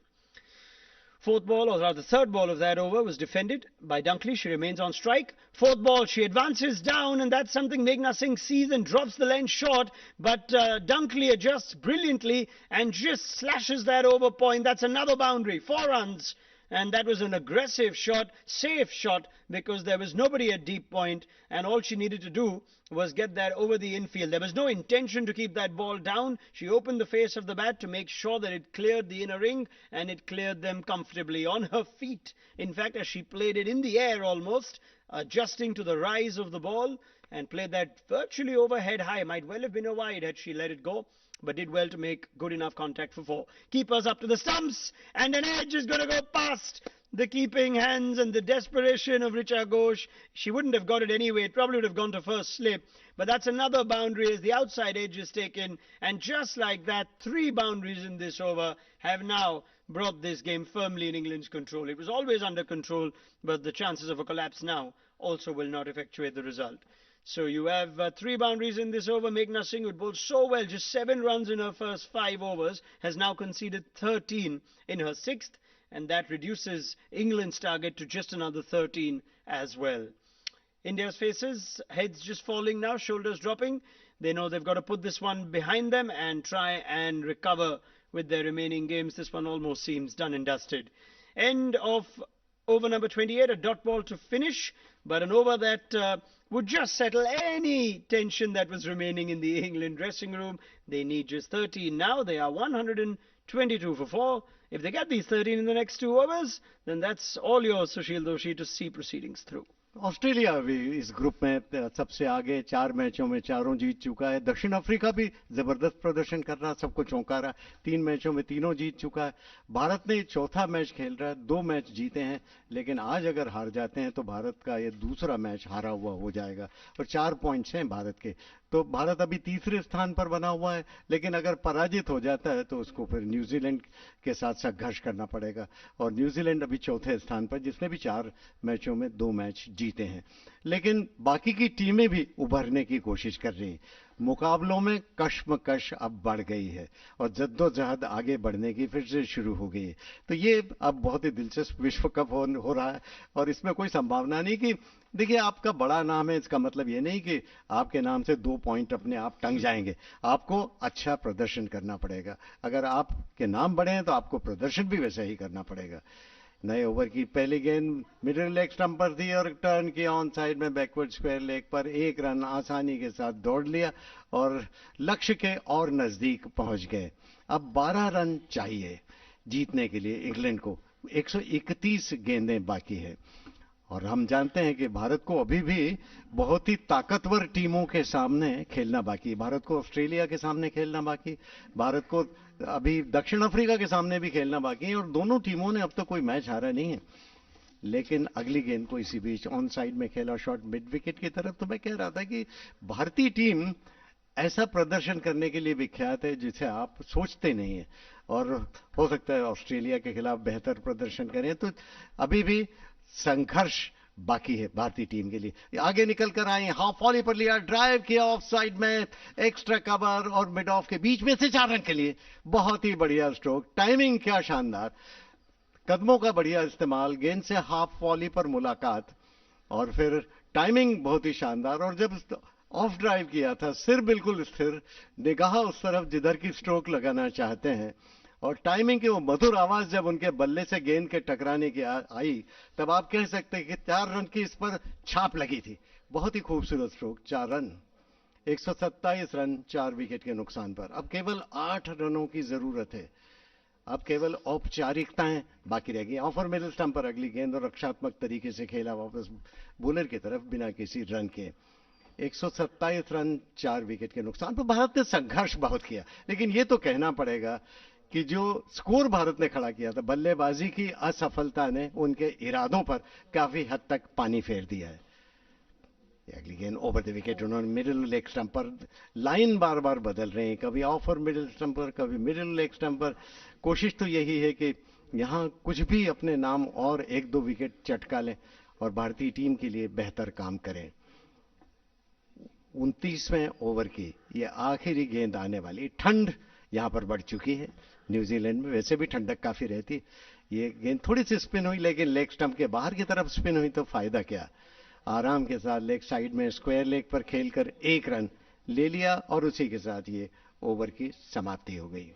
4th ball, or rather 3rd ball of that over, was defended by Dunkley. She remains on strike. 4th ball, she advances down, and that's something Meghna Singh sees and drops the length short. But Dunkley adjusts brilliantly and just slashes that over point. That's another boundary. 4 runs. And that was an aggressive shot, safe shot, because there was nobody at deep point, and all she needed to do was get that over the infield. There was no intention to keep that ball down. She opened the face of the bat to make sure that it cleared the inner ring, and it cleared them comfortably on her feet. In fact, as she played it in the air almost, adjusting to the rise of the ball, and played that virtually overhead high. Might well have been a wide had she let it go, but did well to make good enough contact for 4. Keepers up to the stumps, and an edge is going to go past the keeping hands, and the desperation of Richa Ghosh. She wouldn't have got it anyway. It probably would have gone to first slip. But that's another boundary as the outside edge is taken. And just like that, 3 boundaries in this over have now brought this game firmly in England's control. It was always under control, but the chances of a collapse now also will not effectuate the result. So you have 3 boundaries in this over. Meghna Singh, who bowled so well, just 7 runs in her first 5 overs, has now conceded 13 in her 6th, and that reduces England's target to just another 13 as well. India's faces, heads just falling now, shoulders dropping. They know they've got to put this one behind them and try and recover with their remaining games. This one almost seems done and dusted. End of over number 28, a dot ball to finish, but an over that would just settle any tension that was remaining in the England dressing room. They need just 13 now. They are 122 for 4. If they get these 13 in the next 2 overs, then that's all yours, Sushil Doshi, to see proceedings through.
Australia भी इस group में सबसे आगे 4 मैचों में 4 जीत चुका है। दक्षिण अफ्रीका भी जबरदस्त प्रदर्शन कर रहा, सबको चौंका रहा, 3 मैचों में 3 जीत चुका है। भारत ने 4था मैच खेल रहा है, 2 मैच जीते हैं, लेकिन आज अगर हार जाते हैं तो भारत का ये दूसरा मैच हारा हुआ हो जाएगा और 4 पॉइंट्स हैं भारत के। तो भारत अभी तीसरे स्थान पर बना हुआ है, लेकिन अगर पराजित हो जाता है तो उसको फिर न्यूजीलैंड के साथ संघर्ष करना पड़ेगा। और न्यूजीलैंड अभी चौथे स्थान पर, जिसने भी 4 मैचों में 2 मैच जीते हैं। लेकिन बाकी की टीमें भी उभरने की कोशिश कर रही हैं। मुकाबलों में कश्मकश अब बढ़ गई है और जद्दोजहद आगे बढ़ने की फिर से शुरू हो गई है। तो ये अब बहुत ही दिलचस्प विश्व कप हो रहा है और इसमें कोई संभावना नहीं कि, देखिए, आपका बड़ा नाम है, इसका मतलब ये नहीं कि आपके नाम से 2 पॉइंट अपने आप टंग जाएंगे। आपको अच्छा प्रदर्शन करना पड़ेगा। अगर आपके नाम बड़े हैं तो आपको प्रदर्शन भी वैसा ही करना पड़ेगा। नए ओवर की पहली गेंद मिडिल लेग स्टंप पर थी और टर्न किया ऑन साइड में बैकवर्ड स्क्वायर लेग पर, 1 रन आसानी के साथ दौड़ लिया और लक्ष्य के और नजदीक पहुंच गए। अब 12 रन चाहिए जीतने के लिए इंग्लैंड को। 131 गेंदें बाकी है और हम जानते हैं कि भारत को अभी भी बहुत ही ताकतवर टीमों के सामने खेलना बाकी। भारत को ऑस्ट्रेलिया के सामने खेलना बाकी, भारत को अभी दक्षिण अफ्रीका के सामने भी खेलना बाकी है और दोनों टीमों ने अब तक कोई मैच हारा नहीं है। लेकिन अगली गेंद को इसी बीच ऑन साइड में खेला शॉट मिड विकेट की तरफ। तो मैं कह रहा था कि भारतीय टीम ऐसा प्रदर्शन करने के लिए विख्यात है जिसे आप सोचते नहीं है और हो सकता है ऑस्ट्रेलिया के खिलाफ बेहतर प्रदर्शन करें। तो अभी भी संघर्ष बाकी है भारतीय टीम के लिए। आगे निकल कर आए, हाफ वॉली पर लिया, ड्राइव किया ऑफ साइड में, एक्स्ट्रा कवर और मिड ऑफ के बीच में से 4 रन के लिए। बहुत ही बढ़िया स्ट्रोक, टाइमिंग क्या शानदार, कदमों का बढ़िया इस्तेमाल, गेंद से हाफ वॉली पर मुलाकात और फिर टाइमिंग बहुत ही शानदार। और जब ऑफ ड्राइव किया था, सिर बिल्कुल स्थिर, निगाह उस तरफ जिधर की स्ट्रोक लगाना चाहते हैं और टाइमिंग की वो मधुर आवाज जब उनके बल्ले से गेंद के टकराने की आई, तब आप कह सकते हैं कि 4 रन की इस पर छाप लगी थी। बहुत ही खूबसूरत स्ट्रोक, 4 रन, 127 रन 4 विकेट के नुकसान पर। अब केवल 8 रनों की जरूरत है। अब केवल औपचारिकताएं बाकी रह गई। ऑफर मिडिल स्टंप पर अगली गेंद और रक्षात्मक तरीके से खेला वापस बॉलर की तरफ बिना किसी रन के। 127 रन 4 विकेट के नुकसान पर। भारत ने संघर्ष बहुत किया, लेकिन यह तो कहना पड़ेगा कि जो स्कोर भारत ने खड़ा किया था, बल्लेबाजी की असफलता ने उनके इरादों पर काफी हद तक पानी फेर दिया है। अगली गेंद ओवर द विकेट, उन्होंने मिडिल लेग स्टंप पर, लाइन बार बार बदल रहे हैं, कभी ऑफ और मिडिल स्टंप पर, कभी मिडिल लेग स्टंप पर। कोशिश तो यही है कि यहां कुछ भी अपने नाम और 1-2 विकेट चटका लें और भारतीय टीम के लिए बेहतर काम करें। 29वें ओवर की ये आखिरी गेंद आने वाली। ठंड यहां पर बढ़ चुकी है न्यूजीलैंड में, वैसे भी ठंडक काफी रहती। ये गेंद थोड़ी सी स्पिन हुई, लेकिन लेग स्टंप के बाहर की तरफ स्पिन हुई तो फायदा क्या। आराम के साथ लेग साइड में स्क्वायर लेग पर खेलकर 1 रन ले लिया और उसी के साथ ये ओवर की समाप्ति हो गई।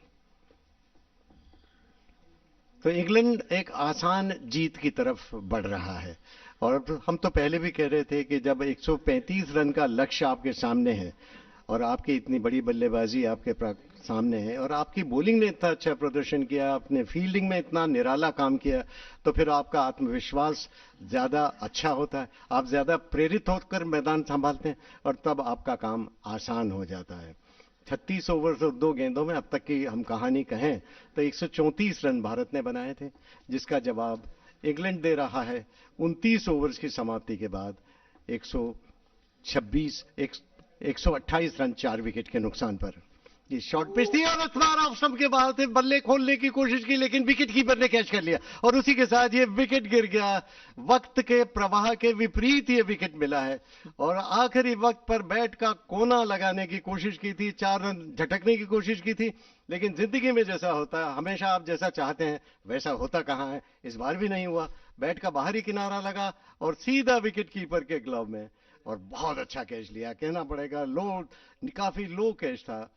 तो इंग्लैंड एक आसान जीत की तरफ बढ़ रहा है और हम तो पहले भी कह रहे थे कि जब 135 रन का लक्ष्य आपके सामने है और आपकी इतनी बड़ी बल्लेबाजी आपके सामने है और आपकी बॉलिंग ने इतना अच्छा प्रदर्शन किया, अपने फील्डिंग में इतना निराला काम किया, तो फिर आपका आत्मविश्वास ज्यादा अच्छा होता है, आप ज्यादा प्रेरित होकर मैदान संभालते हैं और तब आपका काम आसान हो जाता है। 36 ओवर और 2 गेंदों में अब तक की हम कहानी कहें तो 134 रन भारत ने बनाए थे, जिसका जवाब इंग्लैंड दे रहा है 29 ओवर्स की समाप्ति के बाद 128 रन 4 विकेट के नुकसान पर। ये शॉर्ट पिच थी और इस बार ऑफ स्टंप के बाहर से बल्ले खोलने की कोशिश की, लेकिन विकेट कीपर ने कैच कर लिया और उसी के साथ ये विकेट गिर गया। वक्त के प्रवाह के विपरीत ये विकेट मिला है और आखिरी वक्त पर बैट का कोना लगाने की कोशिश की थी, 4 रन झटकने की कोशिश की थी, लेकिन जिंदगी में जैसा होता है, हमेशा आप जैसा चाहते हैं वैसा होता कहां है। इस बार भी नहीं हुआ। बैट का बाहरी किनारा लगा और सीधा विकेट कीपर के ग्लव में और बहुत अच्छा कैच लिया, कहना पड़ेगा। काफी लो कैच था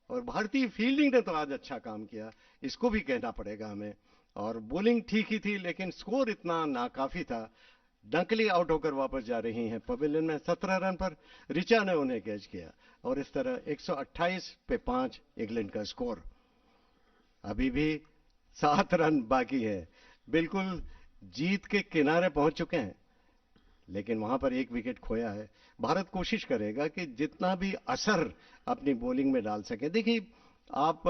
और भारतीय फील्डिंग ने तो आज अच्छा काम किया, इसको भी कहना पड़ेगा हमें। और बॉलिंग ठीक ही थी, लेकिन स्कोर इतना नाकाफी था। डंकली आउट होकर वापस जा रही हैं पवेलियन में 17 रन पर, रिचा ने उन्हें कैच किया और इस तरह 128 पे 5 इंग्लैंड का स्कोर। अभी भी 7 रन बाकी है, बिल्कुल जीत के किनारे पहुंच चुके हैं, लेकिन वहां पर 1 विकेट खोया है। भारत कोशिश करेगा कि जितना भी असर अपनी बॉलिंग में डाल सके। देखिए, आप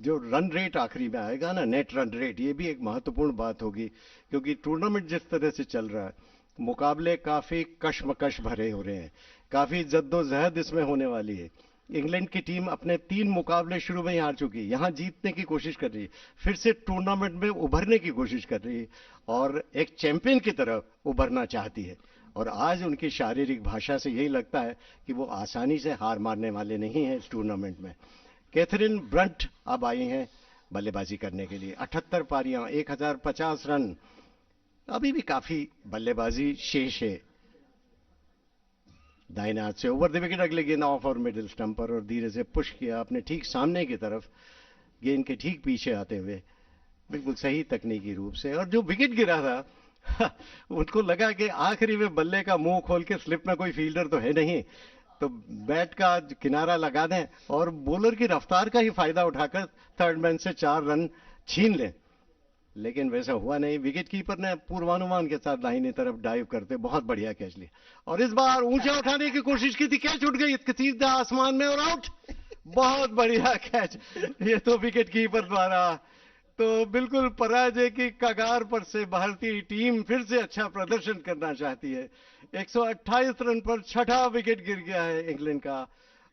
जो रन रेट आखिरी में आएगा ना, नेट रन रेट, ये भी एक महत्वपूर्ण बात होगी, क्योंकि टूर्नामेंट जिस तरह से चल रहा है मुकाबले काफी कश्मकश भरे हो रहे हैं, काफी जद्दोजहद इसमें होने वाली है। इंग्लैंड की टीम अपने 3 मुकाबले शुरू में ही हार चुकी है, यहां जीतने की कोशिश कर रही है, फिर से टूर्नामेंट में उभरने की कोशिश कर रही है और एक चैंपियन की तरह उभरना चाहती है। और आज उनकी शारीरिक भाषा से यही लगता है कि वो आसानी से हार मारने वाले नहीं हैं इस टूर्नामेंट में। कैथरीन ब्रंट अब आई हैं बल्लेबाजी करने के लिए। 78 पारियां, 1050 रन, अभी भी काफी बल्लेबाजी शेष है। दाहिने हाथ से ओवर द विकेट, अगले गेंद ऑफ और मिडिल स्टंप पर, और धीरे से पुश किया अपने ठीक सामने की तरफ, गेंद के ठीक पीछे आते हुए, बिल्कुल सही तकनीकी रूप से। और जो विकेट गिरा था उनको लगा कि आखिरी में बल्ले का मुंह खोल के स्लिप में कोई फील्डर तो है नहीं, तो बैट का किनारा लगा दें और बॉलर की रफ्तार का ही फायदा उठाकर थर्ड मैन से 4 रन छीन लें। लेकिन वैसा हुआ नहीं, विकेट कीपर ने पूर्वानुमान के साथ दाहिनी तरफ डाइव करते बहुत बढ़िया कैच लिया, और इस बार ऊंचा उठाने की कोशिश की थी, कैच उठ गई सीधा आसमान में और आउट। बहुत बढ़िया कैच, ये तो विकेट कीपर द्वारा। तो बिल्कुल पराजय की कगार पर से भारतीय टीम फिर से अच्छा प्रदर्शन करना चाहती है। 128 रन पर छठा विकेट गिर गया है इंग्लैंड का,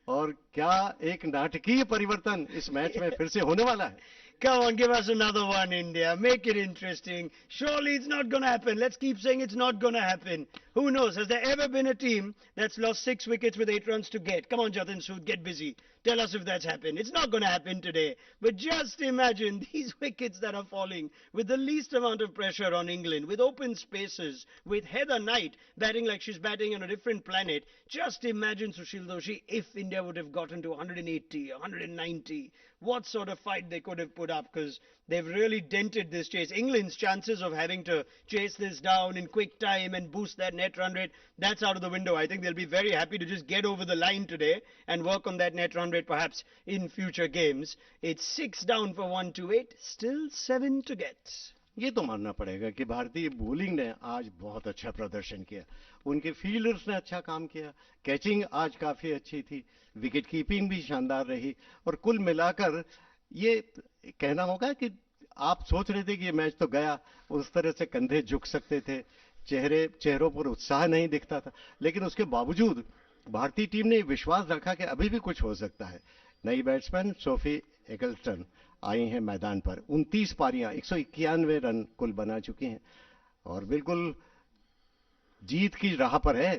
और क्या एक नाटकीय परिवर्तन इस मैच में फिर से होने वाला है।
Come on, give us another one, India. Make it interesting. Surely it's not going to happen. Let's keep saying it's not going to happen. Who knows? Has there ever been a team that's lost 6 wickets with 8 runs to get? Come on, Jatin Sood, get busy. Tell us if that's happened. It's not going to happen today. But just imagine these wickets that are falling with the least amount of pressure on England, with open spaces, with Heather Knight batting like she's batting on a different planet. Just imagine, Sushil Doshi, if India would have gotten to 180, 190, what sort of fight they could have put up, because they've really dented this chase. England's chances of having to chase this down in quick time and boost that net run rate, that's out of the window. I think they'll be very happy to just get over the line today and work on that net run rate perhaps in future games. It's 6 down for 128, still 7 to get.
ये तो मानना पड़ेगा कि भारतीय bowling ने आज बहुत अच्छा प्रदर्शन किया, उनके फील्डर्स ने अच्छा काम किया, कैचिंग आज काफी अच्छी थी, विकेट कीपिंग भी शानदार रही, और कुल मिलाकर ये कहना होगा कि आप सोच रहे थे कि ये मैच तो गया, उस तरह से कंधे झुक सकते थे, चेहरों पर उत्साह नहीं दिखता था, लेकिन उसके बावजूद भारतीय टीम ने विश्वास रखा कि अभी भी कुछ हो सकता है। नई बैट्समैन सोफी एगल्स्टन आई हैं मैदान पर, 29 पारियां, 191 रन कुल बना चुकी हैं, और बिल्कुल जीत की राह पर है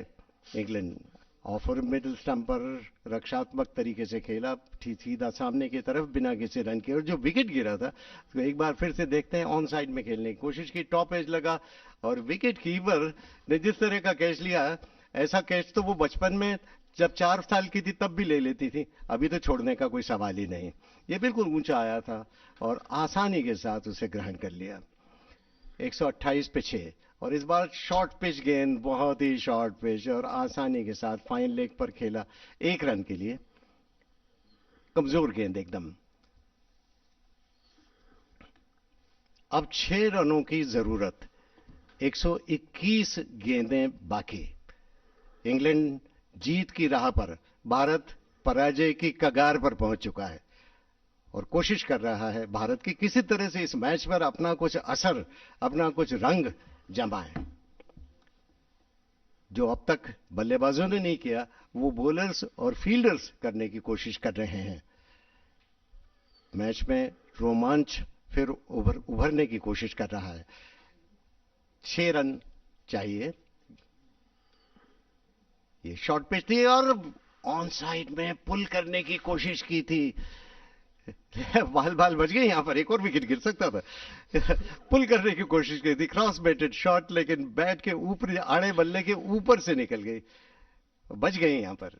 इंग्लैंड। ऑफ और मिडिल स्टंप पर रक्षात्मक तरीके से खेला, सीधा सामने की तरफ बिना किसी रन के, और जो विकेट गिरा था तो एक बार फिर से देखते हैं, ऑन साइड में खेलने की कोशिश की, टॉप एज लगा, और विकेट कीपर ने जिस तरह का कैच लिया, ऐसा कैच तो वो बचपन में जब 4 साल की थी तब भी ले लेती थी, अभी तो छोड़ने का कोई सवाल ही नहीं। ये बिल्कुल ऊंचा आया था और आसानी के साथ उसे ग्रहण कर लिया। 128 पे 6, और इस बार शॉर्ट पिच गेंद, बहुत ही शॉर्ट पिच, और आसानी के साथ फाइन लेग पर खेला 1 रन के लिए, कमजोर गेंद एकदम। अब 6 रनों की जरूरत, 121 गेंदें बाकी। इंग्लैंड जीत की राह पर, भारत पराजय की कगार पर पहुंच चुका है, और कोशिश कर रहा है भारत की किसी तरह से इस मैच पर अपना कुछ असर, अपना कुछ रंग जमाए। जो अब तक बल्लेबाजों ने नहीं किया, वो बॉलर्स और फील्डर्स करने की कोशिश कर रहे हैं। मैच में रोमांच फिर उभरने की कोशिश कर रहा है। 6 रन चाहिए। ये शॉर्ट पिच थी और ऑन साइड में पुल करने की कोशिश की थी, बाल बाल बच गए, यहां पर एक और विकेट गिर सकता था। पुल करने की कोशिश की थी, क्रॉस बेटेड शॉट, लेकिन बैट के ऊपर, आड़े बल्ले के ऊपर से निकल गई, बच गई यहां पर।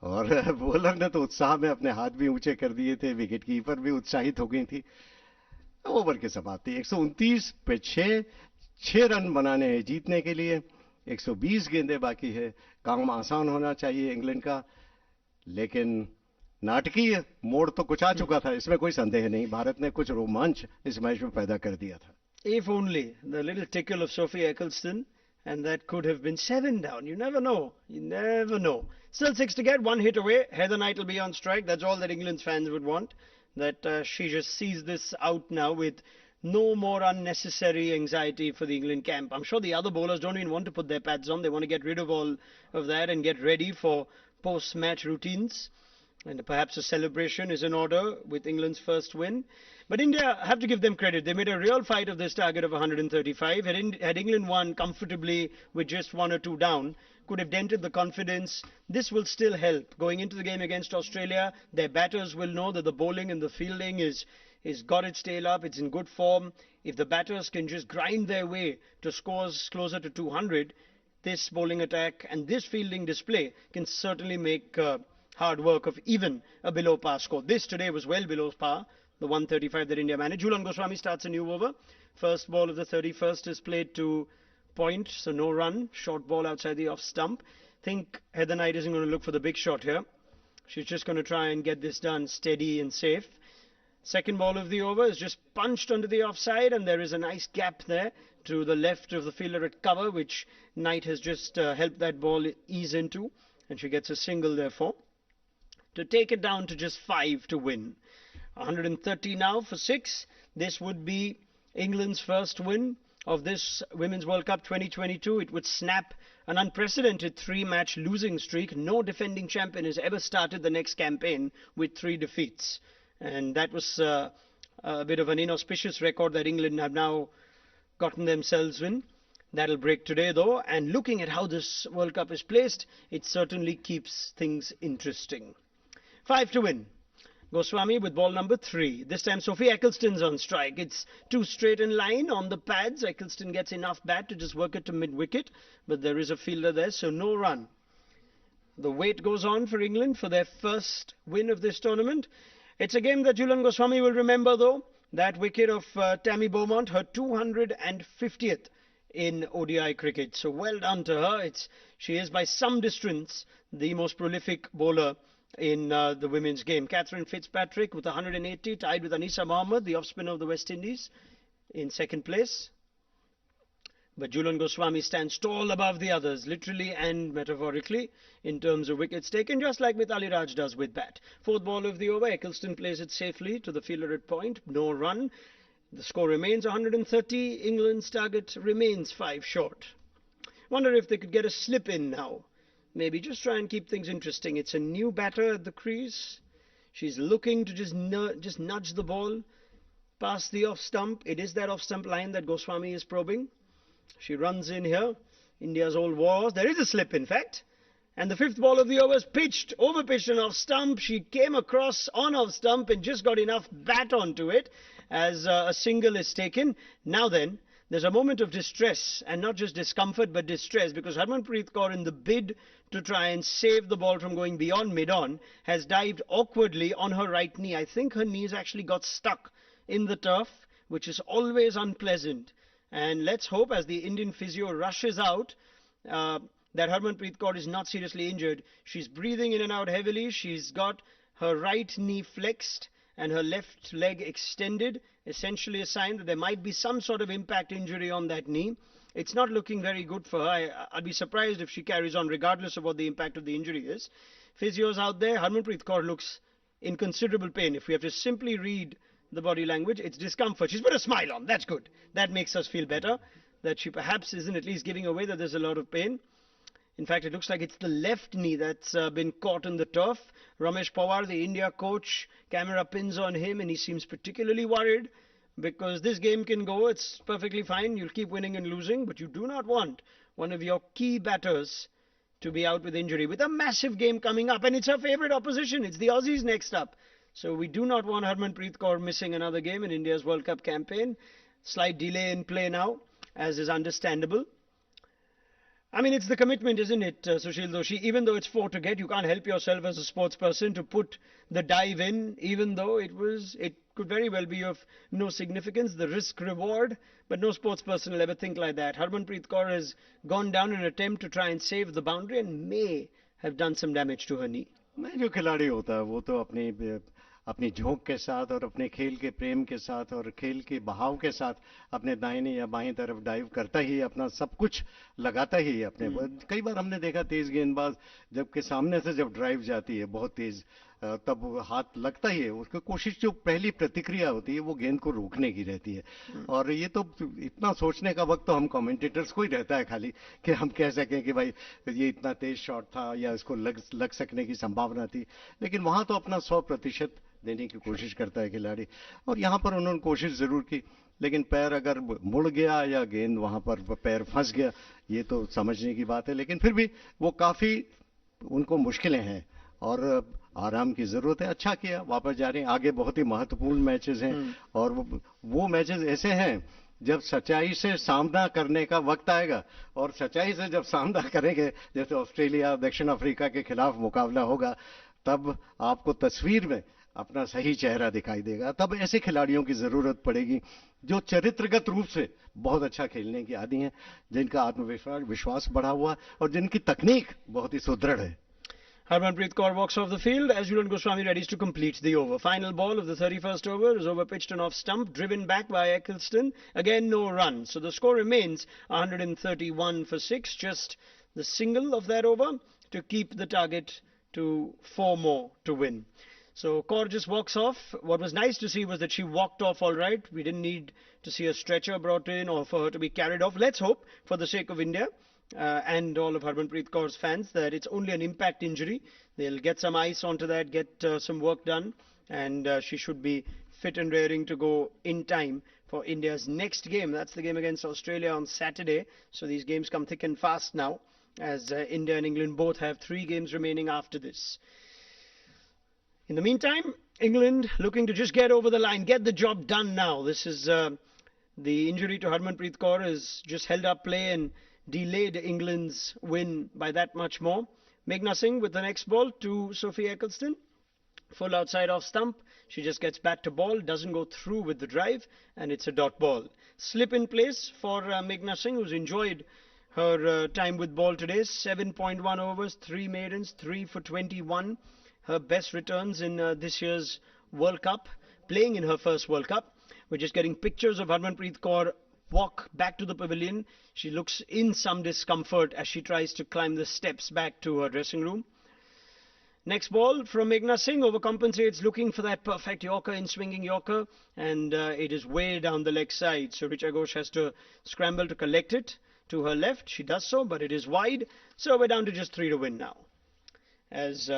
और बॉलर ने तो उत्साह में अपने हाथ भी ऊंचे कर दिए थे, विकेट कीपर भी उत्साहित हो गई थी। ओवर की समाप्ति 129 पे 6 रन बनाने हैं जीतने के लिए, 120 गेंदें बाकी है। काम आसान होना चाहिए इंग्लैंड का, लेकिन नाटकीय मोड़ तो कुछ आ चुका था, इसमें कोई संदेह नहीं। भारत ने कुछ रोमांच इस मैच में पैदा कर दिया था।
If only the little tickle of Sophie Eccleston, and that could have been 7 down. You never know. You never know. Still 6 to get, 1 hit away. Heather Knight will be on strike. That's all that England's fans would want. That she just sees this out now with No more unnecessary anxiety for the England camp. I'm sure the other bowlers don't even want to put their pads on. They want to get rid of all of that and get ready for post-match routines. And perhaps a celebration is in order with England's first win. But India, have to give them credit. They made a real fight of this target of 135. Had England won comfortably with just 1 or 2 down, could have dented the confidence. This will still help. Going into the game against Australia, their batters will know that the bowling and the fielding is got its tail up, it's in good form. If the batters can just grind their way to scores closer to 200, this bowling attack and this fielding display can certainly make hard work of even a below par score. This today was well below par, the 135 that India managed. Jhulan Goswami starts a new over. First ball of the 31st is played to point, so no run. Short ball outside the off stump. Think Heather Knight isn't going to look for the big shot here. She's just going to try and get this done steady and safe. Second ball of the over is just punched onto the offside, and there is a nice gap there to the left of the fielder at cover, which Knight has just helped that ball ease into, and she gets a single therefore to take it down to just 5 to win. 130 now for 6. This would be England's first win of this Women's World Cup 2022. It would snap an unprecedented 3-match losing streak. No defending champion has ever started the next campaign with 3 defeats. And that was a bit of an inauspicious record that England have now gotten themselves in. That'll break today though, and looking at how this World Cup is placed, it certainly keeps things interesting. 5 to win. Goswami with ball number 3. This time Sophie Eccleston's on strike. It's 2 straight in line on the pads. Eccleston gets enough bat to just work it to mid-wicket, but there is a fielder there, so no run. The wait goes on for England for their first win of this tournament. It's a game that Jhulan Goswami will remember though. That wicket of Tammy Beaumont, her 250th in ODI cricket. So well done to her. She is by some distance the most prolific bowler in the women's game. Catherine Fitzpatrick with 180, tied with Anisa Mohammed, the off-spinner of the West Indies, in second place. But Jhulan Goswami stands tall above the others, literally and metaphorically, in terms of wickets taken, just like Mithali Raj does with bat. Fourth ball of the over, Eccleston plays it safely to the fielder at point, no run. The score remains 130, England's target remains 5 short. Wonder if they could get a slip in now. Maybe just try and keep things interesting. It's a new batter at the crease. She's looking to just nudge the ball past the off stump. It is that off stump line that Goswami is probing. She runs in here. India's old war. There is a slip, in fact. And the 5th ball of the over is pitched, over-pitched and off stump. She came across on off stump and just got enough bat onto it as a single is taken. Now then, there's a moment of distress, and not just discomfort but distress, because Harmanpreet Kaur, in the bid to try and save the ball from going beyond mid-on, has dived awkwardly on her right knee. I think her knees actually got stuck in the turf, which is always unpleasant. And let's hope, as the Indian physio rushes out, that Harmanpreet Kaur is not seriously injured. She's breathing in and out heavily. She's got her right knee flexed and her left leg extended, essentially a sign that there might be some sort of impact injury on that knee. It's not looking very good for her. I'd be surprised if she carries on, regardless of what the impact of the injury is. Physios out there, Harmanpreet Kaur looks in considerable pain. If we have to simply read the body language, it's discomfort. She's put a smile on. That's good. That makes us feel better, that she perhaps isn't at least giving away that there's a lot of pain. In fact, it looks like it's the left knee that's been caught in the turf. Ramesh Pawar, the India coach, camera pins on him, and he seems particularly worried because this game can go. It's perfectly fine. You'll keep winning and losing, but you do not want one of your key batters to be out with injury with a massive game coming up, and it's her favourite opposition. It's the Aussies next up. So we do not want Harmanpreet Kaur missing another game in India's World Cup campaign. Slight delay in play now, as is understandable. I mean, it's the commitment, isn't it, Sushil Doshi? Even though it's 4 to get, you can't help yourself as a sports person to put the dive in, even though it could very well be of no significance, the risk-reward, but no sports person will ever think like that. Harmanpreet Kaur has gone down in an attempt to try and save the boundary and may have done some damage to her knee.
नहीं, जो खिलाड़ी होता है वो तो अपनी झोंक के साथ और अपने खेल के प्रेम के साथ और खेल के बहाव के साथ अपने दाहिने या बाएं तरफ डाइव करता ही, अपना सब कुछ लगाता ही अपने। कई बार हमने देखा तेज गेंदबाज जबकि सामने से जब ड्राइव जाती है बहुत तेज, तब वो हाथ लगता ही है, उसकी कोशिश जो पहली प्रतिक्रिया होती है वो गेंद को रोकने की रहती है। और ये तो इतना सोचने का वक्त तो हम कमेंटेटर्स को ही रहता है खाली, कि हम कह सकें कि भाई ये इतना तेज शॉट था या इसको लग सकने की संभावना थी। लेकिन वहां तो अपना 100% देने की कोशिश करता है खिलाड़ी, और यहां पर उन्होंने कोशिश जरूर की, लेकिन पैर अगर मुड़ गया या गेंद वहां पर पैर फंस गया, ये तो समझने की बात है। लेकिन फिर भी वो काफी, उनको मुश्किलें हैं और आराम की जरूरत है। अच्छा किया, वापस जा रहे हैं, आगे बहुत ही महत्वपूर्ण मैचेस हैं। और वो मैचेस ऐसे हैं जब सच्चाई से सामना करने का वक्त आएगा, और सच्चाई से जब सामना करेंगे, जैसे ऑस्ट्रेलिया दक्षिण अफ्रीका के खिलाफ मुकाबला होगा, तब आपको तस्वीर में अपना सही चेहरा दिखाई देगा। तब ऐसे खिलाड़ियों की जरूरत पड़ेगी जो चरित्रगत रूप से बहुत अच्छा खेलने की आदी हैं, जिनका आत्मविश्वास बढ़ा हुआ और जिनकी तकनीक बहुत ही सुदृढ़ है।
Harmanpreet Kaur walks off the field as Julian Goswami readies to complete the over. Final ball of the 31st over is over pitched and off stump, driven back by Eccleston. Again, no run. So the score remains 131 for 6, just the single of that over to keep the target to 4 more to win. So Kaur just walks off. What was nice to see was that she walked off all right. We didn't need to see a stretcher brought in or for her to be carried off. Let's hope, for the sake of India, and all of Harmanpreet Kaur's fans, that it's only an impact injury. They'll get some ice onto that, get some work done, and she should be fit and raring to go in time for India's next game. That's the game against Australia on Saturday. So these games come thick and fast now, as India and England both have 3 games remaining after this. In the meantime, England looking to just get over the line, get the job done now. This is the injury to Harmanpreet Kaur has just held up play and delayed England's win by that much more. Meghna Singh with the next ball to Sophie Eccleston. Full outside off stump. She just gets back to ball, doesn't go through with the drive, and it's a dot ball. Slip in place for Meghna Singh, who's enjoyed her time with ball today. 7.1 overs, 3 maidens, 3 for 21. Her best returns in this year's World Cup, playing in her first World Cup. We're just getting pictures of Harmanpreet Kaur walk back to the pavilion. She looks in some discomfort as she tries to climb the steps back to her dressing room. Next ball from Meghna Singh, overcompensates, looking for that perfect Yorker, in-swinging Yorker, and it is way down the leg side. So Richa Ghosh has to scramble to collect it to her left. She does so, but it is wide. So we're down to just 3 to win now, as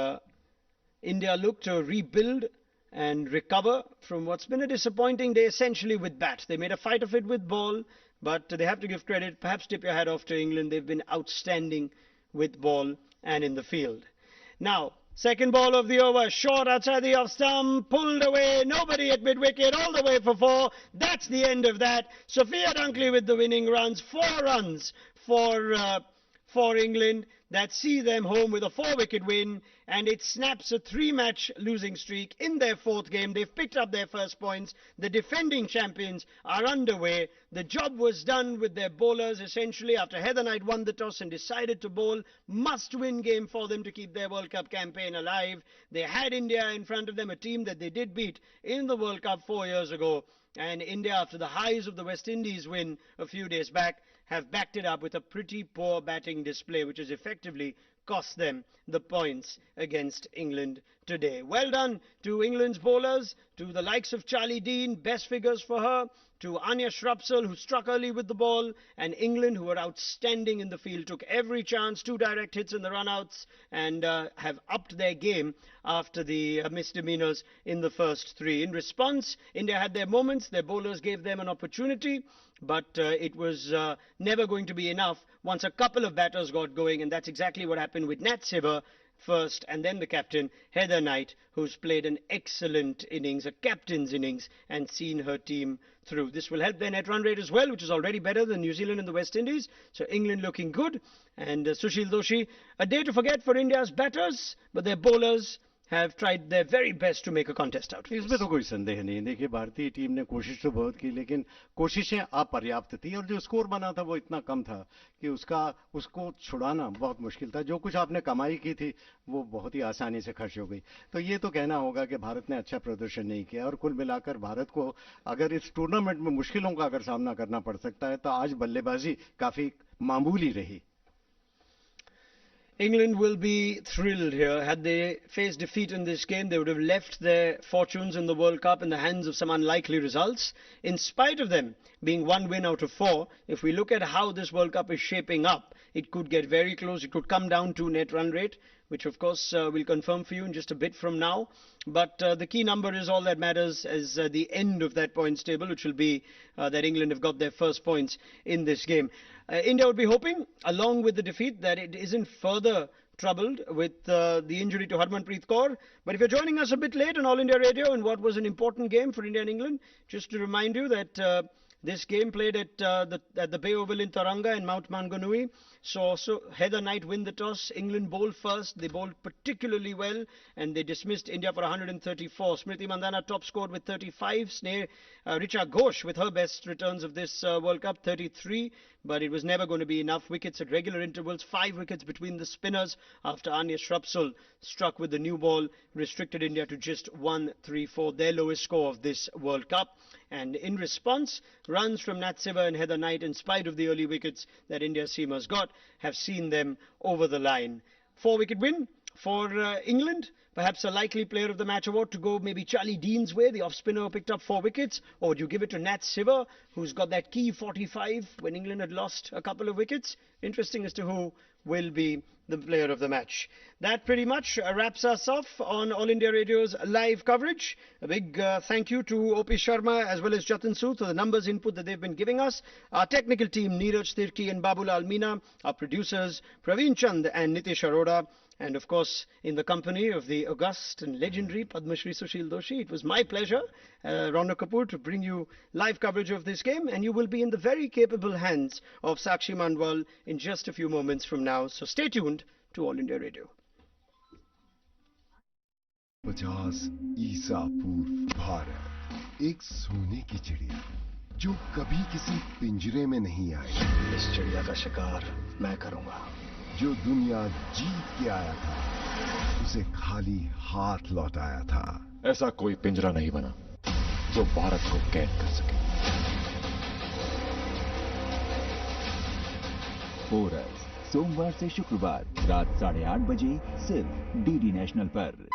India look to rebuild and recover from what's been a disappointing day essentially with bat. They made a fight of it with ball, but they have to give credit, perhaps tip your hat off to England. They've been outstanding with ball and in the field. Now, second ball of the over, short outside the off stump, pulled away, nobody at mid-wicket, all the way for 4. That's the end of that. Sophia Dunkley with the winning runs, 4 runs for England. That see them home with a 4-wicket win, and it snaps a 3-match losing streak in their 4th game. They've picked up their first points. The defending champions are underway. The job was done with their bowlers, essentially, after Heather Knight won the toss and decided to bowl. Must-win game for them to keep their World Cup campaign alive. They had India in front of them, a team that they did beat in the World Cup 4 years ago. And India, after the highs of the West Indies win a few days back, have backed it up with a pretty poor batting display, which has effectively cost them the points against England today. Well done to England's bowlers, to the likes of Charlie Dean, best figures for her, to Anya Shrapsal, who struck early with the ball, and England, who were outstanding in the field, took every chance, 2 direct hits in the run-outs, and have upped their game after the misdemeanors in the first 3. In response, India had their moments, their bowlers gave them an opportunity, but it was never going to be enough once a couple of batters got going, and that's exactly what happened with Nat Siver first, and then the captain, Heather Knight, who's played an excellent innings, a captain's innings, and seen her team through. This will help their net run rate as well, which is already better than New Zealand and the West Indies. So England looking good, and Sushil Doshi, a day to forget for India's batters, but their bowlers have tried their very best to make a contest out of this.
इसमें तो कोई संदेह नहीं। देखिए, भारतीय team ने कोशिश तो बहुत की, लेकिन कोशिशें अपर्याप्त थी, और जो स्कोर बना था वो इतना कम था कि उसको छुड़ाना बहुत मुश्किल था। जो कुछ आपने कमाई की थी वो बहुत ही आसानी से खर्च हो गई। तो ये तो कहना होगा कि भारत ने अच्छा प्रदर्शन नहीं किया, और कुल मिलाकर भारत को अगर इस टूर्नामेंट में मुश्किलों का अगर सामना करना पड़ सकता है, तो आज बल्लेबाजी काफी मामूली रही।
England will be thrilled here. Had they faced defeat in this game, they would have left their fortunes in the World Cup in the hands of some unlikely results. In spite of them being one win out of four, if we look at how this World Cup is shaping up, it could get very close. It could come down to net run rate, which of course we'll confirm for you in just a bit from now. But the key number is all that matters as the end of that points table, which will be that England have got their first points in this game. India would be hoping, along with the defeat, that it isn't further troubled with the injury to Harmanpreet Kaur. But if you're joining us a bit late on All India Radio in what was an important game for India and England, just to remind you that this game played at the Bay Oval in Taranga in Mount Maunganui. So Heather Knight win the toss. England bowled first. They bowled particularly well and they dismissed India for 134. Smriti Mandhana top scored with 35. Richa Ghosh with her best returns of this World Cup, 33. But it was never going to be enough. Wickets at regular intervals. 5 wickets between the spinners after Anya Shrapsul struck with the new ball, restricted India to just 134, their lowest score of this World Cup. And in response, runs from Nat Siva and Heather Knight, in spite of the early wickets that India's seamers got, have seen them over the line. 4-wicket win for England. Perhaps a likely player of the match award to go maybe Charlie Dean's way, the off-spinner who picked up 4 wickets, or would you give it to Nat Siva, who's got that key 45 when England had lost a couple of wickets? Interesting as to who will be the player of the match. That pretty much wraps us off on All India Radio's live coverage. A big thank you to O.P. Sharma as well as Jatin Sood for the numbers input that they've been giving us. Our technical team, Neeraj Tirki and Babulal Meena. Our producers, Praveen Chand and Nitish Arora. And of course, in the company of the august and legendary Padma Shri Sushil Doshi, it was my pleasure, Raunak Kapoor, to bring you live coverage of this game. And you will be in the very capable hands of Sakshi Mandwal in just a few moments from now. So stay tuned to All India Radio.
50 ईसा पूर्व भारत एक सोने की चिड़िया जो कभी किसी पिंजरे में नहीं आई।
इस चिड़िया का शिकार मैं करूंगा।
जो दुनिया जीत के आया था, उसे खाली हाथ लौटाया था।
ऐसा कोई पिंजरा नहीं बना जो भारत को कैद कर सके।
फोरस सोमवार से शुक्रवार रात 8:30 बजे सिर्फ डीडी नेशनल पर।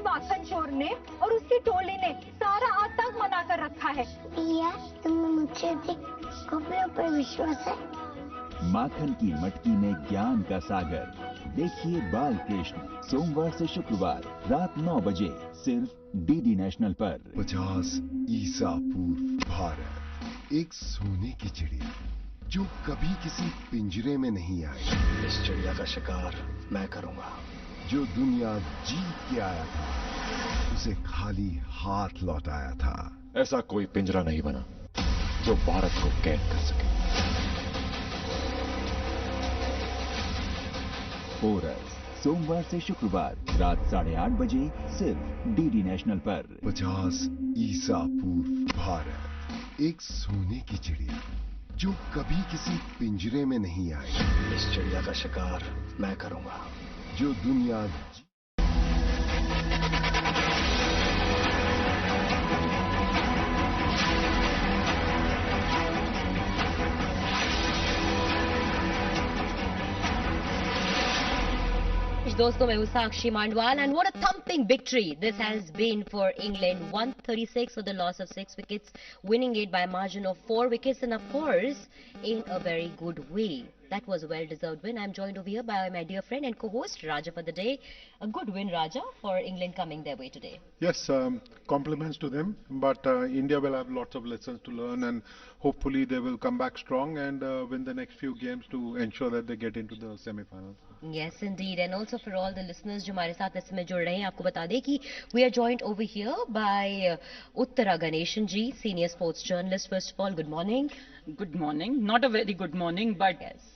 माखन चोर ने और उसकी टोली ने सारा आतंक मनाकर रखा है।
भैया, तुम्हें मुझसे कपड़ों पर विश्वास है?
माखन की मटकी में ज्ञान का सागर। देखिए बाल कृष्ण सोमवार से शुक्रवार रात 9 बजे सिर्फ डीडी नेशनल पर।
50 ईसा पूर्व भारत एक सोने की चिड़िया जो कभी किसी पिंजरे में नहीं आई।
इस चिड़िया का शिकार मैं करूंगा।
जो दुनिया जीत के आया था, उसे खाली हाथ लौटाया था।
ऐसा कोई पिंजरा नहीं बना जो भारत को कैद कर सके।
फोरस सोमवार से शुक्रवार रात 8:30 बजे सिर्फ डीडी नेशनल पर।
50 ईसा पूर्व भारत एक सोने की चिड़िया जो कभी किसी पिंजरे में नहीं आई।
इस चिड़िया का शिकार मैं करूंगा।
जो दुनिया
दोस्तों, मैं हूं साक्षी मांडवाल and what a thumping victory this has been for England. 136 for the loss of 6 wickets, winning it by a margin of 4 wickets and of course in a very good way. That was a well-deserved win. I'm joined over here by my dear friend and co-host Raja for the day. A good win, Raja, for England coming their way today.
Yes, compliments to them, but India will have lots of lessons to learn and hopefully they will come back strong and win the next few games to ensure that they get into the semi-finals.
Yes, indeed. And also for all the listeners जो हमारे साथ इसमें जुड़ रहे हैं, आपको बता दें कि we are joined over here by Uttara Ganeshan ji, senior sports journalist. First of all, good morning.
Good morning. Not a very good morning, but
Yes.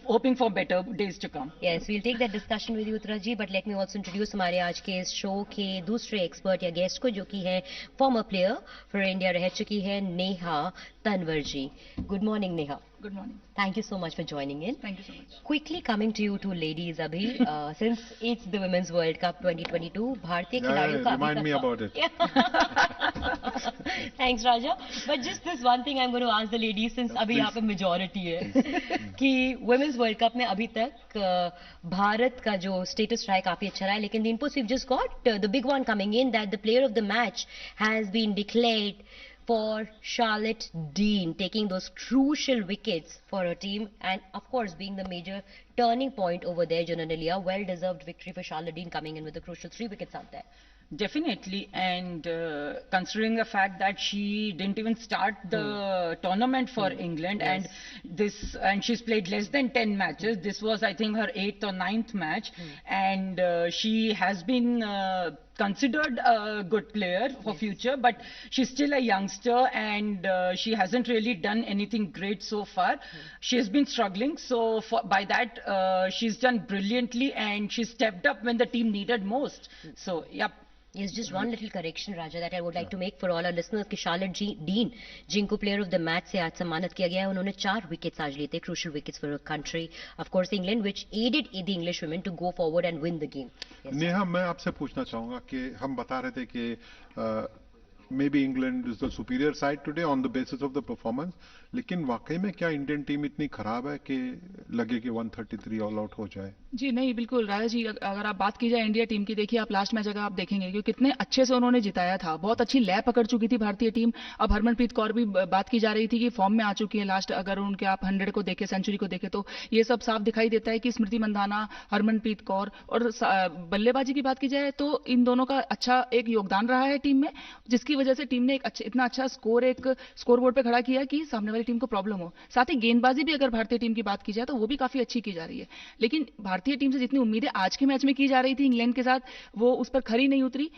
hoping for better days to come.
Yes, we'll take that discussion with you, Uttara ji, but let me also introduce हमारे आज के इस show के दूसरे expert या guest को, जो कि है फॉर्मर प्लेयर फॉर इंडिया रह चुकी है नेहा तनवर जी. Good morning, Neha.
Good morning.
Thank you so much for joining in.
Thank you so much.
Quickly coming to you two ladies, Abhi, since it's the Women's World Cup 2022, भारतीय खिलाड़ियों का
remind me about it.
Thanks, Raja. But just this one thing I'm going to ask the ladies, since अभी यहाँ पे majority है, कि Women's World Cup में अभी तक भारत का जो status रहा है काफी अच्छा रहा है, लेकिन the inputs we've just got, the big one coming in, that the player of the match has been declared for Charlotte Dean, taking those crucial wickets for her team and of course being the major turning point over there. Jananalia, well-deserved victory for Charlotte Dean, coming in with the crucial 3 wickets out there.
Definitely, and considering the fact that she didn't even start the tournament for England,
Yes.
and she's played less than 10 matches. This was, I think, her 8th or 9th match, and she has been considered a good player for future, but she's still a youngster, and she hasn't really done anything great so far. She has been struggling, so by that she's done brilliantly, and she stepped up when the team needed most. So, yep.
Yes, just one little correction, Raja, that I would like to make for all our listeners कि Charlotte Dean, जिनको player of the match से आज सम्मानित किया गया है, उन्होंने 4 wickets आज लिए थे, crucial wickets for her country. Of course, England, which aided the English women to go forward and win the game. Yes,
Neha, मैं आपसे पूछना चाहूंगा कि हम बता रहे थे कि maybe England is the superior side today on the basis of the performance, लेकिन वाकई में क्या इंडियन टीम इतनी खराब है कि लगे कि 133 ऑल आउट हो जाए?
जी नहीं, बिल्कुल राजा जी, अगर आप बात की जाए इंडिया टीम की, देखिए आप लास्ट मैच अगर आप देखेंगे कि कितने अच्छे से उन्होंने जिताया था, बहुत अच्छी लय पकड़ चुकी थी भारतीय टीम. अब हरमनप्रीत कौर भी बात की जा रही थी कि फॉर्म में आ चुकी है. लास्ट अगर उनके आप 100 को देखें, सेंचुरी को देखें, तो ये सब साफ दिखाई देता है कि स्मृति मंधाना, हरमनप्रीत कौर और बल्लेबाजी की बात की जाए तो इन दोनों का अच्छा एक योगदान रहा है टीम में, जिसकी वजह से टीम ने एक इतना अच्छा स्कोर बोर्ड पे खड़ा किया कि सामने वाली टीम को प्रॉब्लम हो. साथ ही गेंदबाजी भी अगर भारतीय टीम की बात की जाए तो वो भी काफी अच्छी की जा रही है, लेकिन भारतीय टीम से जितनी उम्मीदें आज के मैच में की जा रही थी इंग्लैंड के साथ, वो उस पर खरी नहीं उतरी.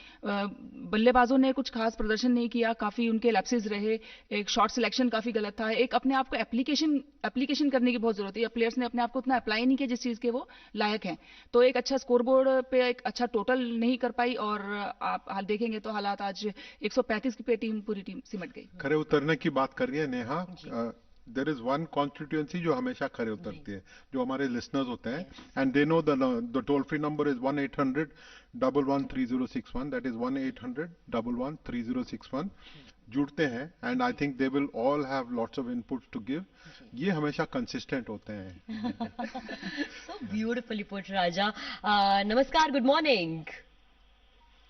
बल्लेबाजों ने कुछ खास प्रदर्शन नहीं किया, काफी उनके लैप्सेस रहे, एक शॉट सिलेक्शन काफी गलत था, एक अपने आप को एप्लीकेशन करने की बहुत जरूरत है. प्लेयर्स ने अपने आप को उतना अप्लाई नहीं किया जिस चीज के वो लायक हैं, तो एक अच्छा स्कोरबोर्ड पे एक अच्छा टोटल नहीं कर पाई. और आप हाल देखेंगे तो हालात आज 135 पे पूरी टीम सिमट गई.
खरे उतरने की बात कर रही है Neha. There is one constituency जो हमेशा खरे उतरती है, जो हमारे लिसनर्स होते हैं, and they know the toll free number is 1-800-113061. That is 1-800-113061. जुड़ते हैं, and I think they will all have lots of inputs to give. ये हमेशा कंसिस्टेंट होते हैं.
So beautifully put, Raja. नमस्कार, गुड मॉर्निंग.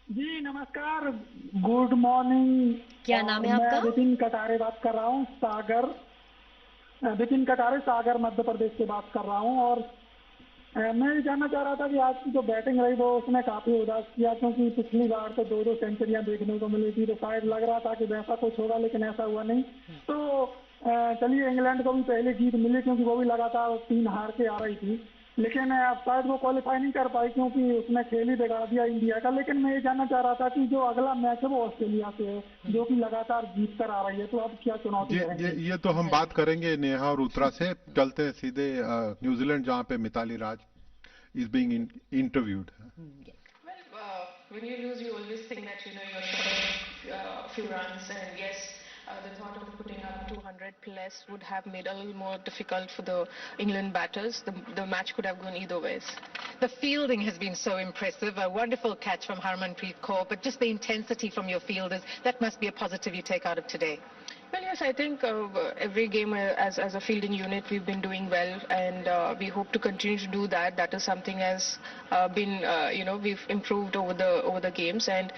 जी नमस्कार, गुड मॉर्निंग.
क्या नाम है आपका?
मैं विपिन कटारे बात कर रहा हूँ, विपिन कटारे, सागर मध्य प्रदेश से बात कर रहा हूँ. और मैं ये जानना चाह रहा था कि आज की जो बैटिंग रही वो उसने काफी उदास किया, क्योंकि पिछली बार तो 2-2 सेंचुरियां देखने को मिली थी, तो शायद लग रहा था कि वैसा कुछ होगा, लेकिन ऐसा हुआ नहीं. तो चलिए, इंग्लैंड को भी पहले जीत मिली क्योंकि वो भी लगातार 3 हार के आ रही थी, लेकिन शायद वो क्वालिफाई नहीं कर पाई क्योंकि उसने खेल ही बिगाड़ दिया इंडिया का. लेकिन मैं ये जानना चाह रहा था कि जो अगला मैच है वो ऑस्ट्रेलिया से है, जो कि लगातार जीत कर आ रही है, तो अब क्या चुनौती है?
ये तो हम बात करेंगे नेहा और उत्तरा से. चलते हैं सीधे न्यूजीलैंड, जहाँ पे Mitali Raj is being interviewed.
When you lose, you always think that you're short a few runs, and yes, the thought of putting up 200 plus would have made a little more difficult for the England batters. The match could have gone either ways.
The fielding has been so impressive. A wonderful catch from Harmanpreet Kaur, but just the intensity from your fielders, that must be a positive you take out of today.
Well, yes, I think every game as a fielding unit we've been doing well, and we hope to continue to do that. That is something has been, we've improved over the games, and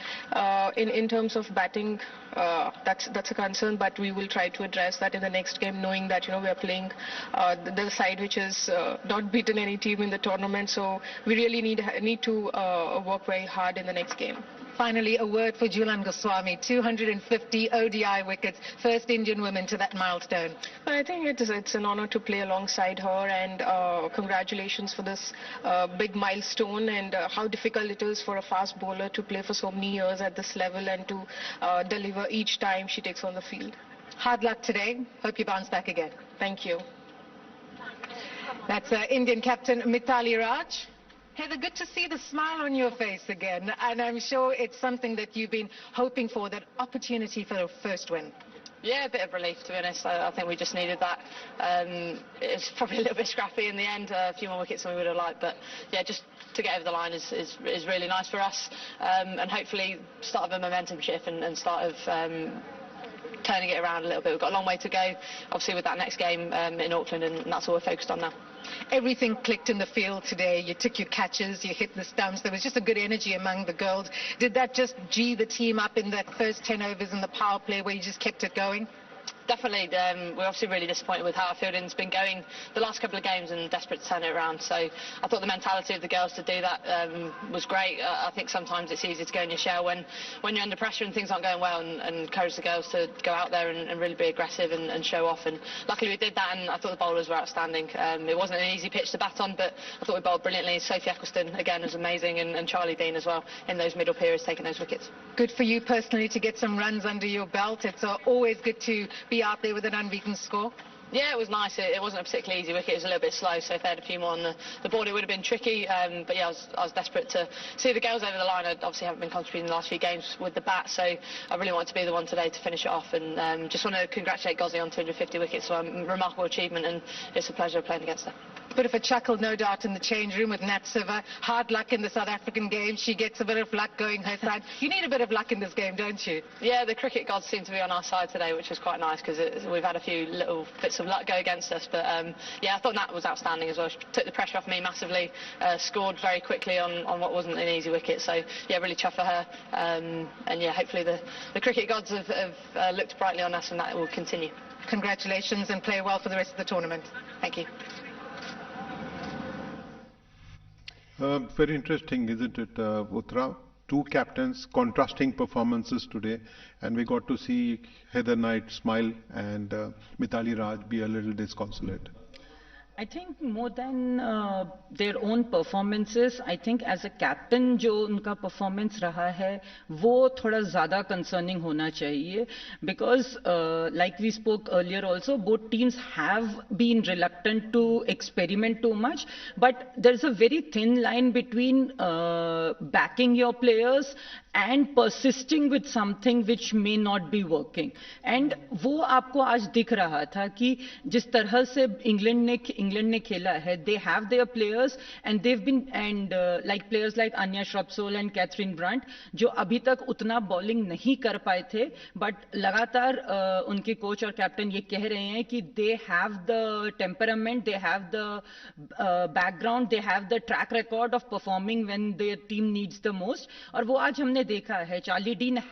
in terms of batting, that's a concern, but we will try to address that in the next game, knowing that we are playing the side which has not beaten any team in the tournament, so we really need to work very hard in the next game.
Finally, a word for Jhulan Goswami, 250 ODI wickets, first Indian woman to that milestone.
I think it's an honor to play alongside her, and congratulations for this big milestone, and how difficult it is for a fast bowler to play for so many years at this level and to deliver each time she takes on the field.
Hard luck today. Hope you bounce back again.
Thank you.
That's Indian captain Mithali Raj. Heather, good to see the smile on your face again, and I'm sure it's something that you've been hoping for, that opportunity for a first win.
Yeah, a bit of relief, to be honest. I think we just needed that. It was probably a little bit scrappy in the end, a few more wickets than we would have liked, but yeah, just to get over the line is really nice for us, and hopefully start of a momentum shift and start of turning it around a little bit. We've got a long way to go, obviously, with that next game in Auckland, and that's all we're focused on now.
Everything clicked in the field today. You took your catches, you hit the stumps. There was just a good energy among the girls. Did that just G the team up in that first 10 overs in the power play where you just kept it going?
Definitely. We're obviously really disappointed with how our fielding's been going the last couple of games and desperate to turn it around. So I thought the mentality of the girls to do that was great. I think sometimes it's easy to go in your shell when you're under pressure and things aren't going well, and encourage the girls to go out there and really be aggressive and show off. And luckily we did that, and I thought the bowlers were outstanding. It wasn't an easy pitch to bat on, but I thought we bowled brilliantly. Sophie Eccleston, again, was amazing, and Charlie Dean as well in those middle periods, taking those wickets.
Good for you personally to get some runs under your belt. It's always good to be out there with an unbeaten score.
Yeah, it was nice. It wasn't a particularly easy wicket. It was a little bit slow, so if they had a few more on the board, it would have been tricky. But yeah, I was desperate to see the girls over the line. I obviously haven't been contributing the last few games with the bat, so I really wanted to be the one today to finish it off. And just want to congratulate Gozzi on 250 wickets. So a remarkable achievement, and it's a pleasure playing against her.
Bit of a chuckle, no doubt, in the change room with Nat Siva. Hard luck in the South African game. She gets a bit of luck going her side. You need a bit of luck in this game, don't you?
Yeah, the cricket gods seem to be on our side today, which is quite nice, because we've had a few little bits of luck go against us. But yeah, I thought Nat was outstanding as well. She took the pressure off me massively, scored very quickly on what wasn't an easy wicket. So yeah, really chuffed for her. And yeah, hopefully the cricket gods have looked brightly on us, and that will continue.
Congratulations, and play well for the rest of the tournament. Thank you.
Very interesting, isn't it, Uttara? Two captains, contrasting performances today, and we got to see Heather Knight smile and Mithali Raj be a little disconsolate.
I think more than their own performances, I think as a captain जो उनका performance रहा है वो थोड़ा ज़्यादा concerning होना चाहिए, because like we spoke earlier also, both teams have been reluctant to experiment too much, but there's a very thin line between backing your players and persisting with something which may not be working. And वो आपको आज दिख रहा था कि जिस तरह से इंग्लैंड ने खेला है, they have their players and they've been, and like players like Anya Shrubsole and Catherine Brunt, जो अभी तक उतना बॉलिंग नहीं कर पाए थे, but लगातार उनके कोच और कैप्टन ये कह रहे हैं कि they have the temperament, they have the background, they have the track record of performing when their team needs the most. और वो आज हमने देखा है. Charlie Dean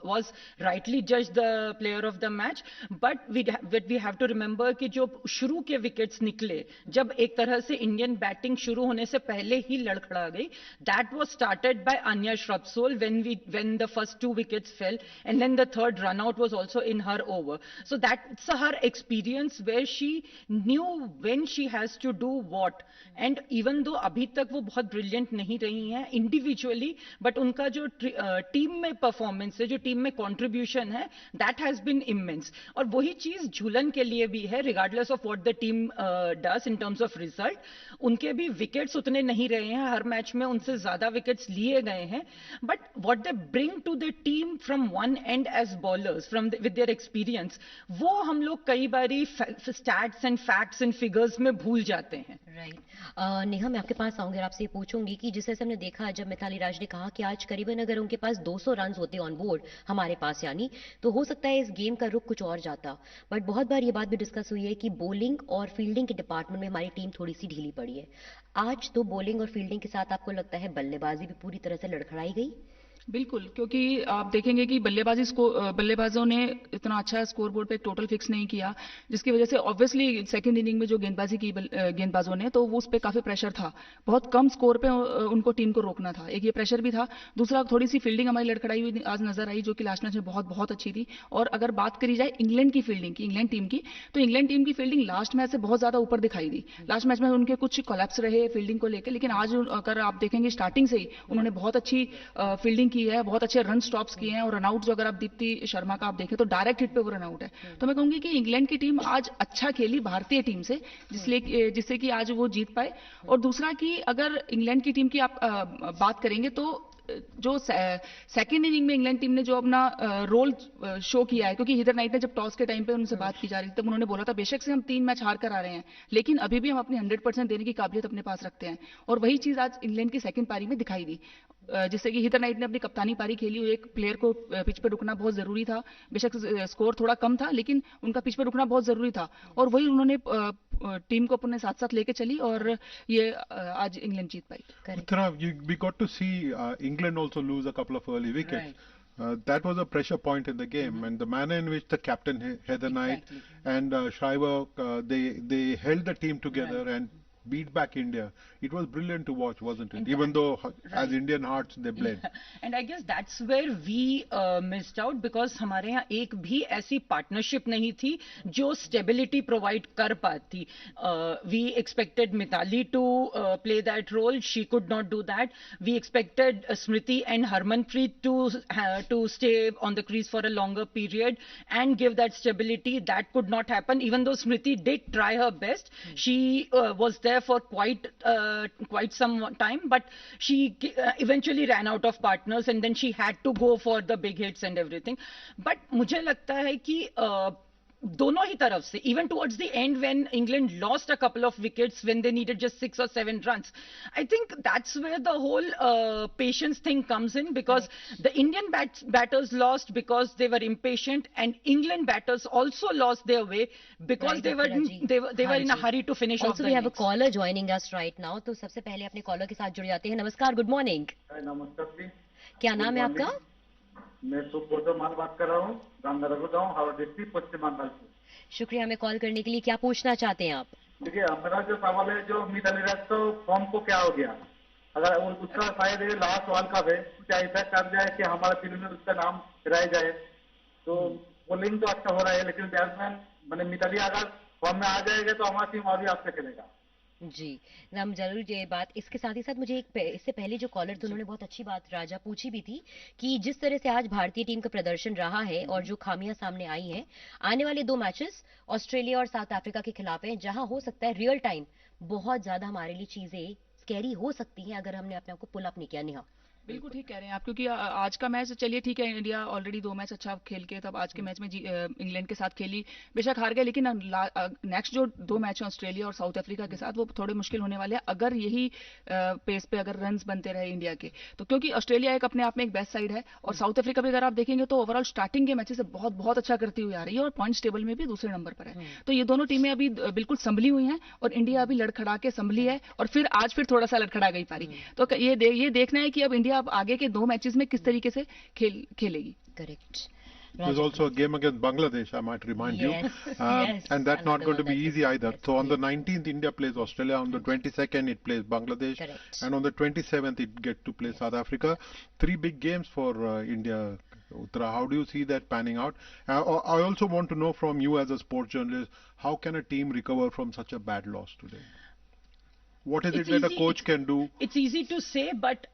was rightly judged the player of the match, but we have to remember कि जो शुरू के विकेट्स निकले, जब एक तरह से इंडियन बैटिंग शुरू होने से पहले ही लड़खड़ा गई, that was started by Anya Shrubsole when the first two wickets fell, and then the third run out was also in her over. So that's her experience where she knew when she has to do what. And even though अभी तक वो बहुत brilliant नहीं रही हैं individually, but उनका जो team में परफॉर्मेंस है, जो टीम में कंट्रीब्यूशन है, that has been immense. और वही चीज झूलन के लिए भी है, regardless of what the team does in terms of result. उनके भी विकेट्स उतने नहीं रहे हैं, हर मैच में उनसे ज्यादा विकेट्स लिए गए हैं, but what they bring to the team from one end as bowlers, with their experience, वो हम लोग कई बारी stats and facts and figures में भूल जाते हैं.
Right. नेहा, मैं आपके पास आऊंगी और आपसे पूछूंगी कि जिस हमने देखा जब मिताली राज ने कहा कि आज करीबन अगर उनके पास 200 रन होते ऑन बोर्ड हमारे पास, यानी तो हो सकता है इस गेम का रुख कुछ और जाता. बट बहुत बार ये बात भी डिस्कस हुई है कि बॉलिंग और फील्डिंग के डिपार्टमेंट में हमारी टीम थोड़ी सी ढीली पड़ी है. आज तो बॉलिंग और फील्डिंग के साथ आपको लगता है बल्लेबाजी भी पूरी तरह से लड़खड़ाई गई?
बिल्कुल, क्योंकि आप देखेंगे कि बल्लेबाजों ने इतना अच्छा स्कोर बोर्ड पे टोटल फिक्स नहीं किया, जिसकी वजह से ऑब्वियसली सेकंड इनिंग में जो गेंदबाजी की गेंदबाजों ने, तो वो उस पे काफी प्रेशर था. बहुत कम स्कोर पे उनको टीम को रोकना था. एक ये प्रेशर भी था. दूसरा, थोड़ी सी फील्डिंग हमारी लड़खड़ाई हुई आज नजर आई, जो कि लास्ट मैच में बहुत अच्छी थी. और अगर बात करी जाए इंग्लैंड की फील्डिंग की, इंग्लैंड टीम की, तो इंग्लैंड टीम की फील्डिंग लास्ट मैच से बहुत ज्यादा ऊपर दिखाई दी. लास्ट मैच में उनके कुछ कोलैप्स रहे फील्डिंग को लेकर, लेकिन आज अगर आप देखेंगे स्टार्टिंग से ही उन्होंने बहुत अच्छी फील्डिंग की की है, बहुत अच्छे रन स्टॉप्स किए हैं, और रनआउट जो अगर आप दीप्ति शर्मा का आप देखें तो डायरेक्ट हिट पे वो रनआउट है। तो मैं कहूंगी कि इंग्लैंड की टीम आज अच्छा खेली भारतीय टीम से, जिससे कि आज वो जीत पाए। और दूसरा कि अगर इंग्लैंड की टीम की आप बात करेंगे तो जो सेकेंड इनिंग में इंग्लैंड टीम ने जो अपना रोल शो किया है, क्योंकि हीदर नाइट ने जब टॉस के टाइम पे उनसे बात की जा रही थी तब उन्होंने बोला था बेशक से हम 3 मैच हार कर आ रहे हैं, लेकिन अभी भी हम अपनी 100% देने की काबिलियत अपने पास रखते हैं। और वही चीज आज इंग्लैंड की सेकंड पारी में दिखाई दी, जिससे कि हीदर नाइट ने अपनी कप्तानी पारी खेली। एक प्लेयर को पिच पे रुकना बहुत जरूरी था, बेशक स्कोर थोड़ा कम था लेकिन उनका पिच पे रुकना बहुत जरूरी था, और वही उन्होंने टीम को अपने साथ साथ लेके चली और ये आज England Jeet pi.
Uttara, we got to see England also lose a couple of early wickets. That was a pressure point in the game, and the manner in which the captain Heather Knight and Shriver they held the team together and beat back India. It was brilliant to watch, wasn't it? Even though as Indian hearts they bled.
And I guess that's where we missed out, because हमारे यहाँ एक भी ऐसी partnership नहीं थी जो stability provide कर पाती। We expected Mithali to play that role. She could not do that. We expected Smriti and Harmanpreet to stay on the crease for a longer period and give that stability. That could not happen. Even though Smriti did try her best, she was there for quite some time, but she eventually ran out of partners and then she had to go for the big hits and everything. But मुझे लगता है कि दोनों ही तरफ से, even towards the end when England lost a couple of wickets when they needed just 6 or 7 runs, I think that's where the whole patience thing comes in, because the Indian batters lost because they were impatient, and England batters also lost their way because they were in a hurry to finish off the innings.
Also we have a caller joining us right now, तो सबसे पहले अपने collar के साथ जुड़ जाते हैं। नमस्कार, गुड मॉर्निंग।
नमस्कार जी,
क्या नाम है आपका?
मैं सुब्रतो मान बात कर रहा हूँ, रामनगर गाँव, हावड़ा डिस्ट्रिक्ट, पश्चिम बंगाल से।
शुक्रिया हमें कॉल करने के लिए। क्या पूछना चाहते हैं आप?
देखिए, मेरा जो सवाल है, जो मिताली राज तो फॉर्म को क्या हो गया? अगर उसका शायद लास्ट वर्ल्ड कप है, कुछ ऐसा कर जाए कि हमारा टीम में उसका नाम रह जाए, तो बॉलिंग तो अच्छा हो रहा है, लेकिन बैट्समैन मैंने मिताली अगर फॉर्म में आ जाएगा तो हमारा टीम और भी अच्छा खेलेगा।
जी, हम जरूर ये बात, इसके साथ ही साथ मुझे इससे पहले जो कॉलर थे उन्होंने बहुत अच्छी बात राजा पूछी भी थी कि जिस तरह से आज भारतीय टीम का प्रदर्शन रहा है और जो खामियां सामने आई हैं, आने वाले 2 मैचेस ऑस्ट्रेलिया और साउथ अफ्रीका के खिलाफ हैं, जहां हो सकता है रियल टाइम बहुत ज्यादा हमारे लिए चीजें स्कैरी हो सकती हैं अगर हमने अपने आप को पुल अप नहीं किया। नेहा,
बिल्कुल ठीक कह रहे हैं आप, क्योंकि आज का मैच चलिए ठीक है, इंडिया ऑलरेडी 2 मैच अच्छा खेल के तब आज के मैच में इंग्लैंड के साथ खेली, बेशक हार गए, लेकिन नेक्स्ट जो 2 मैच हैं ऑस्ट्रेलिया और साउथ अफ्रीका के साथ वो थोड़े मुश्किल होने वाले हैं अगर यही पेस पे अगर रन्स बनते रहे इंडिया के, तो क्योंकि ऑस्ट्रेलिया एक अपने आप में एक बेस्ट साइड है और साउथ अफ्रीका भी अगर आप देखेंगे तो ओवरऑल स्टार्टिंग के मैचेस से बहुत बहुत अच्छा करती हुई आ रही है और पॉइंट्स टेबल में भी दूसरे नंबर पर है। तो ये दोनों टीमें अभी बिल्कुल संभली हुई हैं और इंडिया अभी लड़खड़ा के संभली है और फिर आज फिर थोड़ा सा लड़खड़ा गई पारी। तो ये देखना है कि अब इंडिया अब आगे के 2 मैचेस में किस तरीके से खेलेगी।
Correct.
There's also a game against Bangladesh, I might remind you. And that's not going to be easy either. So on the 19th, India plays Australia. On the 22nd, it plays Bangladesh.
Correct.
And on the 27th, it gets to play South Africa. 3 big games for India. Uttara, how do you see that panning out? I also want to know from you as a sports journalist, how can a team recover from such a bad loss today? What is it that a coach can do?
It's easy to say, but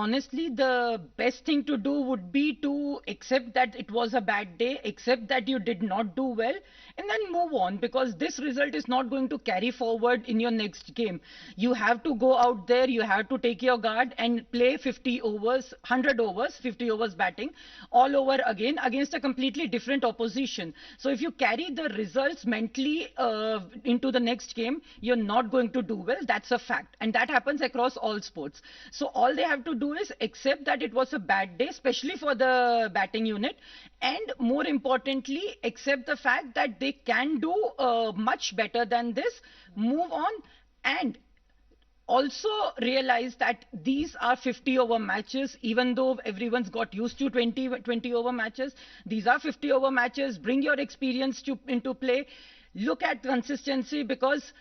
honestly, the best thing to do would be to accept that it was a bad day, accept that you did not do well, and then move on, because this result is not going to carry forward in your next game. You have to go out there, you have to take your guard and play 50 overs, 100 overs, 50 overs batting all over again against a completely different opposition. So if you carry the results mentally into the next game, you're not going to do well. That's a fact. And that happens across all sports. So all they have to do is accept that it was a bad day, especially for the batting unit, and more importantly, accept the fact that they can do much better than this, move on, and also realize that these are 50-over matches. Even though everyone's got used to 20-over matches, these are 50-over matches. Bring your experience into play. Look at consistency, because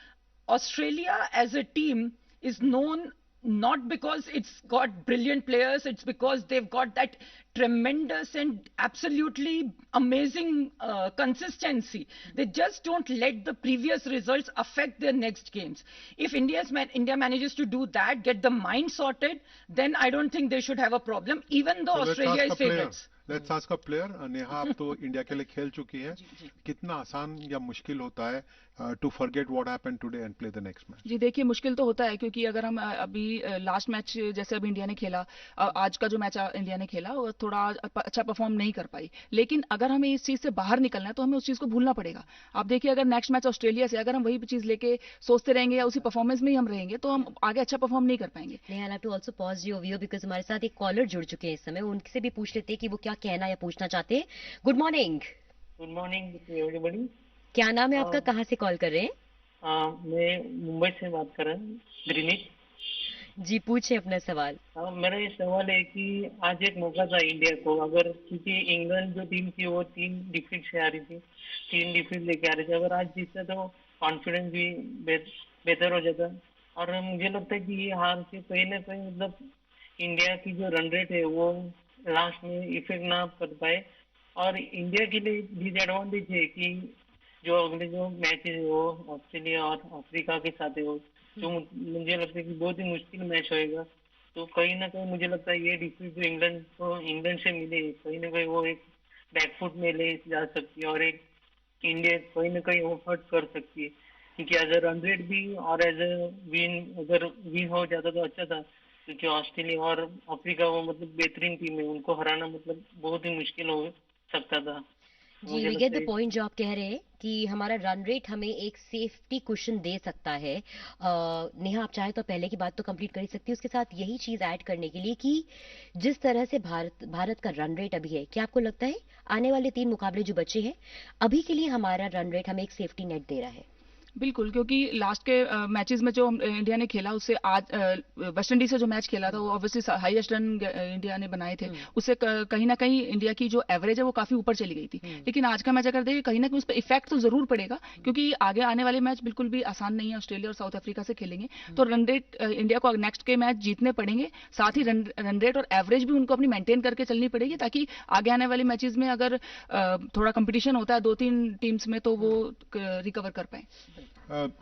Australia as a team is known not because it's got brilliant players, it's because they've got that tremendous and absolutely amazing consistency. They just don't let the previous results affect their next games. If India manages to do that, get the mind sorted, then I don't think they should have a problem, even though
So let's
Australia
ask
is
a player.
favorites.
Let's ask a player. Neha, आप तो India के लिए खेल चुकी है. कितना आसान या मुश्किल होता है to forget what happened today and play the next match?
जी देखिए, मुश्किल तो होता है क्योंकि अगर हम अभी लास्ट मैच जैसे अभी इंडिया ने खेला, आज का जो मैच इंडिया ने खेला वो थोड़ा अच्छा परफॉर्म नहीं कर पाई, लेकिन अगर हमें इस चीज से बाहर निकलना है तो हमें उस चीज को भूलना पड़ेगा. आप देखिए, अगर नेक्स्ट मैच ऑस्ट्रेलिया से अगर हम वही चीज लेके सोचते रहेंगे या उसी परफॉर्मेंस में ही हम रहेंगे तो हम आगे अच्छा परफॉर्म नहीं कर पाएंगे.
I have to also pause your view because हमारे साथ एक कॉलर जुड़ चुके हैं इस समय, उनसे भी पूछ लेते हैं कि वो क्या कहना या पूछना चाहते हैं. Good morning.
Good morning everybody.
क्या नाम है आपका, कहाँ से कॉल कर रहे हैं?
मैं मुंबई से बात कर रहा हूँ, ग्रीनिच.
जी पूछे अपना सवाल.
मेरा ये सवाल है कि आज एक मौका था इंडिया को, अगर क्योंकि इंग्लैंड जो टीम थी वो 3 डिफीट से आ रही थी, 3 डिफीट लेके आ रही थी, अगर आज जीतता तो कॉन्फिडेंस भी बेहतर हो जाता. और मुझे लगता है कि ये हार से कहीं ना कहीं मतलब इंडिया की जो रन रेट है वो लास्ट में इफेक्ट ना कर पाए. और इंडिया के लिए डिसएडवांटेज है कि जो अगले जो मैच है वो ऑस्ट्रेलिया और अफ्रीका के साथ है, वो जो मुझे लगता है कि बहुत ही मुश्किल मैच होएगा. तो कहीं ना कहीं मुझे लगता है ये डिफीट जो इंग्लैंड से मिले, कहीं ना कहीं वो एक बैकफुट में ले जा सकती है और एक इंडिया कहीं ना कहीं वो हर्ट कर सकती है. क्योंकि एज अ रन रेट भी और एज अ विन, अगर विन हो जाता तो अच्छा था, क्योंकि ऑस्ट्रेलिया और अफ्रीका वो मतलब बेहतरीन टीम है, उनको हराना मतलब बहुत ही मुश्किल हो सकता था.
जी वी गेट द पॉइंट जो आप कह रहे हैं कि हमारा रन रेट हमें एक सेफ्टी कुशन दे सकता है. नेहा आप चाहे तो पहले की बात तो कंप्लीट कर ही सकती है, उसके साथ यही चीज ऐड करने के लिए कि जिस तरह से भारत का रन रेट अभी है, क्या आपको लगता है आने वाले 3 मुकाबले जो बचे हैं अभी के लिए हमारा रन रेट हमें एक सेफ्टी नेट दे रहा है?
बिल्कुल, क्योंकि लास्ट के मैचेस में जो इंडिया ने खेला उससे आज वेस्ट इंडीज से जो मैच खेला था वो ऑब्वियसली हाईएस्ट रन इंडिया ने बनाए थे, उससे कहीं ना कहीं इंडिया की जो एवरेज है वो काफी ऊपर चली गई थी. लेकिन आज का मैच अगर देखें कहीं ना कहीं उस पर इफेक्ट तो जरूर पड़ेगा, क्योंकि आगे आने वाले मैच बिल्कुल भी आसान नहीं है. ऑस्ट्रेलिया और साउथ अफ्रीका से खेलेंगे तो रन रेट इंडिया को नेक्स्ट के मैच जीतने पड़ेंगे, साथ ही रन रेट और एवरेज भी उनको अपनी मेंटेन करके चलनी पड़ेगी, ताकि आगे आने वाले मैचेस में अगर थोड़ा कंपटीशन होता है 2-3 टीम्स में तो वो रिकवर कर पाए.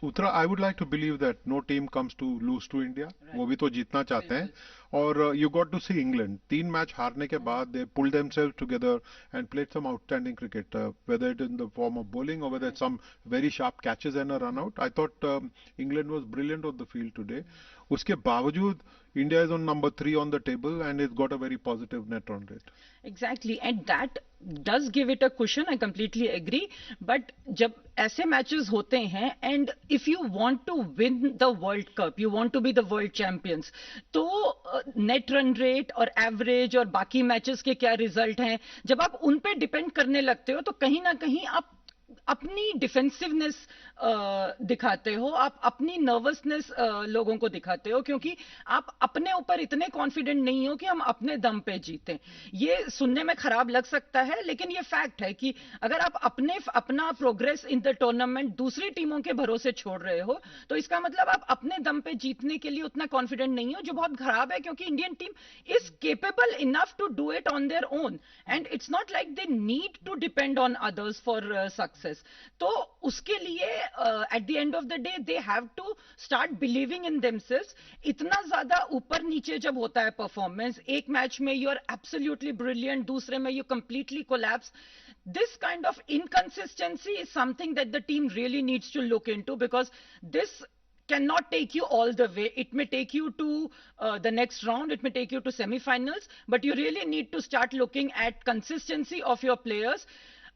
Uttara, I would like to believe that no team comes to lose to India. वो भी तो जीतना चाहते हैं. और you got to see England. 3 match हारने के बाद they pulled themselves together and played some outstanding cricket, whether it in the form of bowling or whether it's some very sharp catches and a run out. I thought England was brilliant on the field today. उसके बावजूद India is on number 3 on the table and it's got a very positive net run rate.
Exactly, and that does give it a cushion. I completely agree. But जब ऐसे matches होते हैं and if you want to win the World Cup, you want to be the world champions, तो net run rate और average और बाकी matches के क्या result हैं, जब आप उन पे depend करने लगते हो तो कहीं ना कहीं आप अपनी डिफेंसिवनेस दिखाते हो, आप अपनी नर्वसनेस लोगों को दिखाते हो, क्योंकि आप अपने ऊपर इतने कॉन्फिडेंट नहीं हो कि हम अपने दम पे जीतें. ये सुनने में खराब लग सकता है, लेकिन ये फैक्ट है कि अगर आप अपना प्रोग्रेस इन द टूर्नामेंट दूसरी टीमों के भरोसे छोड़ रहे हो तो इसका मतलब आप अपने दम पे जीतने के लिए उतना कॉन्फिडेंट नहीं हो, जो बहुत खराब है, क्योंकि Indian team is capable enough to do it on their own and it's not like they need to depend on others for success. तो उसके लिए at the end of the day they have to start believing in themselves. इतना ज्यादा ऊपर नीचे जब होता है परफॉर्मेंस, एक मैच में यू आर एब्सोल्युटली ब्रिलियंट, दूसरे में you completely collapse, this kind of inconsistency is something that the team really needs to look into, because this cannot take you all the way. It may take you to the next round, it may take you to semi-finals, but you really need to start looking at consistency of your players.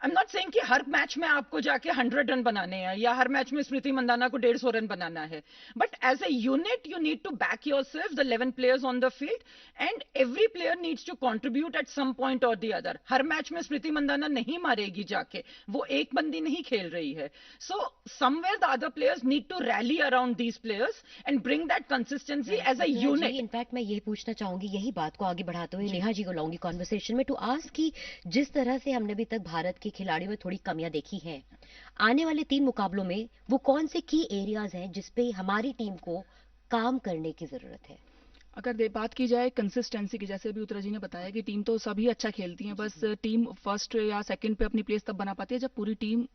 I'm not saying कि हर मैच में आपको जाके 100 run बनाने हैं या हर मैच में स्मृति मंदाना को 150 रन बनाना है, but as a unit you need to back yourself, the 11 players on the field, and every player needs to contribute at some point or the other. हर मैच में स्मृति मंदाना नहीं मारेगी जाके, वो एक बंदी नहीं खेल रही है. So somewhere the other players need to rally around these players and bring that consistency as a unit.
In fact मैं यही पूछना चाहूंगी, यही बात को आगे बढ़ाते हुए नेहा जी को लाऊंगी कॉन्वर्सेशन में, टू आस्क कि जिस तरह से हमने अभी तक भारत के खिलाड़ियों में थोड़ी कमियां देखी हैं, आने वाले 3 मुकाबलों में वो कौन से की एरियाज हैं जिस पे हमारी टीम को काम करने की जरूरत है?
अगर बात की जाए कंसिस्टेंसी की, जैसे अभी उत्तरा जी ने बताया कि टीम तो सभी अच्छा खेलती है, बस टीम फर्स्ट या सेकंड पे अपनी प्लेस तब बना पाती है जब पूरी टीम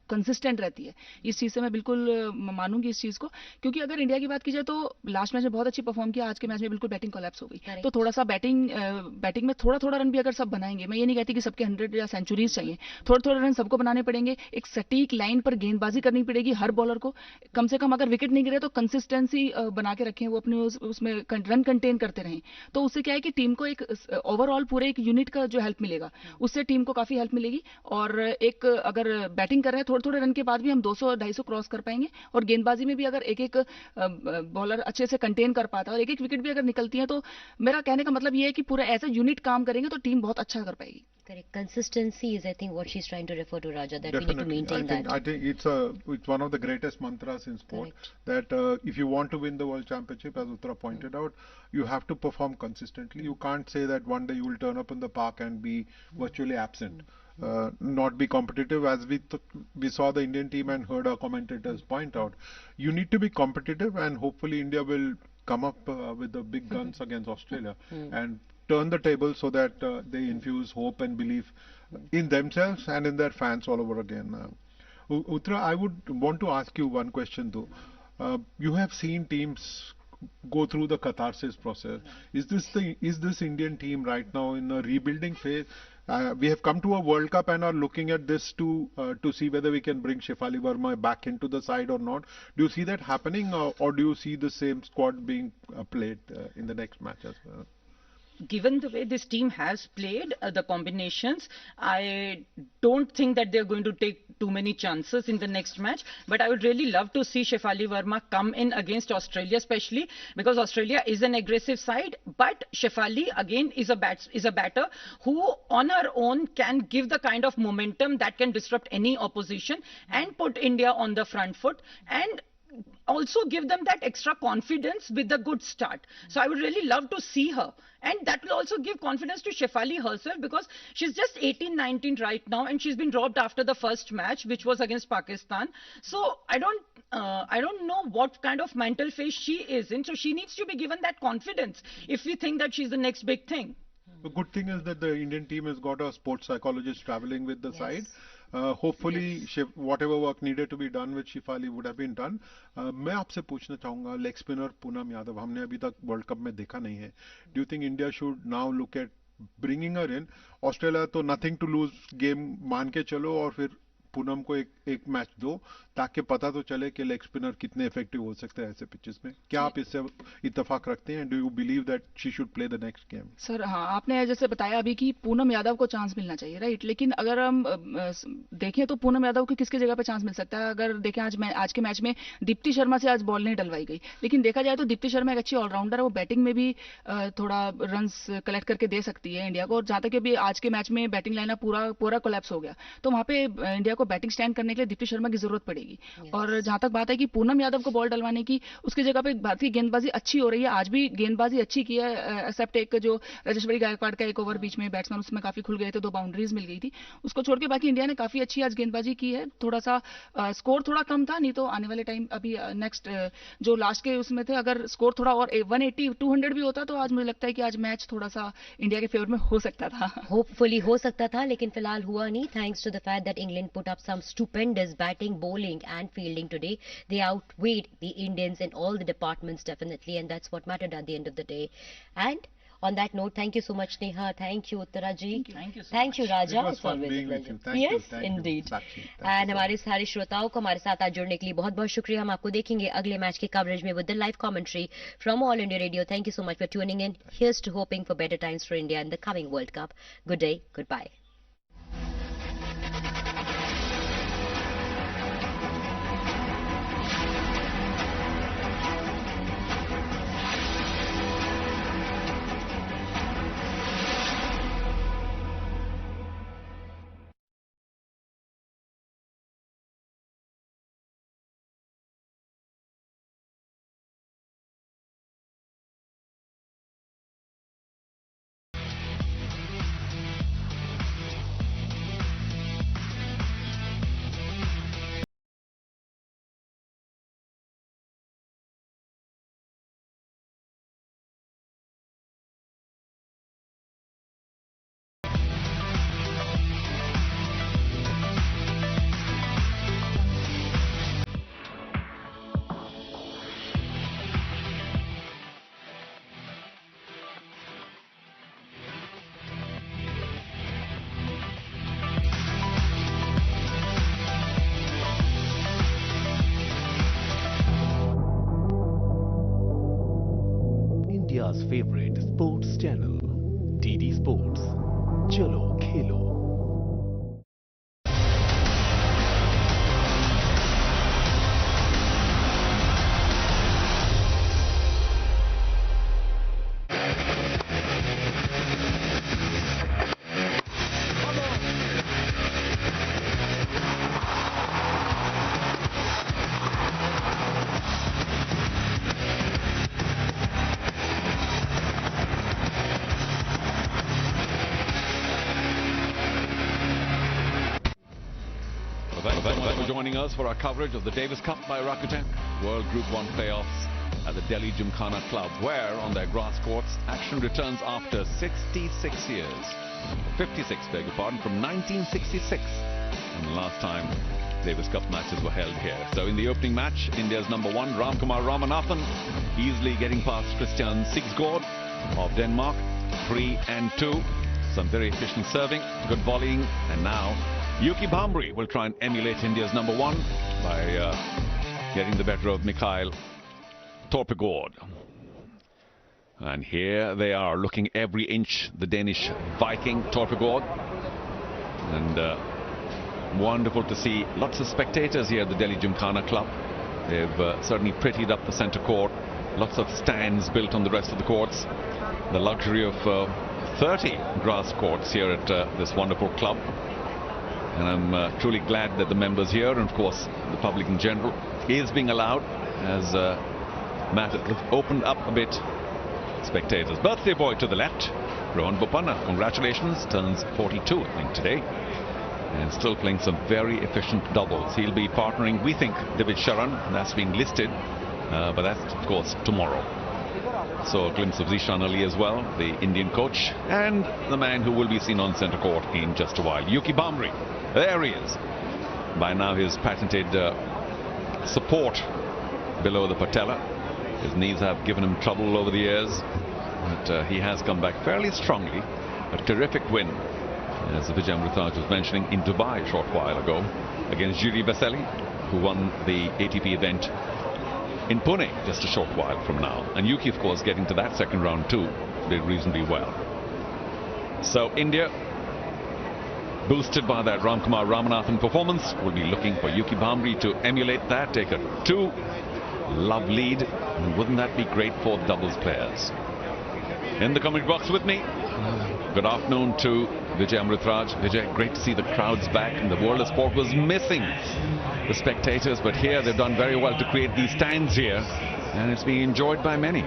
कंसिस्टेंट रहती है। इस चीज़ से मैं बिल्कुल मानूंगी इस चीज़ को, क्योंकि अगर इंडिया की बात की जाए तो लास्ट मैच में बहुत अच्छी परफॉर्म किया, आज के मैच में बिल्कुल बैटिंग कोलैप्स हो गई। तो थोड़ा सा बैटिंग में थोड़ा थोड़ा रन भी अगर सब बनाएंगे, मैं ये नहीं कहती कि सबके 100 या सेंचुरीज चाहिए, थोड़े थोड़े रन सबको बनाने पड़ेंगे, एक सटीक लाइन पर गेंदबाजी करनी पड़ेगी हर बॉलर को, कम से कम अगर विकेट नहीं गिरे तो कंसिस्टेंसी बना के रखें, वो अपने उसमें रन कंटेन करते रहें। तो उससे क्या है कि टीम को एक ओवरऑल पूरे एक यूनिट का जो हेल्प मिलेगा, उससे टीम को काफी हेल्प मिलेगी। और एक अगर बैटिंग कर रहे हैं थोड़े थोड़े रन के बाद भी हम 200-250 क्रॉस कर पाएंगे, और गेंदबाजी में भी अगर एक एक बॉलर अच्छे से कंटेन कर पाता है और एक एक विकेट भी अगर निकलती है, तो मेरा कहने का मतलब ये है कि पूरा एज ए यूनिट काम करेंगे तो टीम बहुत अच्छा कर पाएगी।
Correct. Consistency is, I think, what she's trying to refer to, Raja, that we need to
Definitely,
maintain that.
I think it's one of the greatest mantras in sport.
Correct.
That if you want to win the world championship, as Uttara pointed out, you have to perform consistently. You can't say that one day you will turn up in the park and be virtually absent, not be competitive. As we saw the Indian team and heard our commentators point out, you need to be competitive, and hopefully India will come up with the big guns against Australia and turn the table so that they infuse hope and belief in themselves and in their fans all over again. Uttara, I would want to ask you one question though. You have seen teams go through the catharsis process. Is this Indian team right now in a rebuilding phase? We have come to a World Cup and are looking at this to see whether we can bring Shefali Verma back into the side or not. Do you see that happening, or do you see the same squad being played in the next matches?
Given the way this team has played, the combinations, I don't think that they're going to take too many chances in the next match. But I would really love to see Shefali Verma come in against Australia, especially because Australia is an aggressive side. But Shefali, again, is a batter who, on her own, can give the kind of momentum that can disrupt any opposition and put India on the front foot, and also give them that extra confidence with a good start. So I would really love to see her. And that will also give confidence to Shefali herself, because she's just 18-19 right now, and she's been dropped after the first match, which was against Pakistan. So I don't know what kind of mental phase she is in. So she needs to be given that confidence if we think that she's the next big thing.
The good thing is that the Indian team has got a sports psychologist traveling with the side. Hopefully, whatever work needed to be done with Shefali would have been done. मैं आपसे पूछना चाहूँगा, leg spinner Poonam Yadav हमने अभी तक world cup में देखा नहीं है. Do you think India should now look at bringing her in? Australia तो nothing to lose गेम मान के चलो और फिर पूनम को एक मैच दो, ताकि पता तो चले कि लेग स्पिनर कितने इफेक्टिव हो सकते हैं ऐसे पिचेस में. क्या आप इससे इत्तेफाक रखते हैं? Do you believe that she should play the next game?
Sir हाँ, आपने जैसे बताया अभी कि पूनम यादव को चांस मिलना चाहिए, राइट. लेकिन अगर हम देखें तो पूनम यादव को किसकी जगह पे चांस मिल सकता है? अगर देखें आज के मैच में दीप्ति शर्मा से आज बॉल नहीं डलवाई गई, लेकिन देखा जाए तो दीप्ति शर्मा एक अच्छी ऑलराउंडर है, वो बैटिंग में भी थोड़ा रन्स कलेक्ट करके दे सकती है इंडिया को. और जहां तक अभी आज के मैच में बैटिंग लाइनअप पूरा कोलैप्स हो गया, तो वहां पे इंडिया को बैटिंग स्टैंड करने के लिए दीप्ति शर्मा की जरूरत पड़ेगी. और जहां तक बात है कि पूनम यादव को बॉल डलवाने की, उसकी जगह पे भारतीय गेंदबाजी अच्छी हो रही है. आज भी गेंदबाजी अच्छी की है, एक्सेप्ट एक जो राजेश्वरी गायकवाड़ का एक ओवर बीच में बैट्समैन उसमें काफी खुल गए थे, 2 बाउंड्रीज मिल गई थी, उसको छोड़ के बाकी इंडिया ने काफी अच्छी आज गेंदबाजी की है. थोड़ा सा स्कोर थोड़ा कम था, नहीं तो आने वाले टाइम अभी नेक्स्ट जो लास्ट के उसमें थे, अगर स्कोर थोड़ा और 180-200 भी होता तो आज मुझे लगता है कि आज मैच थोड़ा सा इंडिया के फेवर में हो सकता था.
होपफुली हो सकता था, लेकिन फिलहाल हुआ नहीं. Thanks to the fact that England put up some stupendous batting, bowling and fielding today. They outweighed the Indians in all the departments, definitely, and that's what mattered at the end of the day. And on that note, thank you so much, Neha. Thank you, Uttara ji. Thank you, Raja.
It was fun being with you. Thank
yes,
you. Thank
indeed.
You,
and हमारे सारे श्रोताओं को हमारे साथ आज जुड़ने के लिए बहुत बहुत शुक्रिया. हम आपको देखेंगे अगले मैच की कवरेज में with the live commentary from All India Radio. Thank you so much for tuning in. Here's to hoping for better times for India in the coming World Cup. Good day. Goodbye.
India's favorite sports channel, DD Sports. Chalo Khelo.
Thanks for joining us for our coverage of the Davis Cup by Rakuten World Group 1 playoffs at the Delhi Gymkhana Club, where on their grass courts action returns after 66 years. 56, beg your pardon, from 1966. And the last time Davis Cup matches were held here. So in the opening match, India's number 1, Ramkumar Ramanathan, easily getting past Christian Sigsgaard of Denmark, 3-2. Some very efficient serving, good volleying, and now Yuki Bhambre will try and emulate India's number 1 by getting the better of Mikhail Torpegaard. And here they are, looking every inch, the Danish Viking Torpegaard. And wonderful to see lots of spectators here at the Delhi Gymkhana Club. They've certainly prettied up the centre court. Lots of stands built on the rest of the courts. The luxury of 30 grass courts here at this wonderful club. And I'm truly glad that the members here, and of course the public in general, is being allowed, as matters have opened up a bit. Spectators. Birthday boy to the left, Rohan Bopanna, congratulations, turns 42 I think today, and still playing some very efficient doubles. He'll be partnering, we think, David Sharan, that's been listed, but that's of course tomorrow. So a glimpse of Zishan Ali as well, the Indian coach, and the man who will be seen on centre court in just a while, Yuki Bhambre. There he is. By now his patented support below the patella. His knees have given him trouble over the years, but he has come back fairly strongly. A terrific win, as Vijay Amritaj was mentioning, in Dubai a short while ago against Jiri Vesely, who won the ATP event in Pune just a short while from now. And Yuki, of course, getting to that second round too, did reasonably well. So India, boosted by that Ramkumar Ramanathan performance, will be looking for Yuki Bhambre to emulate that, take a 2-love lead. And wouldn't that be great for doubles players? In the comment box with me, good afternoon to Vijay Amritraj. Vijay, great to see the crowds back, and the world of sport was missing the spectators, but here they've done very well to create these stands here, and it's being enjoyed by many.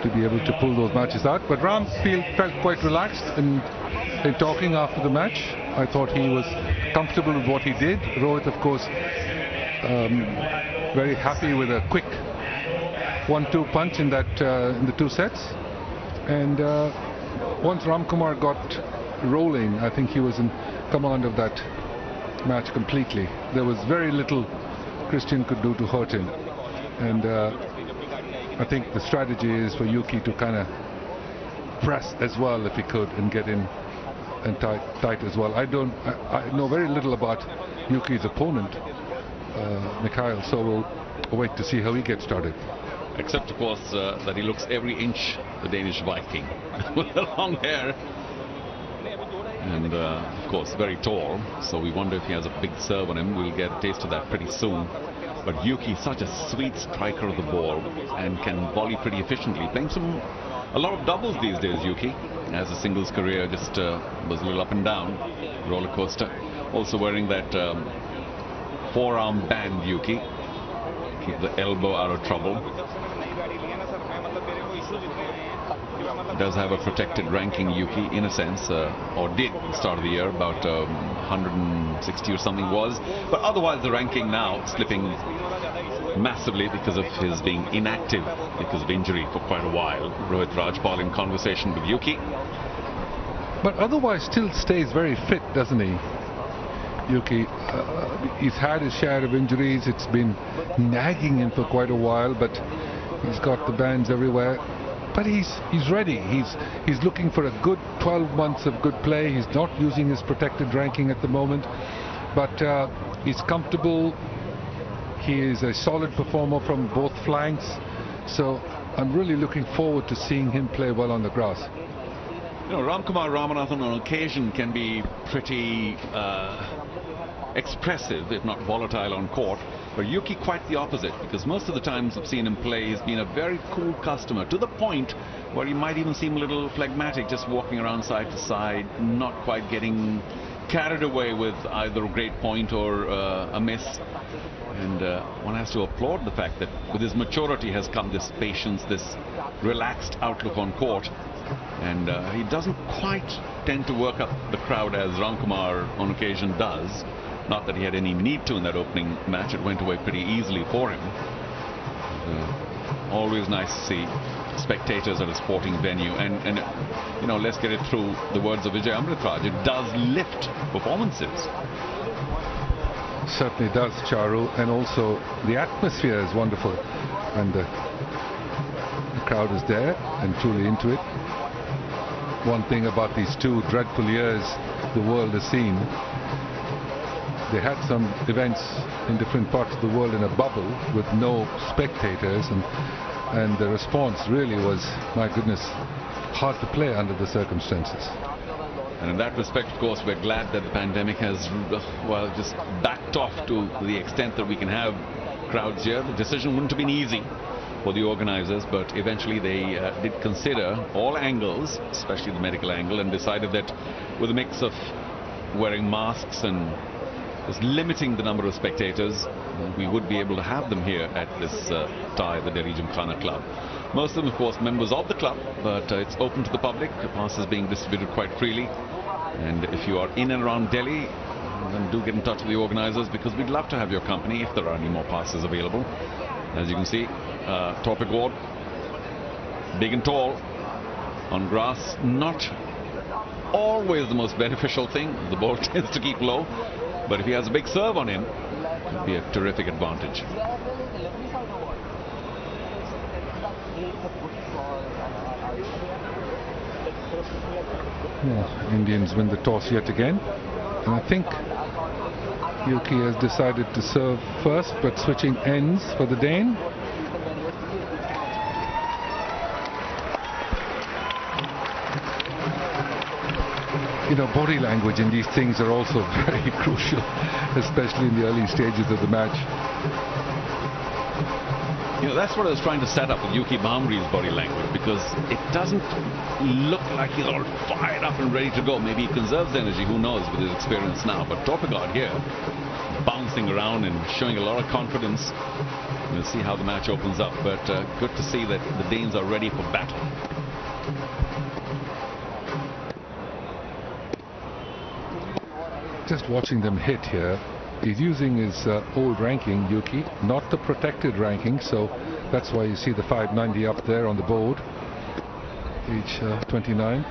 To be able to pull those matches out, but Ram felt quite relaxed in talking after the match. I thought he was comfortable with what he did. Rohit, of course, very happy with a quick 1-2 punch in that in the 2 sets. And once Ramkumar got rolling, I think he was in command of that match completely. There was very little Christian could do to hurt him, and I think the strategy is for Yuki to kind of press as well if he could, and get in and tight as well. I know very little about Yuki's opponent, Mikhail, so we'll wait to see how he gets started.
Except, of course, that he looks every inch the Danish Viking with the long hair. And, of course, very tall. So we wonder if he has a big serve on him. We'll get a taste of that pretty soon. But Yuki, such a sweet striker of the ball, and can volley pretty efficiently. Playing a lot of doubles these days, Yuki, as a singles career just was a little up and down, roller coaster. Also wearing that forearm band, Yuki, keep the elbow out of trouble. Does have a protected ranking, Yuki, in a sense, or did at the start of the year, about 160 or something was, but otherwise the ranking now slipping massively because of his being inactive because of injury for quite a while. Rohit Rajpal in conversation with Yuki.
But otherwise still stays very fit, doesn't he, Yuki? He's had his share of injuries. It's been nagging him for quite a while, but he's got the bands everywhere. but he's ready. He's looking for a good 12 months of good play. He's not using his protected ranking at the moment, but he's comfortable. He is a solid performer from both flanks, so I'm really looking forward to seeing him play well on the grass.
You know, Ramkumar Ramanathan on occasion can be pretty expressive, if not volatile on court, but Yuki quite the opposite, because most of the times I've seen him play, he's been a very cool customer, to the point where he might even seem a little phlegmatic, just walking around side to side, not quite getting carried away with either a great point or a miss. And one has to applaud the fact that with his maturity has come this patience, this relaxed outlook on court. And he doesn't quite tend to work up the crowd as Ramkumar on occasion does. Not that he had any need to in that opening match. It went away pretty easily for him. Always nice to see spectators at a sporting venue. And you know, let's get it through the words of Vijay Amritraj. It does lift performances.
Certainly does, Charu, and also the atmosphere is wonderful, and the crowd is there and truly into it. One thing about these 2 dreadful years the world has seen, they had some events in different parts of the world in a bubble with no spectators, and the response really was, my goodness, hard to play under the circumstances.
And in that respect, of course, we're glad that the pandemic has, well, just backed off to the extent that we can have crowds here. The decision wouldn't have been easy for the organizers, but eventually they did consider all angles, especially the medical angle, and decided that with a mix of wearing masks and just limiting the number of spectators, we would be able to have them here at this tie, the Delhi Gymkhana Club. Most of them, of course, members of the club, but it's open to the public. Passes being distributed quite freely. And if you are in and around Delhi, then do get in touch with the organizers, because we'd love to have your company if there are any more passes available. As you can see, topic ward, big and tall, on grass, not always the most beneficial thing. The ball tends to keep low, but if he has a big serve on him, it would be a terrific advantage.
Yeah, Indians win the toss yet again, and I think Yuki has decided to serve first, but switching ends for the Dane. You know, body language in these things are also very crucial, especially in the early stages of the match.
You know, that's what I was trying to set up with Yuki Bhambri's body language, because it doesn't look like he's all fired up and ready to go. Maybe he conserves energy, who knows, with his experience now. But Topigod here, bouncing around and showing a lot of confidence. We'll see how the match opens up, but good to see that the Danes are ready for battle.
Just watching them hit here, he's using his old ranking, Yuki, not the protected ranking, so that's why you see the 590 up there on the board, age 29.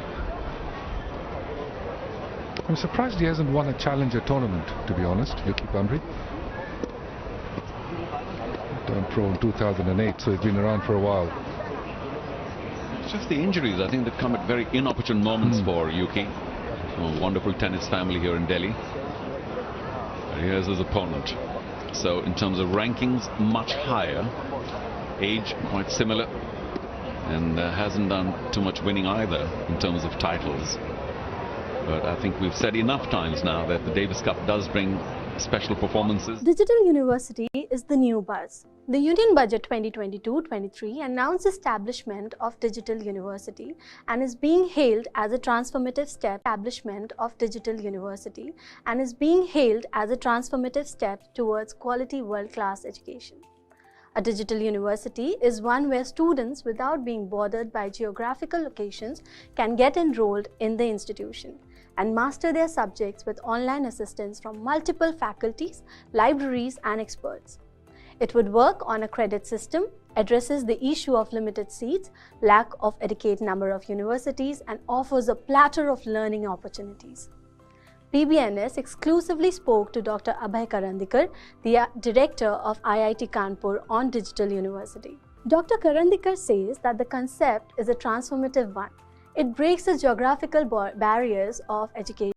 I'm surprised he hasn't won a challenger tournament, to be honest, Yuki Bhambri. Turned pro in 2008, so he's been around for a while.
It's just the injuries, I think, that come at very inopportune moments for Yuki. A wonderful tennis family here in Delhi. Here's his opponent. So in terms of rankings, much higher. Age quite similar. And hasn't done too much winning either in terms of titles. But I think we've said enough times now that the Davis Cup does bring special performances.
Digital university is the new buzz. The Union Budget 2022-23 announced the establishment of Digital University and is being hailed as a transformative step. Towards quality world-class education. A digital university is one where students, without being bothered by geographical locations, can get enrolled in the institution and master their subjects with online assistance from multiple faculties, libraries, and experts. It would work on a credit system, addresses the issue of limited seats, lack of adequate number of universities, and offers a platter of learning opportunities. PBNS exclusively spoke to Dr. Abhay Karandikar, the director of IIT Kanpur, on Digital University. Dr. Karandikar says that the concept is a transformative one. It breaks the geographical barriers of education.